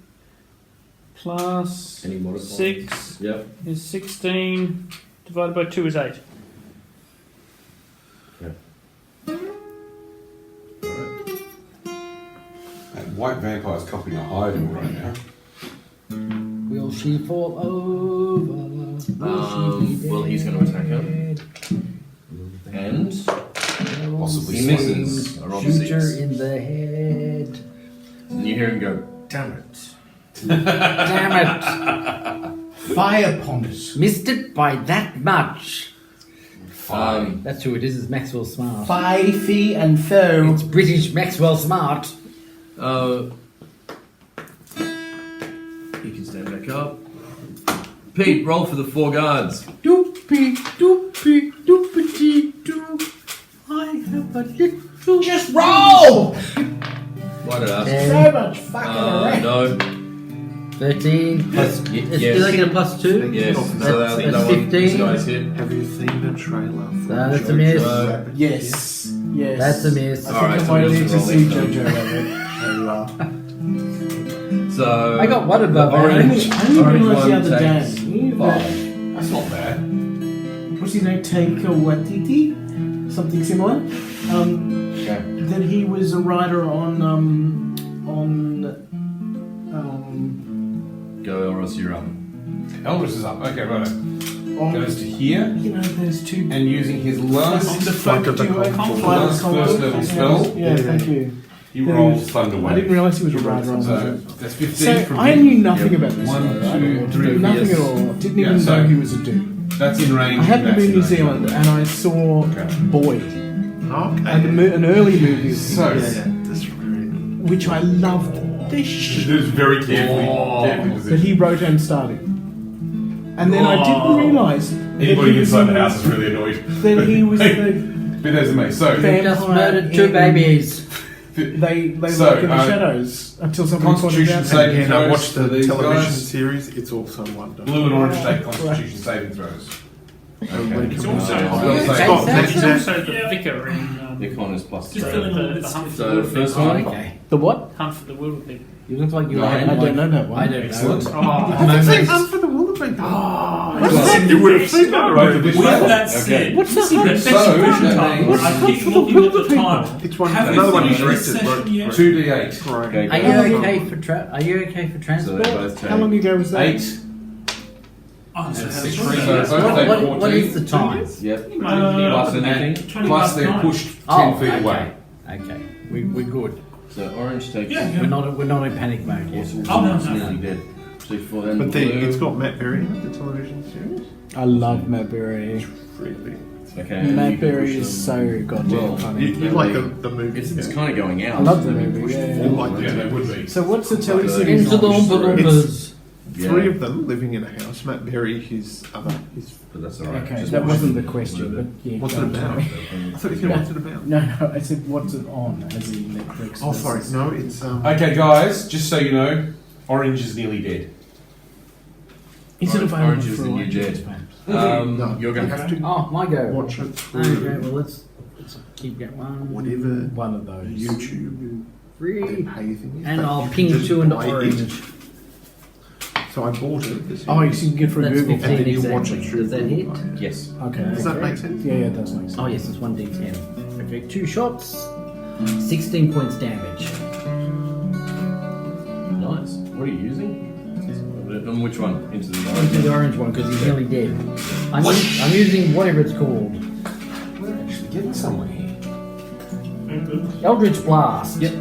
plus
Any modifiers?
6
Yep.
is 16, divided by 2 is 8.
That white vampire's copying a hiding right now.
Will she fall over? Will she be
Well, he's going to attack him. And
Possibly
he misses. I rolled a
Shoot her
6.
in the head.
And you hear him go, damn it.
Damn it!
Fire upon it.
Missed it by that much. That's who it is. It's Maxwell Smart.
Fifey and Foe.
It's British Maxwell Smart.
You can stand back up. Pete, roll for the 4 guards.
Doopy, doopy, doopity, doo. I have a little. Just roll!
Why did I ask?
So much fucking array.
No.
13 plus.
Yes.
Did I get a plus 2?
Yes. So
That's
that one, this
15.
guy's hit.
Have you seen the trailer? For
That's a
Jojo
miss.
Rabbit?
Yes. Yes.
That's a miss.
I
Alright,
think
so
I
we
might need
also
to
roll
see
it then.
Jojo Rabbit. There you are.
So
I got one above
the
average.
I only
orange
realised the
one
other
takes
day.
5.
That's not bad.
What's his name? Taika Waititi? Something similar. That he was a writer on
Go or else you're up.
Elvis is up. Okay, right.
on
Goes to here,
you know those two
and using his last
Like of the
last first level spell,
Yeah, thank you.
he rolls Thunder
I didn't
Wave.
realise he was a writer on
So
that.
that's 15
So
from
I
him.
knew nothing
Yep.
about this.
1,
guy,
2,
right?
3,
nothing
yes.
at all. Didn't
Yeah,
even
so-
know he was a dude.
That's in range.
I happened to be in New
that's in range.
Zealand and I saw
Okay.
Boyd,
Okay.
an early movie,
So,
That's great.
which I loved. This shit
it is very carefully
that
positioned.
he wrote and started. And then I didn't realise
Anybody inside the house is really annoyed.
that he was the
But there's me. So,
Vampire
Just murdered 2
in-
babies.
they
So,
lurk in the shadows until somebody pointed
Constitution
out.
saving
Again, I
throws
watched
for
the
these
television
guys.
series. It's also wonderful.
Blue and orange take Constitution saving throws.
Okay.
It's also,
Well,
it's
say-
also the vicar in
The con is plus
Just
3.
fill in a little bit.
the Hunt for
So
the
the first
Wilder
one.
People.
Okay.
The what?
Hunt for the Wilder People.
You look like you
No,
had
I don't
like-
know that one.
I don't
Excellent.
know.
Oh,
for the Wildebeest. You would have seen that
Right,
already.
this
With
level.
that
Okay.
said,
What's the
see,
hunt?
the
So,
best
that
time,
means-
I keep looking at the title.
It's one.
Have we
Another one you
finished this
directed.
session yet?
2d8.
Right.
Are you okay for Are you okay for
So
transport?
they both take
How long ago was that?
8
Oh, so
and
that's
6. So
right.
both take
What
14.
is the time?
Yep.
Uh,
Plus anything.
20
Plus
past
they're
9.
pushed 10
Oh,
feet
okay.
away.
Okay, we're good.
So orange takes.
Yeah, yeah.
We're not in panic mode yet.
Also,
Oh, no,
it's
no.
nearly dead. So for then
But
blue.
it's got Matt Berry in it, the television series.
I love Matt Berry.
Really.
Okay. and you
Matt
can
Berry
push
is
them.
so goddamn
Well,
funny.
You like the movie.
It's kind of going out.
I love the
They've been
movie,
pushed
yeah.
forward.
Like
Yeah, they would be.
So what's the teleseries?
Into the
on?
Oompa Loompas.
Yeah.
3 of them living in a house. Matt Berry, his
But that's alright.
Okay,
Just
that
watch
wasn't
it.
the question, but yeah.
What's
go
it
on,
about?
sorry.
I thought you said what's it about.
No, I said what's it on, as in Netflix.
Oh, sorry.
versus-
No, it's
Okay, guys, just so you know, orange is nearly dead.
Is it available
Orange is
for
the new
all
jet.
ages, perhaps?
No,
You're going
you have to
Oh, my go.
watch it through
Okay, well let's keep that one.
whatever
One of those.
YouTube
3.
hazing is.
And
but
I'll
you can
ping
just
2 into
buy it.
orange.
So I bought it. this
Oh, you
series,
can get for
That's
Google.
15
and then you watch
exactly.
it through.
Does that hit?
Google.
Yes.
Okay.
Does that make sense?
Yeah, it does make sense.
Oh yes, it's 1d10. Okay, 2 shots. 16 points damage.
Nice. What are you using? On which one? Into the
Into
orange.
the orange one because he's nearly dead. I'm using whatever it's called.
We're actually getting somewhere here.
Eldritch Blast.
Yep.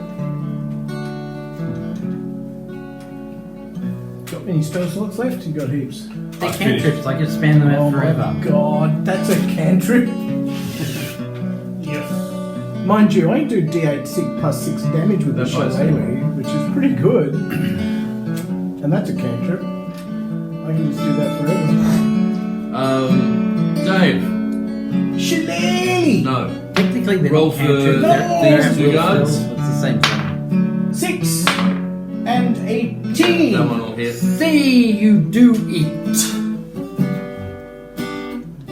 Got many spell slots left? You got heaps.
They're cantrips. I can span them out forever.
my god, that's a cantrip.
Yes.
Mind you, I do D8 +6 damage with the
That's right.
shillelagh, which is pretty good. And that's a cantrip. I can just do that forever.
Dave.
Shillelagh!
No.
Technically, they're
Roll
not
for
cantrips.
these
They're
two
will
guards.
spells. It's the same thing.
6 and 18.
That one will hit.
See you do it.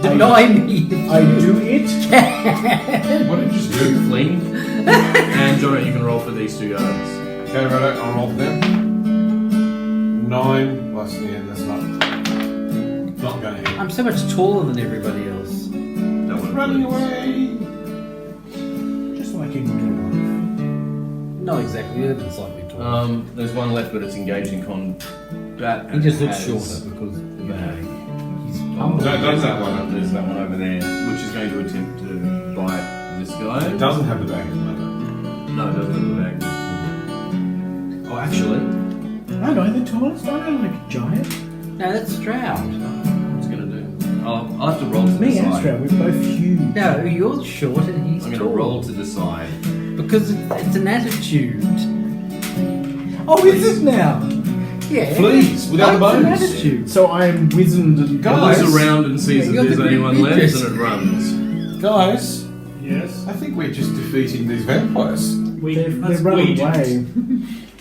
Deny me.
I do it.
What did you just do? Fling. And Jono, you can roll for these two guards.
Okay, right, I'll roll for them. 9 plus, yeah, that's not going to hit.
I'm so much taller than everybody else.
That one.
Running
bleeds.
away. Just like in real life.
Not exactly. It's slightly taller.
There's one left, but it's engaged in combat.
He just looks
has-
shorter because of that. He's
Oh,
humble.
there's that one. There's that one over there, which is going to attempt to bite this guy.
It doesn't have the bag at the moment.
No, it doesn't have the bag. Oh, actually,
Aren't I the tallest? Aren't I like a giant?
No, that's Strahd.
what's it going to do? I'll have to roll to
Me and
decide.
Strahd, we're both huge.
No, you're short and he's
I'm going to
tall.
roll to decide.
Because it's an attitude.
Oh, is it now?
Yeah.
Fleas without the
It's an
bones.
attitude.
So I'm wizened and
It looks around and sees
Yeah,
that
you're
there's
the
anyone
big
left
bitches.
and it runs.
Guys,
Yes.
I think we're just defeating these vampires.
They're
That's
running
we
away.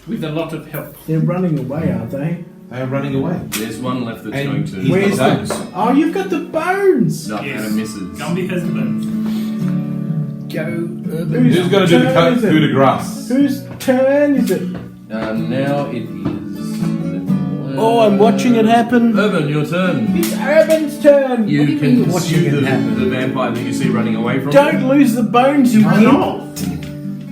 with a lot of help.
They're running away, aren't they?
They are running away.
There's one left that's
And
going to.
he's
Where's
got
the...
bones.
Oh, you've got the bones!
No,
Yes.
and it misses.
Gumby has the bones.
Go urban.
Who's going to do the
turn is it?
coup de grace?
Whose turn is it?
Now it is.
Oh, I'm watching it happen.
Urban, your turn.
It's Urban's turn.
You
What do you
can
mean you're watching
pursue
it happen?
the vampire that you see running away from.
Don't lose the bones, you gimp.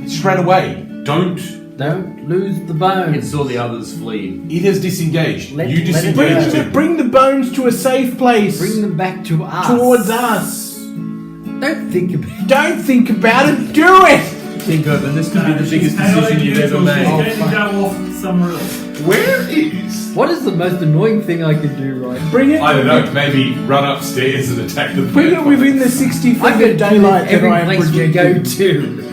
It's ran away. Don't.
Don't lose the
It
bones.
saw the others flee.
It has disengaged.
Let-
You
let it
disengaged
go.
too.
Bring the bones to a safe place.
Bring them back to us.
towards us.
Don't think about it.
Don't think about it. Do it.
Think, Urban, this could be the
She's
biggest
handling
decision you've
you,
ever
so
made.
She's going to go off somewhere else.
Where is?
What is the most annoying thing I can do right now?
Bring it.
I don't know. Maybe run upstairs and attack the.
Bring it within the 60 feet
I'm going
of
to
daylight that
every
I am
place we go
predicting.
to.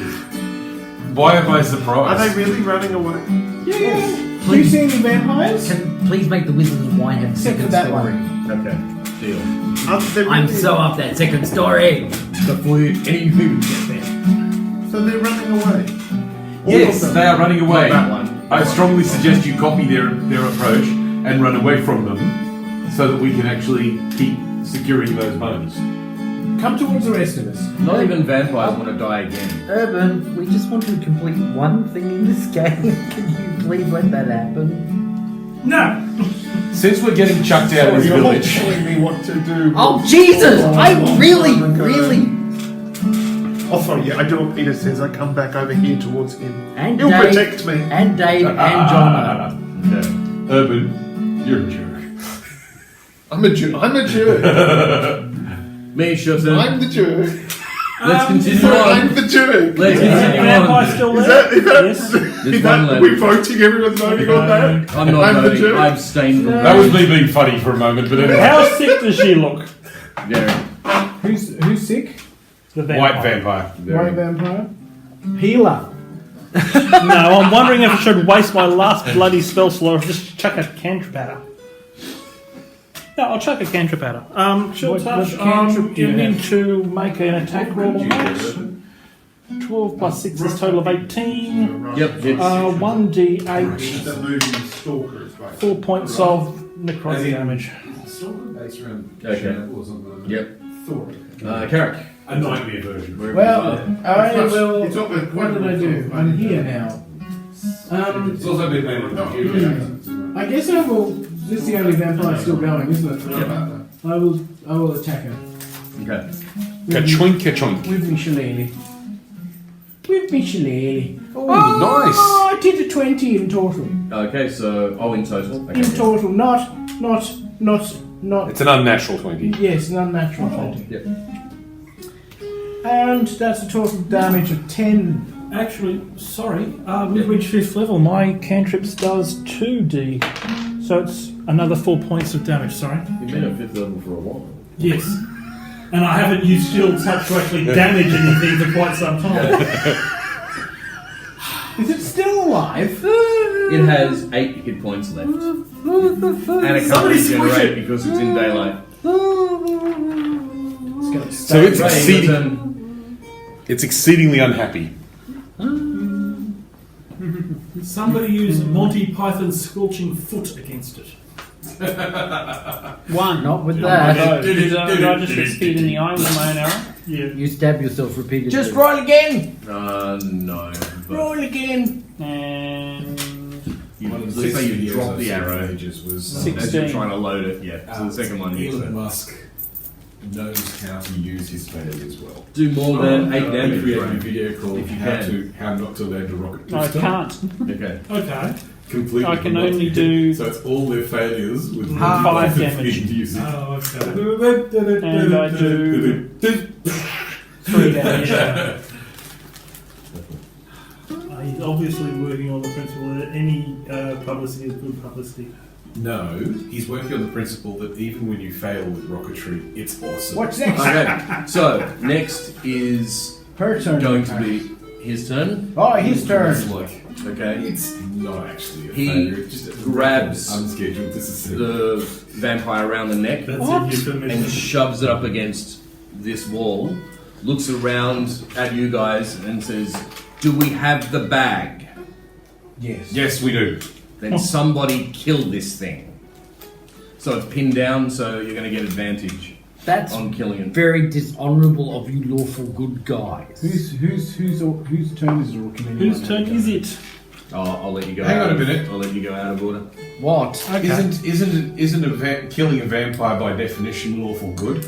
Why am I
Are
surprised?
they really running away?
Yeah, yeah. Do you
Please.
see any vampires?
Can please make the Wizards of Wine have a
Except for
second
that
story?
one.
Okay, deal.
I'm so up that second story.
Before you, any of you can get there.
So they're running away.
Yes, they are running away.
Not that one.
I strongly suggest you copy their approach and run away from them, so that we can actually keep securing those bones.
Come towards the rest of us.
Not even vampires want to die again.
Urban, we just want to complete one thing in this game. Can you please let that happen?
No!
Since we're getting chucked out of this
You're
village,
telling me what to do.
Oh Jesus! I really.
Oh, sorry, yeah, I do what Peter says. I come back over here towards him.
And
He'll
Dave,
protect me.
And Dave and John.
Okay.
Urban, you're a jerk.
I'm a jerk.
Me, your turn.
I'm the jerk.
Let's continue
Sorry,
on.
I'm the jerk.
Let's
Is the
continue
vampire
on.
still
Is
there?
that,
Yes.
There's one left.
we voting? Everyone's voting on that?
I'm not
I'm the
voting.
jerk.
I abstained from
That was me being funny for a moment, but anyway.
How sick does she look?
Very.
Who's sick?
The vampire.
White vampire.
White vampire. Healer.
No, I'm wondering if I should waste my last bloody spell slot or just chuck a cantrip at her. No, I'll chuck a cantrip at her. She'll
What
touch.
cantrip do
You
you
need
have?
to make an attack roll on that. 12 plus 6 is a total of 18.
Yep, hits.
1d8,
The movie Stalkers, right?
4 points of necrotic damage.
Okay. Yep. Carrick.
A nightmare version.
Well, I
It's
will.
it's not the-
What did I do? I'm here now.
It's also been made on the computer.
I guess I will. This is the only vampire still going, isn't it? I will attack her.
Okay.
Ka-choink, ka-choink.
With me shillelagh. With me shillelagh.
Oh, nice.
I did a 20 in total.
Okay, so in total. Okay.
In total, not.
It's an unnatural 20.
Yes, an unnatural 20.
Yep.
And that's a total damage of 10.
Actually, sorry, we've reached 5th level. My cantrips does 2d. So it's another 4 points of damage, sorry.
You've been at 5th level for a while.
Yes. And I haven't used shield touch to actually damage anything for quite some time.
Is it still alive?
It has 8 hit points left. And it can't
Somebody squish
regenerate
it.
because it's in daylight.
It's gonna
So it's
Ray, your
exceeding.
turn.
It's exceedingly unhappy.
Somebody use Monty Python's scorching foot against it.
One.
Not with that.
Did I just get speed in the eye with my own arrow?
Yeah.
You stab yourself repeatedly.
Just roll again!
No. But
Roll again!
And
looks like you dropped the arrow as you're
16.
trying to load it. Yeah. So the second one hits
Elon
it.
Musk knows how to use his failure as well.
Do more than 8 damage.
If
Ray.
we video call
If you
how
can.
how not to land a rocket
I
booster.
can't.
Okay.
Okay.
Completely.
I can only do.
So it's all their failures with
Half
five
Monty
damage.
Python's music.
Oh, okay.
And I do 3 damage.
He's obviously working on the principle that any publicity is good publicity.
No, he's working on the principle that even when you fail with rocketry, it's awesome.
What's next?
Okay, so next is
Her turn.
going to be his turn.
Oh, his turn.
It's like,
Okay.
it's not actually a
He
failure, it's just a
grabs
unscheduled disassemble.
the vampire around the neck
That's
What?
a euphemism.
and shoves it up against this wall, looks around at you guys and says, "Do we have the bag?"
Yes.
Yes, we do.
Then somebody kill this thing. So it's pinned down, so you're going to get advantage
That's
on killing it.
very dishonourable of you lawful good guys.
Whose turn is it? Or can anyone
Whose
have
turn
a go?
is it?
I'll let you go.
Hang
out
on a
of-
minute.
I'll let you go out of order.
What?
Isn't killing a vampire by definition lawful good?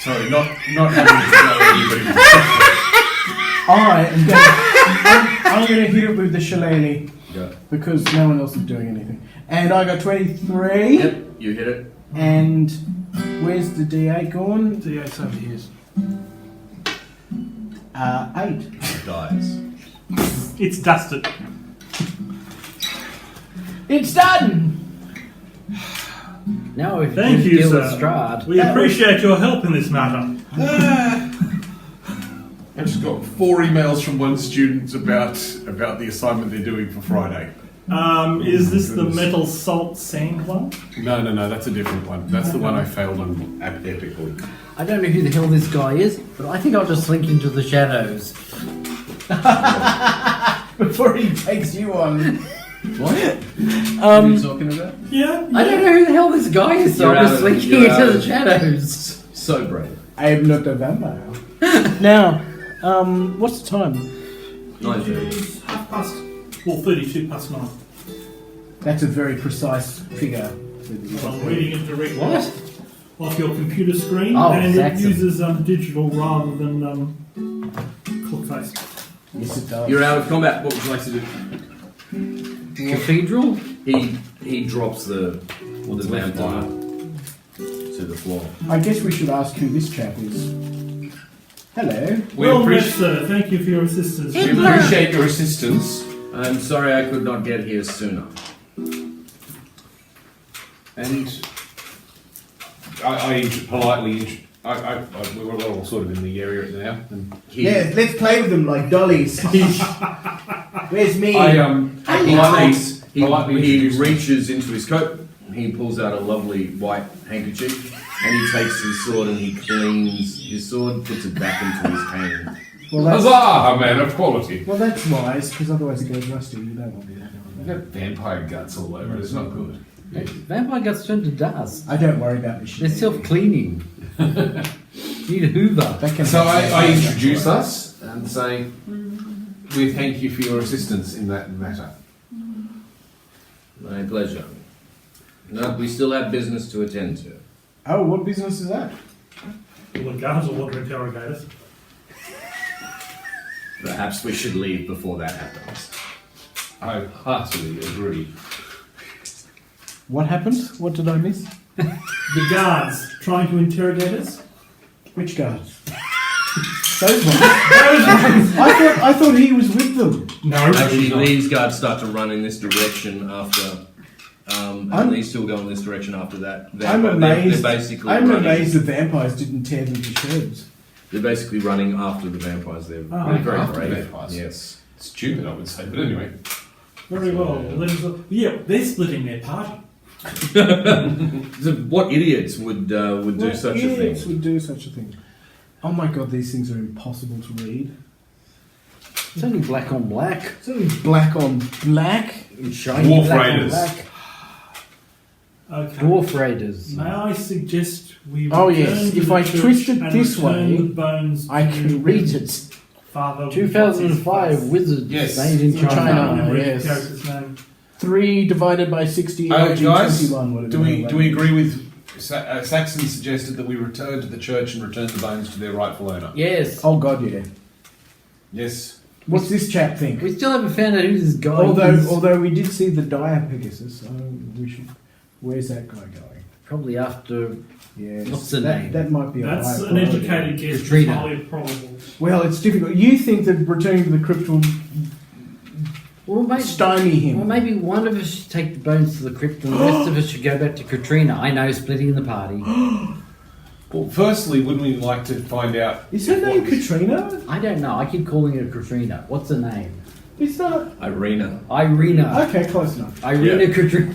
Sorry, not having to know anybody.
I'm going to hit it with the shillelagh
Go.
because no one else is doing anything. And I got 23.
Yep, you hit it.
And where's the D8 gone?
D8's over here.
8.
It dies.
It's dusted.
It's done.
Now if
Thank you,
deal
sir.
with Strahd.
We appreciate your help in this matter.
I just got 4 emails from one student about the assignment they're doing for Friday.
Is this the
Goodness.
metal salt sand one?
No, that's a different one. That's the one I failed on epically.
I don't know who the hell this guy is, but I think I'll just slink into the shadows.
Before he takes you on.
What? What are you talking about?
Yeah.
I don't know who the hell this guy is, so
You're
I'm
out
just
of-
slinking
you're out
into the
of-
shadows.
So brave.
I am not a vampire. Now, what's the time?
9:30.
It is 32:09.
That's a very precise figure.
I'm reading it directly
What?
off your computer screen,
Oh,
and
Saxon.
it uses digital rather than click face.
Yes, it does.
You're out of combat. What would you like to do?
Cathedral?
He drops the vampire to the floor.
I guess we should ask who this chap is. Hello.
We
Well met,
appreciate
sir. Thank you for your assistance.
your assistance.
I'm sorry I could not get here sooner.
And I politely, we're all sort of in the area now. And
Yeah, let's play with them like dollies. Where's me?
He
politely
he
introduce him.
reaches into his coat, he pulls out a lovely white handkerchief, and he takes his sword and he cleans his sword, puts it back into his cane.
Well, that's,
Huzzah, a man of quality.
well, that's wise, because otherwise it goes rusty. You don't want to do that.
I've got vampire guts all over it. It's not good.
Vampire guts turn to dust.
I don't worry about this
They're
shit.
self-cleaning. Need a Hoover.
That can
So
happen.
I introduce us and say, we thank you for your assistance in that matter.
My pleasure. No, we still have business to attend to.
Oh, what business is that?
Well, the guards will want to interrogate us.
Perhaps we should leave before that happens.
I heartily agree.
What happened? What did I miss?
The guards trying to interrogate us.
Which guards? Those ones. I thought he was with them.
No.
Actually, these guards start to run in this direction after. And these still go in this direction after that.
I'm amazed.
They're basically
I'm
running,
amazed the vampires didn't tear them to shreds.
They're basically running after the vampires. They're very
after the
brave.
vampires.
Yes.
Stupid, I would say, but anyway.
Very well. Yeah, they're splitting their party.
So what idiots would do such a thing?
Idiots would do such a thing. Oh my god, these things are impossible to read.
It's only black on black.
It's only black on black.
It's shiny
Dwarf
black
Raiders.
on black.
Okay.
Dwarf Raiders.
May I suggest we
Oh,
return
yes,
to
if
the
I
church
twist it
and
this
return
way,
the bones
I
to
can read it.
Father
2005 Wizards
Yes.
made in
In
China.
China.
Yes.
yes.
Character's name.
3 divided by 60
Guys,
21, whatever.
do we agree with Saxon suggested that we return to the church and return the bones to their rightful owner?
Yes.
Oh god, yeah.
Yes.
What's this chap think?
We still haven't found out who this guy is.
Although we did see the dire Pegasus, so we should. Where's that guy going?
Probably after.
Yes,
What's the
that,
name?
that might be a
That's
higher
an
priority.
educated guess. It's
Katrina.
highly probable.
Well, it's difficult. You think that returning to the crypt will
Well, maybe,
stymie him.
well, maybe one of us should take the bones to the crypt and the rest of us should go back to Katrina. I know, splitting the party.
Well, firstly, wouldn't we like to find out...
Is her name Katrina?
I don't know. I keep calling her Katrina. What's her name?
It's not.
Irina.
Irina.
Okay, close enough.
Irina Katrina.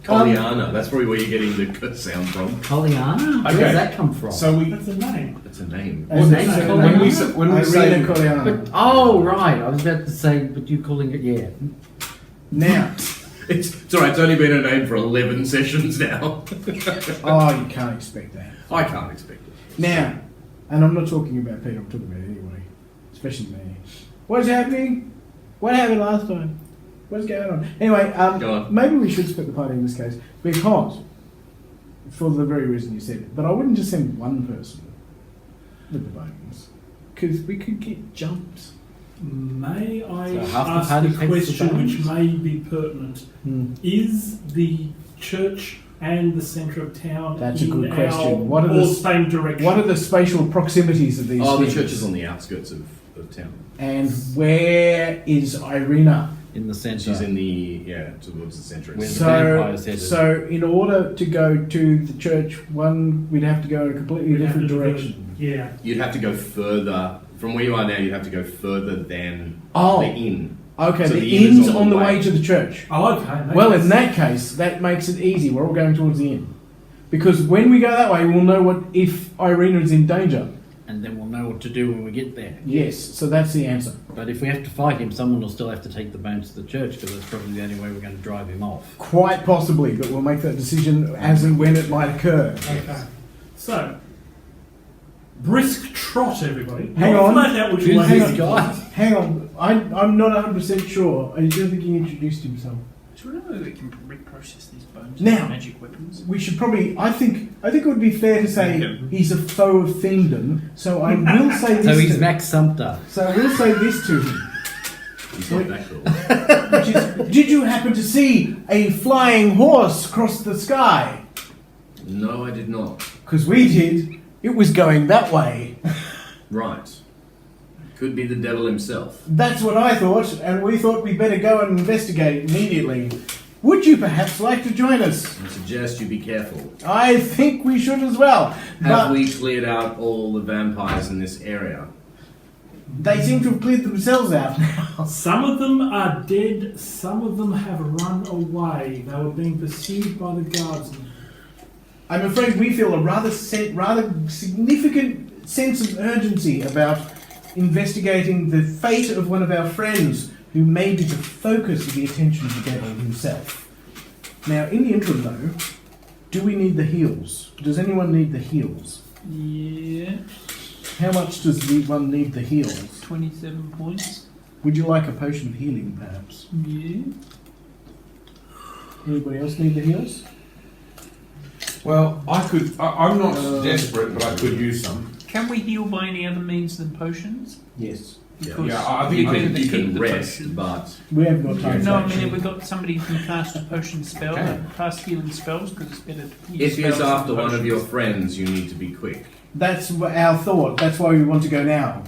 Koliana. That's probably where you're getting the k sound from.
Koliana?
Okay.
Where does that come from?
So we...
That's a name.
That's a name.
As
name
they say,
Koliana?
When we say...
Irina Koliana.
But, oh, right. I was about to say, but you're calling it, yeah.
Now,
It's alright, it's only been a name for 11 sessions now.
oh, you can't expect that.
I can't expect it.
Now, and I'm not talking about Peter, I'm talking about anybody, especially me. What's happening? What happened last time? What's going on? Anyway,
Go on.
maybe we should split the party in this case because, for the very reason you said it, but I wouldn't just send one person with the bones because we could get jumped.
May I
So half the
ask
party
a
takes the
question
bones?
which may be pertinent? Is the church and the centre of town
That's a
in
good question.
our
What are
or
the-
same direction?
What are the spatial proximities of these
Oh, the
things?
church is on the outskirts of town.
And where is Irina?
In the centre.
She's in the, towards the centre.
Where's the
So,
vampire's headed?
so in order to go to the church, we'd have to go in a completely
We'd have
different
to do
direction.
Yeah.
You'd have to go further, from where you are now, you'd have to go further than
Oh.
the inn.
Okay,
So
the
the inn is
inn's
on
on
the
the way
way.
to the church.
Oh, okay.
Well, in that case, that makes it easy. We're all going towards the inn. Because when we go that way, we'll know what if Irina is in danger.
And then we'll know what to do when we get there.
Yes, so that's the answer.
But if we have to fight him, someone will still have to take the bones to the church because that's probably the only way we're going to drive him off.
Quite possibly, but we'll make that decision as and when it might occur.
Okay. So, brisk trot, everybody.
Hang
Not
on.
flat out, which
Who's
way
hang
this
on.
guy?
Hang on, I'm not 100% sure. I don't think he introduced himself.
Do you know we can reprocess these bones
Now.
with magic weapons?
We should probably. I think it would be fair to say he's a foe of fiendom. So I will say this.
So he's
to,
Max Sumter.
So I will say this to him.
He's not that cool.
Which is, did you happen to see a flying horse cross the sky?
No, I did not.
Because we did. It was going that way.
Right. Could be the devil himself.
That's what I thought, and we thought we'd better go and investigate immediately. Would you perhaps like to join us?
I suggest you be careful.
I think we should as well.
Have
But
we cleared out all the vampires in this area?
they seem to have cleared themselves out now.
Some of them are dead, some of them have run away. They were being pursued by the guardsmen.
I'm afraid we feel a rather significant sense of urgency about investigating the fate of one of our friends who may be the focus of the attention of the devil himself. Now, in the interim though, do we need the heals? Does anyone need the heals?
Yeah,
How much does one need the heals?
27 points.
Would you like a potion of healing, perhaps?
Yeah.
Anybody else need the heals?
Well, I'm not desperate, but I could use some.
Can we heal by any other means than potions?
Yes.
Because
Yeah, I think
You
I
can,
can
you
keep
can
the
rest,
potion.
but
We haven't got time
No,
to
I mean,
actually-
if we've got somebody who can cast a potion spell,
Okay.
cast healing spells, because it's better to use
if he's
spells
after
than
one of your
potions.
friends, you need to be quick.
That's our thought. That's why we want to go now.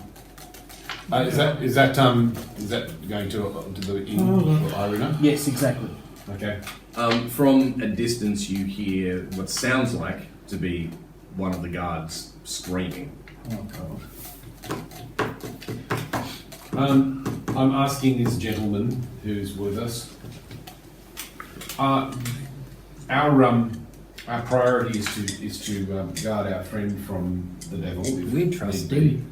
Is that going to the inn for Irina?
Yes, exactly.
Okay.
From a distance, you hear what sounds like to be one of the guards screaming.
Oh god.
I'm asking this gentleman who's with us. Our priority is to guard our friend from the devil. if
We
need
trust
be.
him.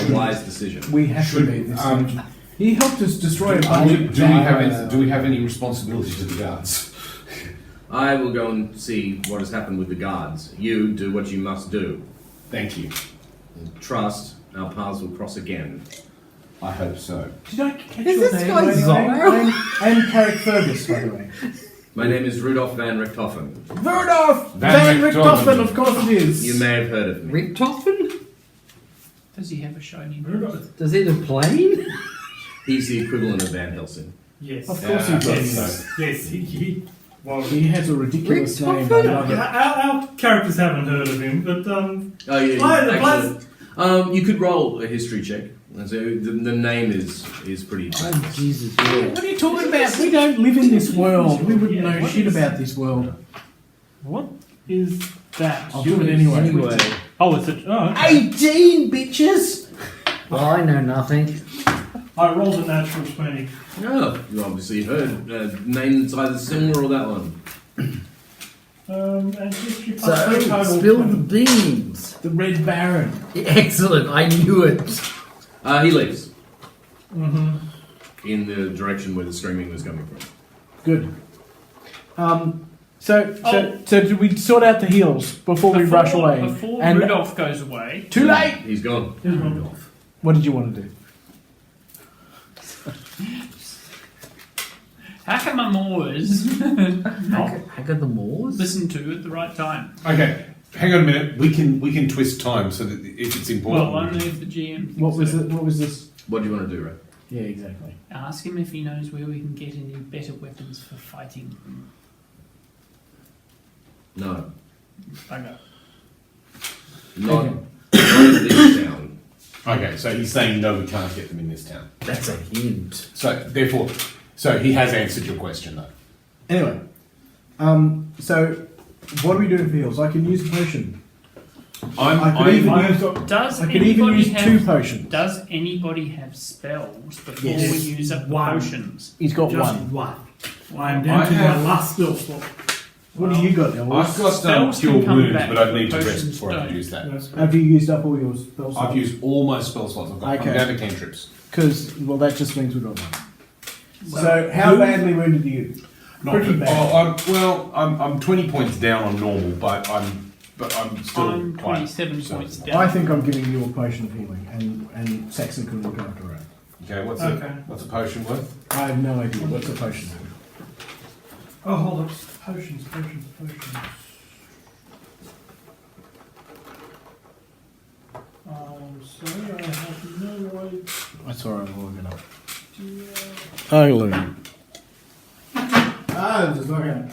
A wise decision.
We have to
Should-
be this.
um,
He helped us destroy a
Do
bunch
we,
of
do we have any responsibility to the guards?
I will go and see what has happened with the guards. You do what you must do.
Thank you.
Trust our paths will cross again.
I hope so.
Did I catch
Is
your
this
name?
guy
by the way?
Zorro?
I'm Carrick Fergus, by the way.
My name is Rudolph van Richthofen.
Rudolph
Van
Van
Richthofen.
Richthofen, of course it is.
You may have heard of me.
Richtofen?
Does he have a shiny nose?
Does he have a plane?
He's the equivalent of Van Helsing.
Yes.
Of course
Yeah,
he does.
Yes. Yes.
He has a ridiculous name. I love it.
Our characters haven't heard of him, but
Oh yeah,
I,
actually, You could roll a history check. And so the name is pretty.
Oh, Jesus, yeah.
What are you talking about? We don't live in this world. We wouldn't know
what
shit
is-
about this world.
What is that?
I'll do it anyway.
Oh, it's a. Oh, okay.
18, bitches!
Well, I know nothing.
I rolled a natural 20.
Oh, you obviously heard a name that's either similar or that one.
And history
So,
plus total
spill the
20.
beans.
The Red Baron.
Excellent, I knew it.
He leaves
Mm-hmm.
in the direction where the screaming was coming from.
Good. So did we sort out the heels before we rush away?
Before
And
Rudolph goes away,
too late.
He's gone.
What did you want to do?
how come I'm always
How could the Moors?
listened to at the right time?
Okay, hang on a minute. We can twist time so that if it's important.
Well, only if the GM thinks
What was
so.
it? What was this?
What do you want to do, Ray?
Yeah, exactly.
Ask him if he knows where we can get any better weapons for fighting.
No.
Okay.
Not in this town.
Okay, so he's saying no, we can't get them in this town.
That's a hint.
So therefore, he has answered your question though.
Anyway, so what are we doing for heals? I can use a potion. I could even use.
Does
I could even
anybody
use
have
2 potions.
Does anybody have spells before
Yes.
we use up the
One.
potions?
He's got
Just
one.
I'm down to my last spell slot.
What do you got, Elvis?
I've got
Spells
cure
can come
wounds,
back,
but I'd need to
potions
rest before I
don't.
could use that.
Have you used up all your spell slots?
I've used all my spell slots. I'm
Okay.
down to cantrips.
Because, well, that just means we've got one. So, how badly wounded are you? Pretty bad.
I'm 20 points down on normal, but I'm still
I'm
quite.
27
so-
points down.
I think I'm giving you a potion of healing, and Saxon can look after it.
Okay, what's
Okay.
a potion worth?
I have no idea. What's a potion?
Oh, hold up. Potions. Sorry, I have no idea.
That's alright, I'll look it up. I learn. Ah, just look at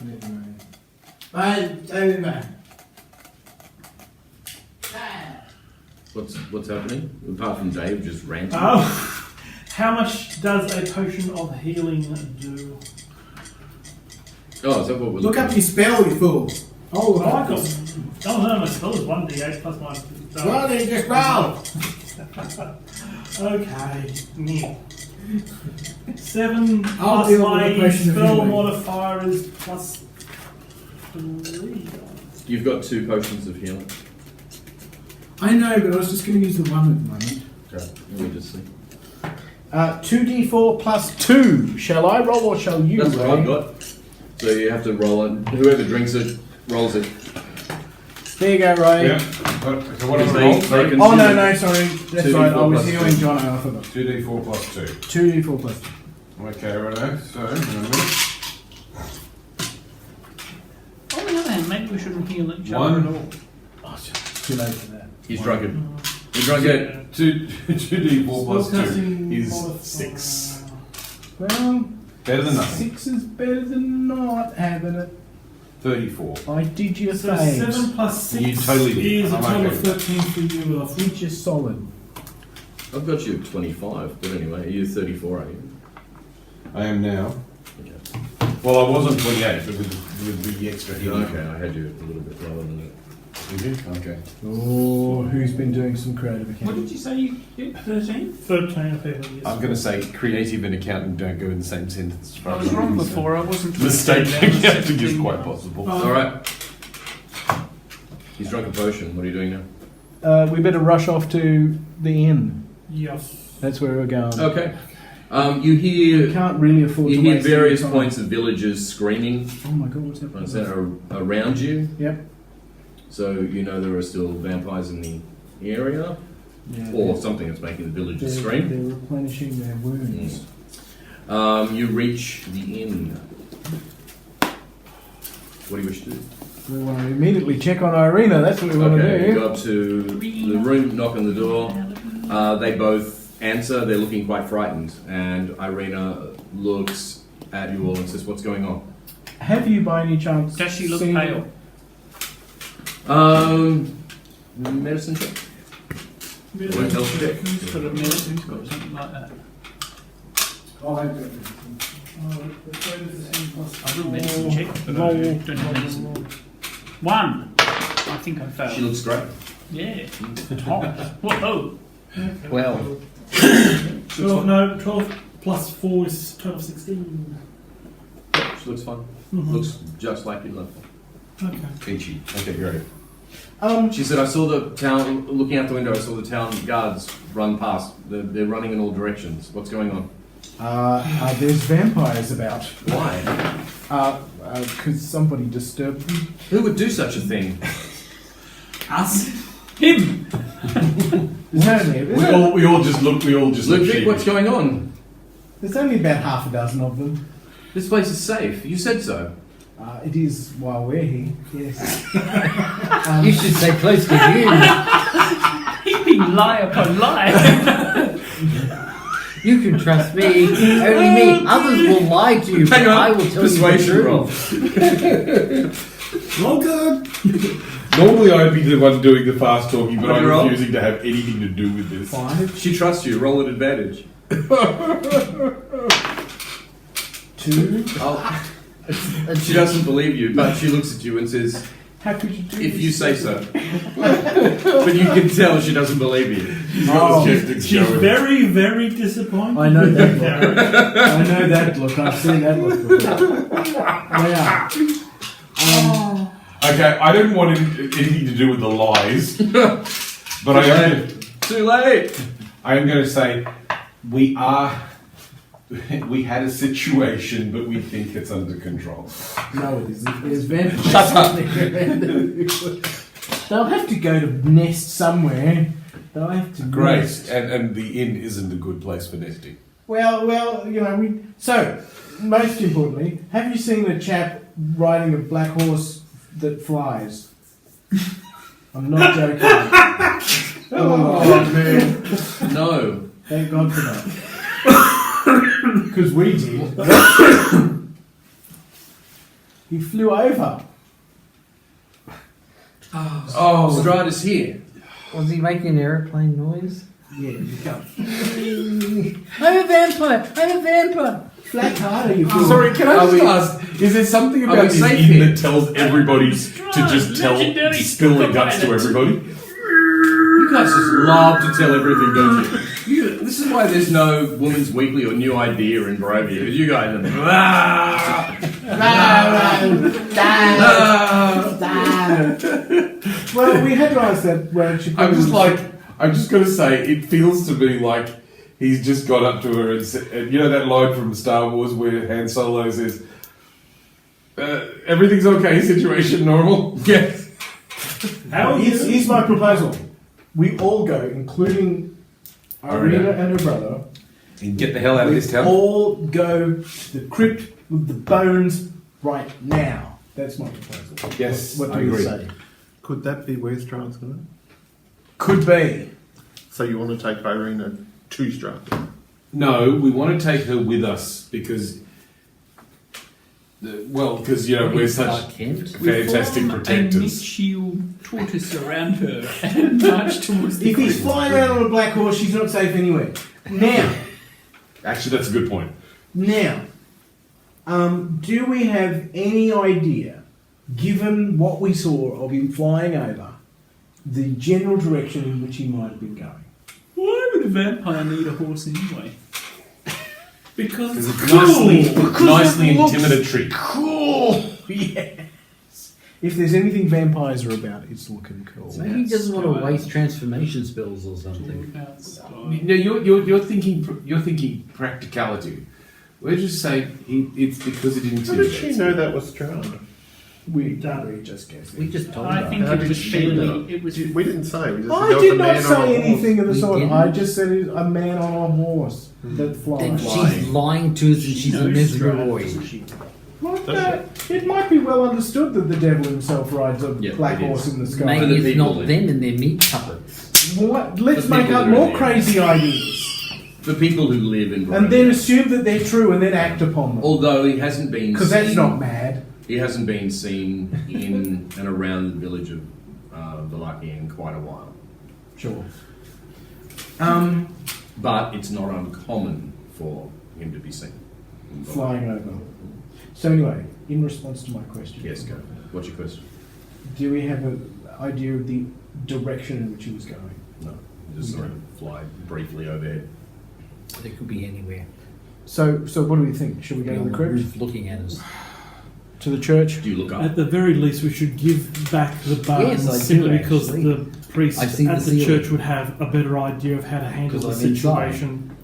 What's happening? Apart from Dave just ranting.
Oh, how much does a potion of healing do?
Oh, is that what we're
Look
looking
up your spell, you fool. Oh,
Oh, I got. Oh no, my spell is 1d8 plus my.
Well, then just roll.
Okay. Yeah. 7
I'll
plus
deal with
my
the potion of
spell
healing.
modifier is plus 3.
You've got 2 potions of healing.
I know, but I was just going to use the one at the moment.
Okay. Let me just see.
2d4 plus 2. Shall I roll or shall you
That's what
roll?
I've got. So you have to roll it. Whoever drinks it rolls it.
There you go, Ray.
Yeah. So what is
They-
it?
they can
Oh, no,
see-
no, sorry. That's
2d4
right. I was
plus
healing
2.
John. I forgot.
2d4 plus 2.
2d4 plus 2.
Okay, righto. So, hang on a minute.
On the other hand, maybe we shouldn't heal each
One.
other at all.
Oh, it's too late for that.
He's drunk it. He drunk it.
2d4 plus 2
Spellcasting
is
modifier.
6.
Well,
Better than nothing.
6 is better than not having it.
34.
I did you a
So
favour.
7 plus 6
You totally did.
is a
I'm
total
okay
of
with that.
13 for you. Off.
Which is solid.
I've got you at 25, but anyway, you're 34, are you?
I am now.
Okay.
Well, I was on 28, but with the extra healing.
Okay, I had you a little bit lower than that.
Did you? Okay.
Oh, who's been doing some creative
What
accounting?
did you say you did? 13?
13 of people, yes.
I'm going to say creative and accountant don't go in the same sentence.
I was wrong before. I wasn't.
Mistake
down the
accounting is
17.
quite possible.
Alright. He's drunk a potion. What are you doing now?
We better rush off to the inn.
Yes.
That's where we're going.
Okay. You
We
hear
can't really afford to
you hear
waste
various
any time.
points of villagers screaming
Oh my god, what's happening?
around you.
Yep.
So you know there are still vampires in the area,
Yeah,
or something that's making the villagers scream.
They're replenishing their wounds.
You reach the inn. What do you wish to do?
We want to immediately check on Irina. That's what we want
Okay,
to
you
do.
go up to the room, knock on the door. They both answer. They're looking quite frightened, and Irina looks at you all and says, "What's going on?"
Have you, by any chance,
Does she look
seen-
pale?
Medicine check.
Bit
Well,
of
health check.
Who's got a minute? Who's got something like that?
Oh, I've got
I've got a medicine check, but I don't have medicine. 1. I think I failed.
She looks great.
Yeah. Top. Whoa.
12.
12 plus 4 is total 16.
She looks fine.
Mhm.
Looks just like you left.
Okay.
Peachy. Okay, great.
Um,
She said, I saw the town, looking out the window, I saw the town guards run past. They're running in all directions. What's going on?
there's vampires about.
Why?
Because somebody disturbed them.
Who would do such a thing?
Us?
Him.
We all just look
Ludwig,
sheepish.
what's going on?
There's only about half a dozen of them.
This place is safe. You said so.
It is while we're here, yes.
You should stay close to you.
Heaping lie upon lie.
You can trust me. Only me. Others will lie to you, but
Hang on.
I will tell
Persuasion
you the
roll.
truth.
Well good.
Normally I'd be the one doing the fast talking, but I'm
Roll.
refusing to have anything to do with this.
5,
She trusts you. Roll at advantage.
2.
Oh. She doesn't believe you, but she looks at you and says,
How could you do
if
this?
you say so. But you can tell she doesn't believe you.
Oh,
She's very, very disappointed.
I know that look.
Gary.
I know that look. I've seen that look before. Yeah.
Okay, I don't want anything to do with the lies, but
Too late.
I am going to say we had a situation, but we think it's under control.
No, it isn't. There's vampires.
Shut up.
They'll have to go to nest somewhere. They'll have to
Great,
nest.
and the inn isn't a good place for nesting.
Well, so, most importantly, have you seen a chap riding a black horse that flies? I'm not joking. Oh, man.
No.
Thank God for that. Because we did. He flew over.
Oh, Strahd is here.
Was he making an aeroplane noise?
Yeah, you come.
I'm a vampire! I'm a vampire!
Flat harder, you fool.
Sorry, can I
Are
just
we-
ask, is there something
are
about
we
this
safe
inn
here?
that tells everybody to just
Legendary
spill their guts to
pilot.
everybody?
You guys just love to tell everything, don't you? This is why there's no Woman's Weekly or New Idea in Barovia, because you guys are...
Well, we had to ask that when she
I'm just going to say, it feels to me like he's just gone up to her and said, you know that line from Star Wars where Han Solo says, everything's okay, situation normal?
Yes.
Here's my proposal. We all go, including Irina and her brother.
And get the hell out of this town.
All go to the crypt with the bones right now. That's my proposal.
Yes,
What do
I
you
agree.
say?
Could that be where Strahd's going?
Could be.
So you want to take Irina to Strahd?
No, we want to take her with us because, because we're such fantastic
A
protectors.
mid-shield tortoise around her and march towards the
If he's
crypt.
flying around on a black horse, she's not safe anywhere. Now,
Actually, that's a good point.
do we have any idea, given what we saw of him flying over, the general direction in which he might have been going?
Why would a vampire need a horse anyway?
Because it's
Nicely intimidatory.
Cool! Yes! If there's anything vampires are about, it's looking cool.
Maybe he doesn't want to waste transformation spells or something.
No, you're thinking practicality. We're just saying it's because it
How did she
intimidates.
know that was Strahd?
We just guessed.
We just told
I
her.
think
How
it
did
was
she
fairly.
know?
It was.
We didn't say. We just
I
said there was
did
a
not
man on
say
a horse.
anything of the
We
sort.
didn't.
I just said a man on a horse that flies.
Then she's lying to us and she's a
knows
Mesmeroid.
Well, it might be well understood that the devil himself rides a
Yeah,
black
it
horse
is.
in the sky.
For
Maybe
the
it's not
people
them and their meat puppets.
Let's
The
make
people
up
that are
more
there.
crazy ideas.
The people who live in Barovia.
And then assume that they're true and then act upon them.
Although he hasn't been
Because that's
seen-
not mad.
He hasn't been seen in and around the village of Vallaki in quite a while.
Sure.
But it's not uncommon for him to be seen.
Flying over. So anyway, in response to my question.
Yes, go. What's your question?
Do we have an idea of the direction in which he was going?
No. Just sort of fly briefly overhead.
It could be anywhere.
So what do we think? Should we go to
On
the
the
crypt?
roof looking at us.
To the church?
Do you look up?
At the very least, we should give back the bones
Yes, I do,
simply because
actually.
the priest
I've seen
at
the
the
ceiling.
church would have a better idea of how to handle the
'Cause I'm inside.
situation.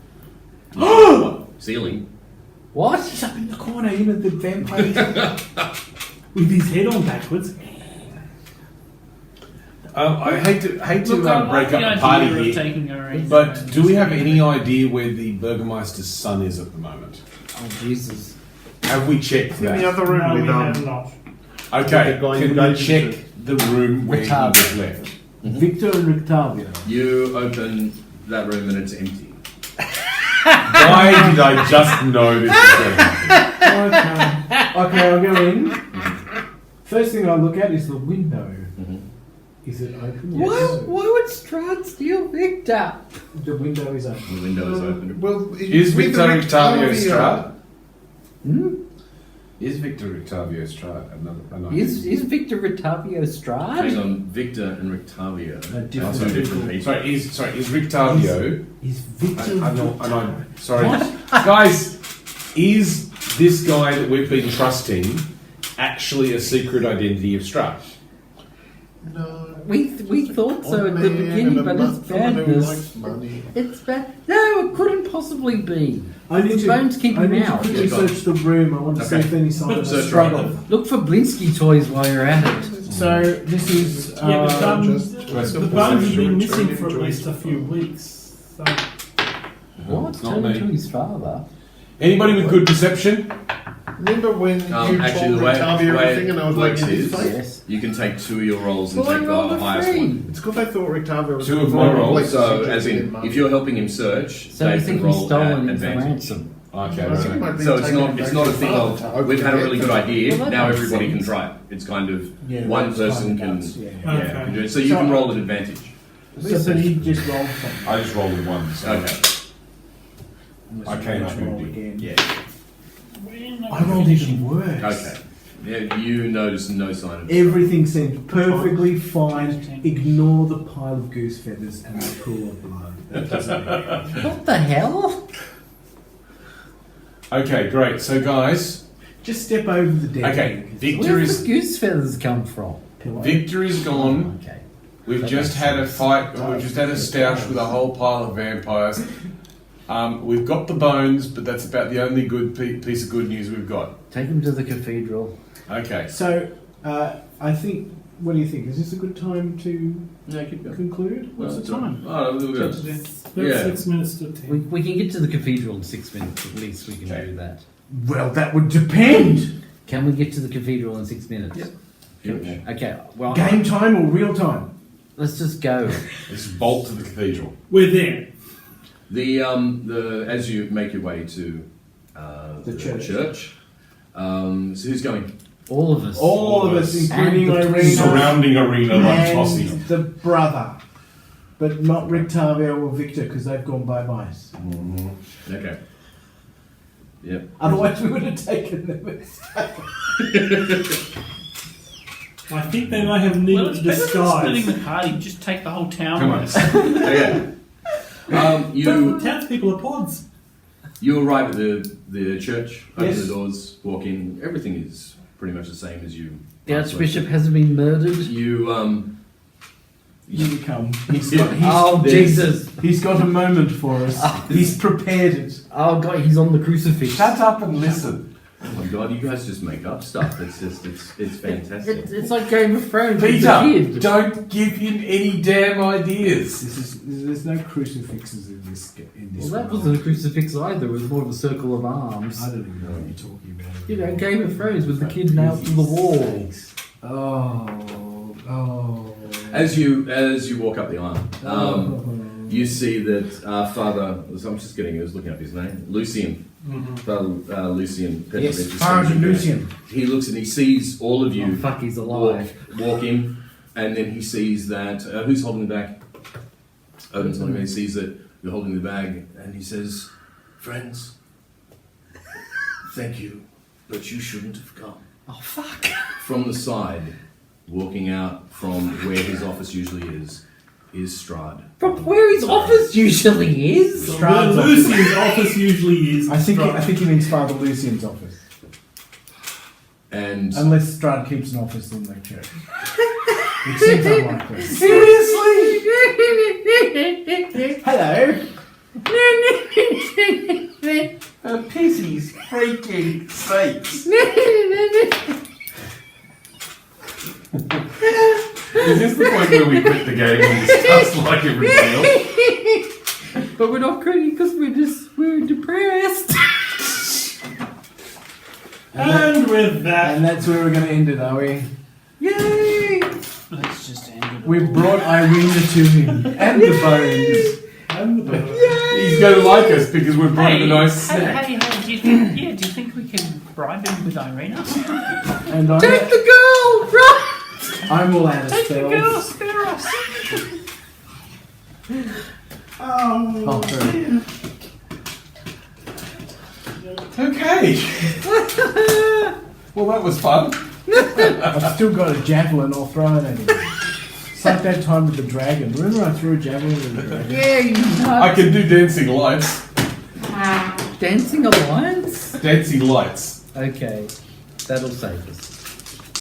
Ceiling.
What?
He's up in the corner, you know, the vampire.
With his head on backwards.
I hate to
Look, I
break
like
up
the
the party
idea of
here,
taking her in.
but do we have any idea where the Burgermeister's son is at the moment?
Oh, Jesus.
Have we checked
In the
that?
other room
No, we
with
have not.
Okay,
The guy
can we
engaged
check
into-
the room where he
Retarded.
was left?
Victor and Rictavio.
You open that room and it's empty.
Why did I just know this was going to happen?
Okay, I'll go in. First thing I look at is the window.
Mhm.
Is it open?
Why would Strahd steal Victor?
The window is open.
The window is open.
Well,
Is Victor Octavio Strahd?
Hmm?
Is Victor Octavio Strahd another?
Is Victor Rictavio Strahd?
Hang on, Victor and Rictavio
No,
are
different
two different
people.
people.
Is Rictavio?
Is Victor.
Sorry, guys. Is this guy that we've been trusting actually a secret identity of Strahd?
No.
We thought so at the beginning, but it's badness.
Money.
It's bad. No, it couldn't possibly be.
I need
The
to,
bones keep
I
him
need
out.
to quickly
Yeah, go on.
search the room. I want to see
Okay.
if any sign of a
Search
struggle.
right
Look for Blinsky toys while you're at it.
So this is.
Yeah, but
just-
the bones have been missing for at least a few weeks. So
What?
It's not
Turn
me.
into his father.
Anybody with good perception?
Remember when you
Actually,
told
the way,
Rictavio
the way
everything and I was
it
like,
works
in his
is
face?
Yes.
you can take two of your rolls and
Well, I
take
rolled
the
a
highest
3.
one.
It's because I thought Rictavio was
Two of
going
my
to
rolls,
like
So,
secret
as
in
in,
money.
if you're helping him search,
So
they
you
can
think
roll
he's stolen
at
him for
advantage.
ransom?
Okay,
I think it might be
So it's
taken
not
back
it's
to
not a
the
thing
father
of
to open
we've had a
the
really good
gate.
idea.
Well, that
Now
makes
everybody can
sense.
try it. It's kind of
Yeah,
one
that's
person
kind of
can
nuts, yeah.
Okay.
can do it. So you can roll at advantage.
So but he just rolled something.
I just rolled a 1. So
Okay.
Unless
I
you
came
might
to
roll
D.
again.
Yeah.
I rolled even worse.
Okay. Yeah, you notice no sign of
Everything seemed perfectly fine. Ignore the pile of goose feathers and the pool of blood. That doesn't matter.
What the hell?
Okay, great. So guys,
Just step over the dead.
okay, Victor
Where did
is
the goose feathers come from?
Pillow.
Victor is gone.
Okay.
We've just had a fight. We've just had a stoush with a whole pile of vampires. We've got the bones, but that's about the only good piece of good news we've got.
Take him to the cathedral.
Okay.
So, I think. What do you think? Is this a good time to
Yeah, keep going.
conclude?
what's the time?
Oh, we'll go.
About
Yeah.
6 minutes to 10.
We can get to the cathedral in 6 minutes. At least we can
Okay.
do that.
Well, that would depend.
Can we get to the cathedral in 6 minutes?
Yeah.
Okay. Well,
Game time or real time?
let's just go.
Let's bolt to the cathedral.
We're there.
The as you make your way to
The church.
so who's going?
All of us.
All of us, including
And the
Irene
Surrounding arena like Tossie.
and the brother, but not Rictavio or Victor because they've gone bye-byes.
Okay. Yep.
Otherwise, we would have taken them.
I think they may have
Well,
needed
it's
to
better than splitting
disguise.
the party. Just take the whole town
Come
with
on.
us.
Okay. You
Townspeople are pods.
you arrive at the church. Open
Yes.
the doors. Walk in. Everything is pretty much the same as you.
The Archbishop hasn't been murdered.
You
You come.
Oh,
there's-
Jesus.
He's got a moment for us. He's prepared it.
Oh, God, he's on the crucifix.
Shut up and listen.
Oh my god! You guys just make up stuff. It's just it's fantastic.
It's like Game of Thrones. with the
Peter,
kid.
don't give him any damn ideas.
There's no crucifixes in this.
Well, that wasn't a crucifix either. It was more of a circle of arms.
I don't even know what you're talking about.
You know, Game of Thrones with the kid nailed to the wall.
Oh.
As you walk up the aisle, you see that Father. I'm just getting. I was looking up his name. Lucian. Father Lucian.
Yes,
Petrovich is
Father
standing there.
Lucian.
He looks and he sees all of
Oh,
you
fuck, he's alive.
walk in, and then he sees that who's holding him back. Odin's holding him back. He sees that You're holding the bag, and he says, "Friends, thank you, but you shouldn't have come."
Oh, fuck.
From the side, walking out from where his office usually is Strahd.
From where his office usually is?
Where
Strahd's
Lucian's office usually is.
I think
Strahd.
he means Father Lucian's office.
And
Unless Strahd keeps an office in the church. It seems unlikely.
Seriously?
Hello.
Pissy's freaking sakes.
Is this the point where we quit the game and discuss like everything else?
But we're not quitting because we're depressed.
And with that,
And that's where we're going to end it, are we?
Yay!
Let's just end it.
We've brought Irina to him. And the bones.
and the
He's going to like us because we've brought him a nice
hey,
snack.
hey, do you think we can bribe him with Irina?
And
Take the girl! Run!
I'm all out of
Take the girl,
spells.
spare us.
Oh, true.
Okay. Well, that was fun.
I've still got a javelin, I'll throw it at him. It's like that time with the dragon. Remember I threw a javelin at the dragon?
Yeah, you
I can do dancing lights.
Dancing Alliance?
Dancing lights.
Okay, that'll save us.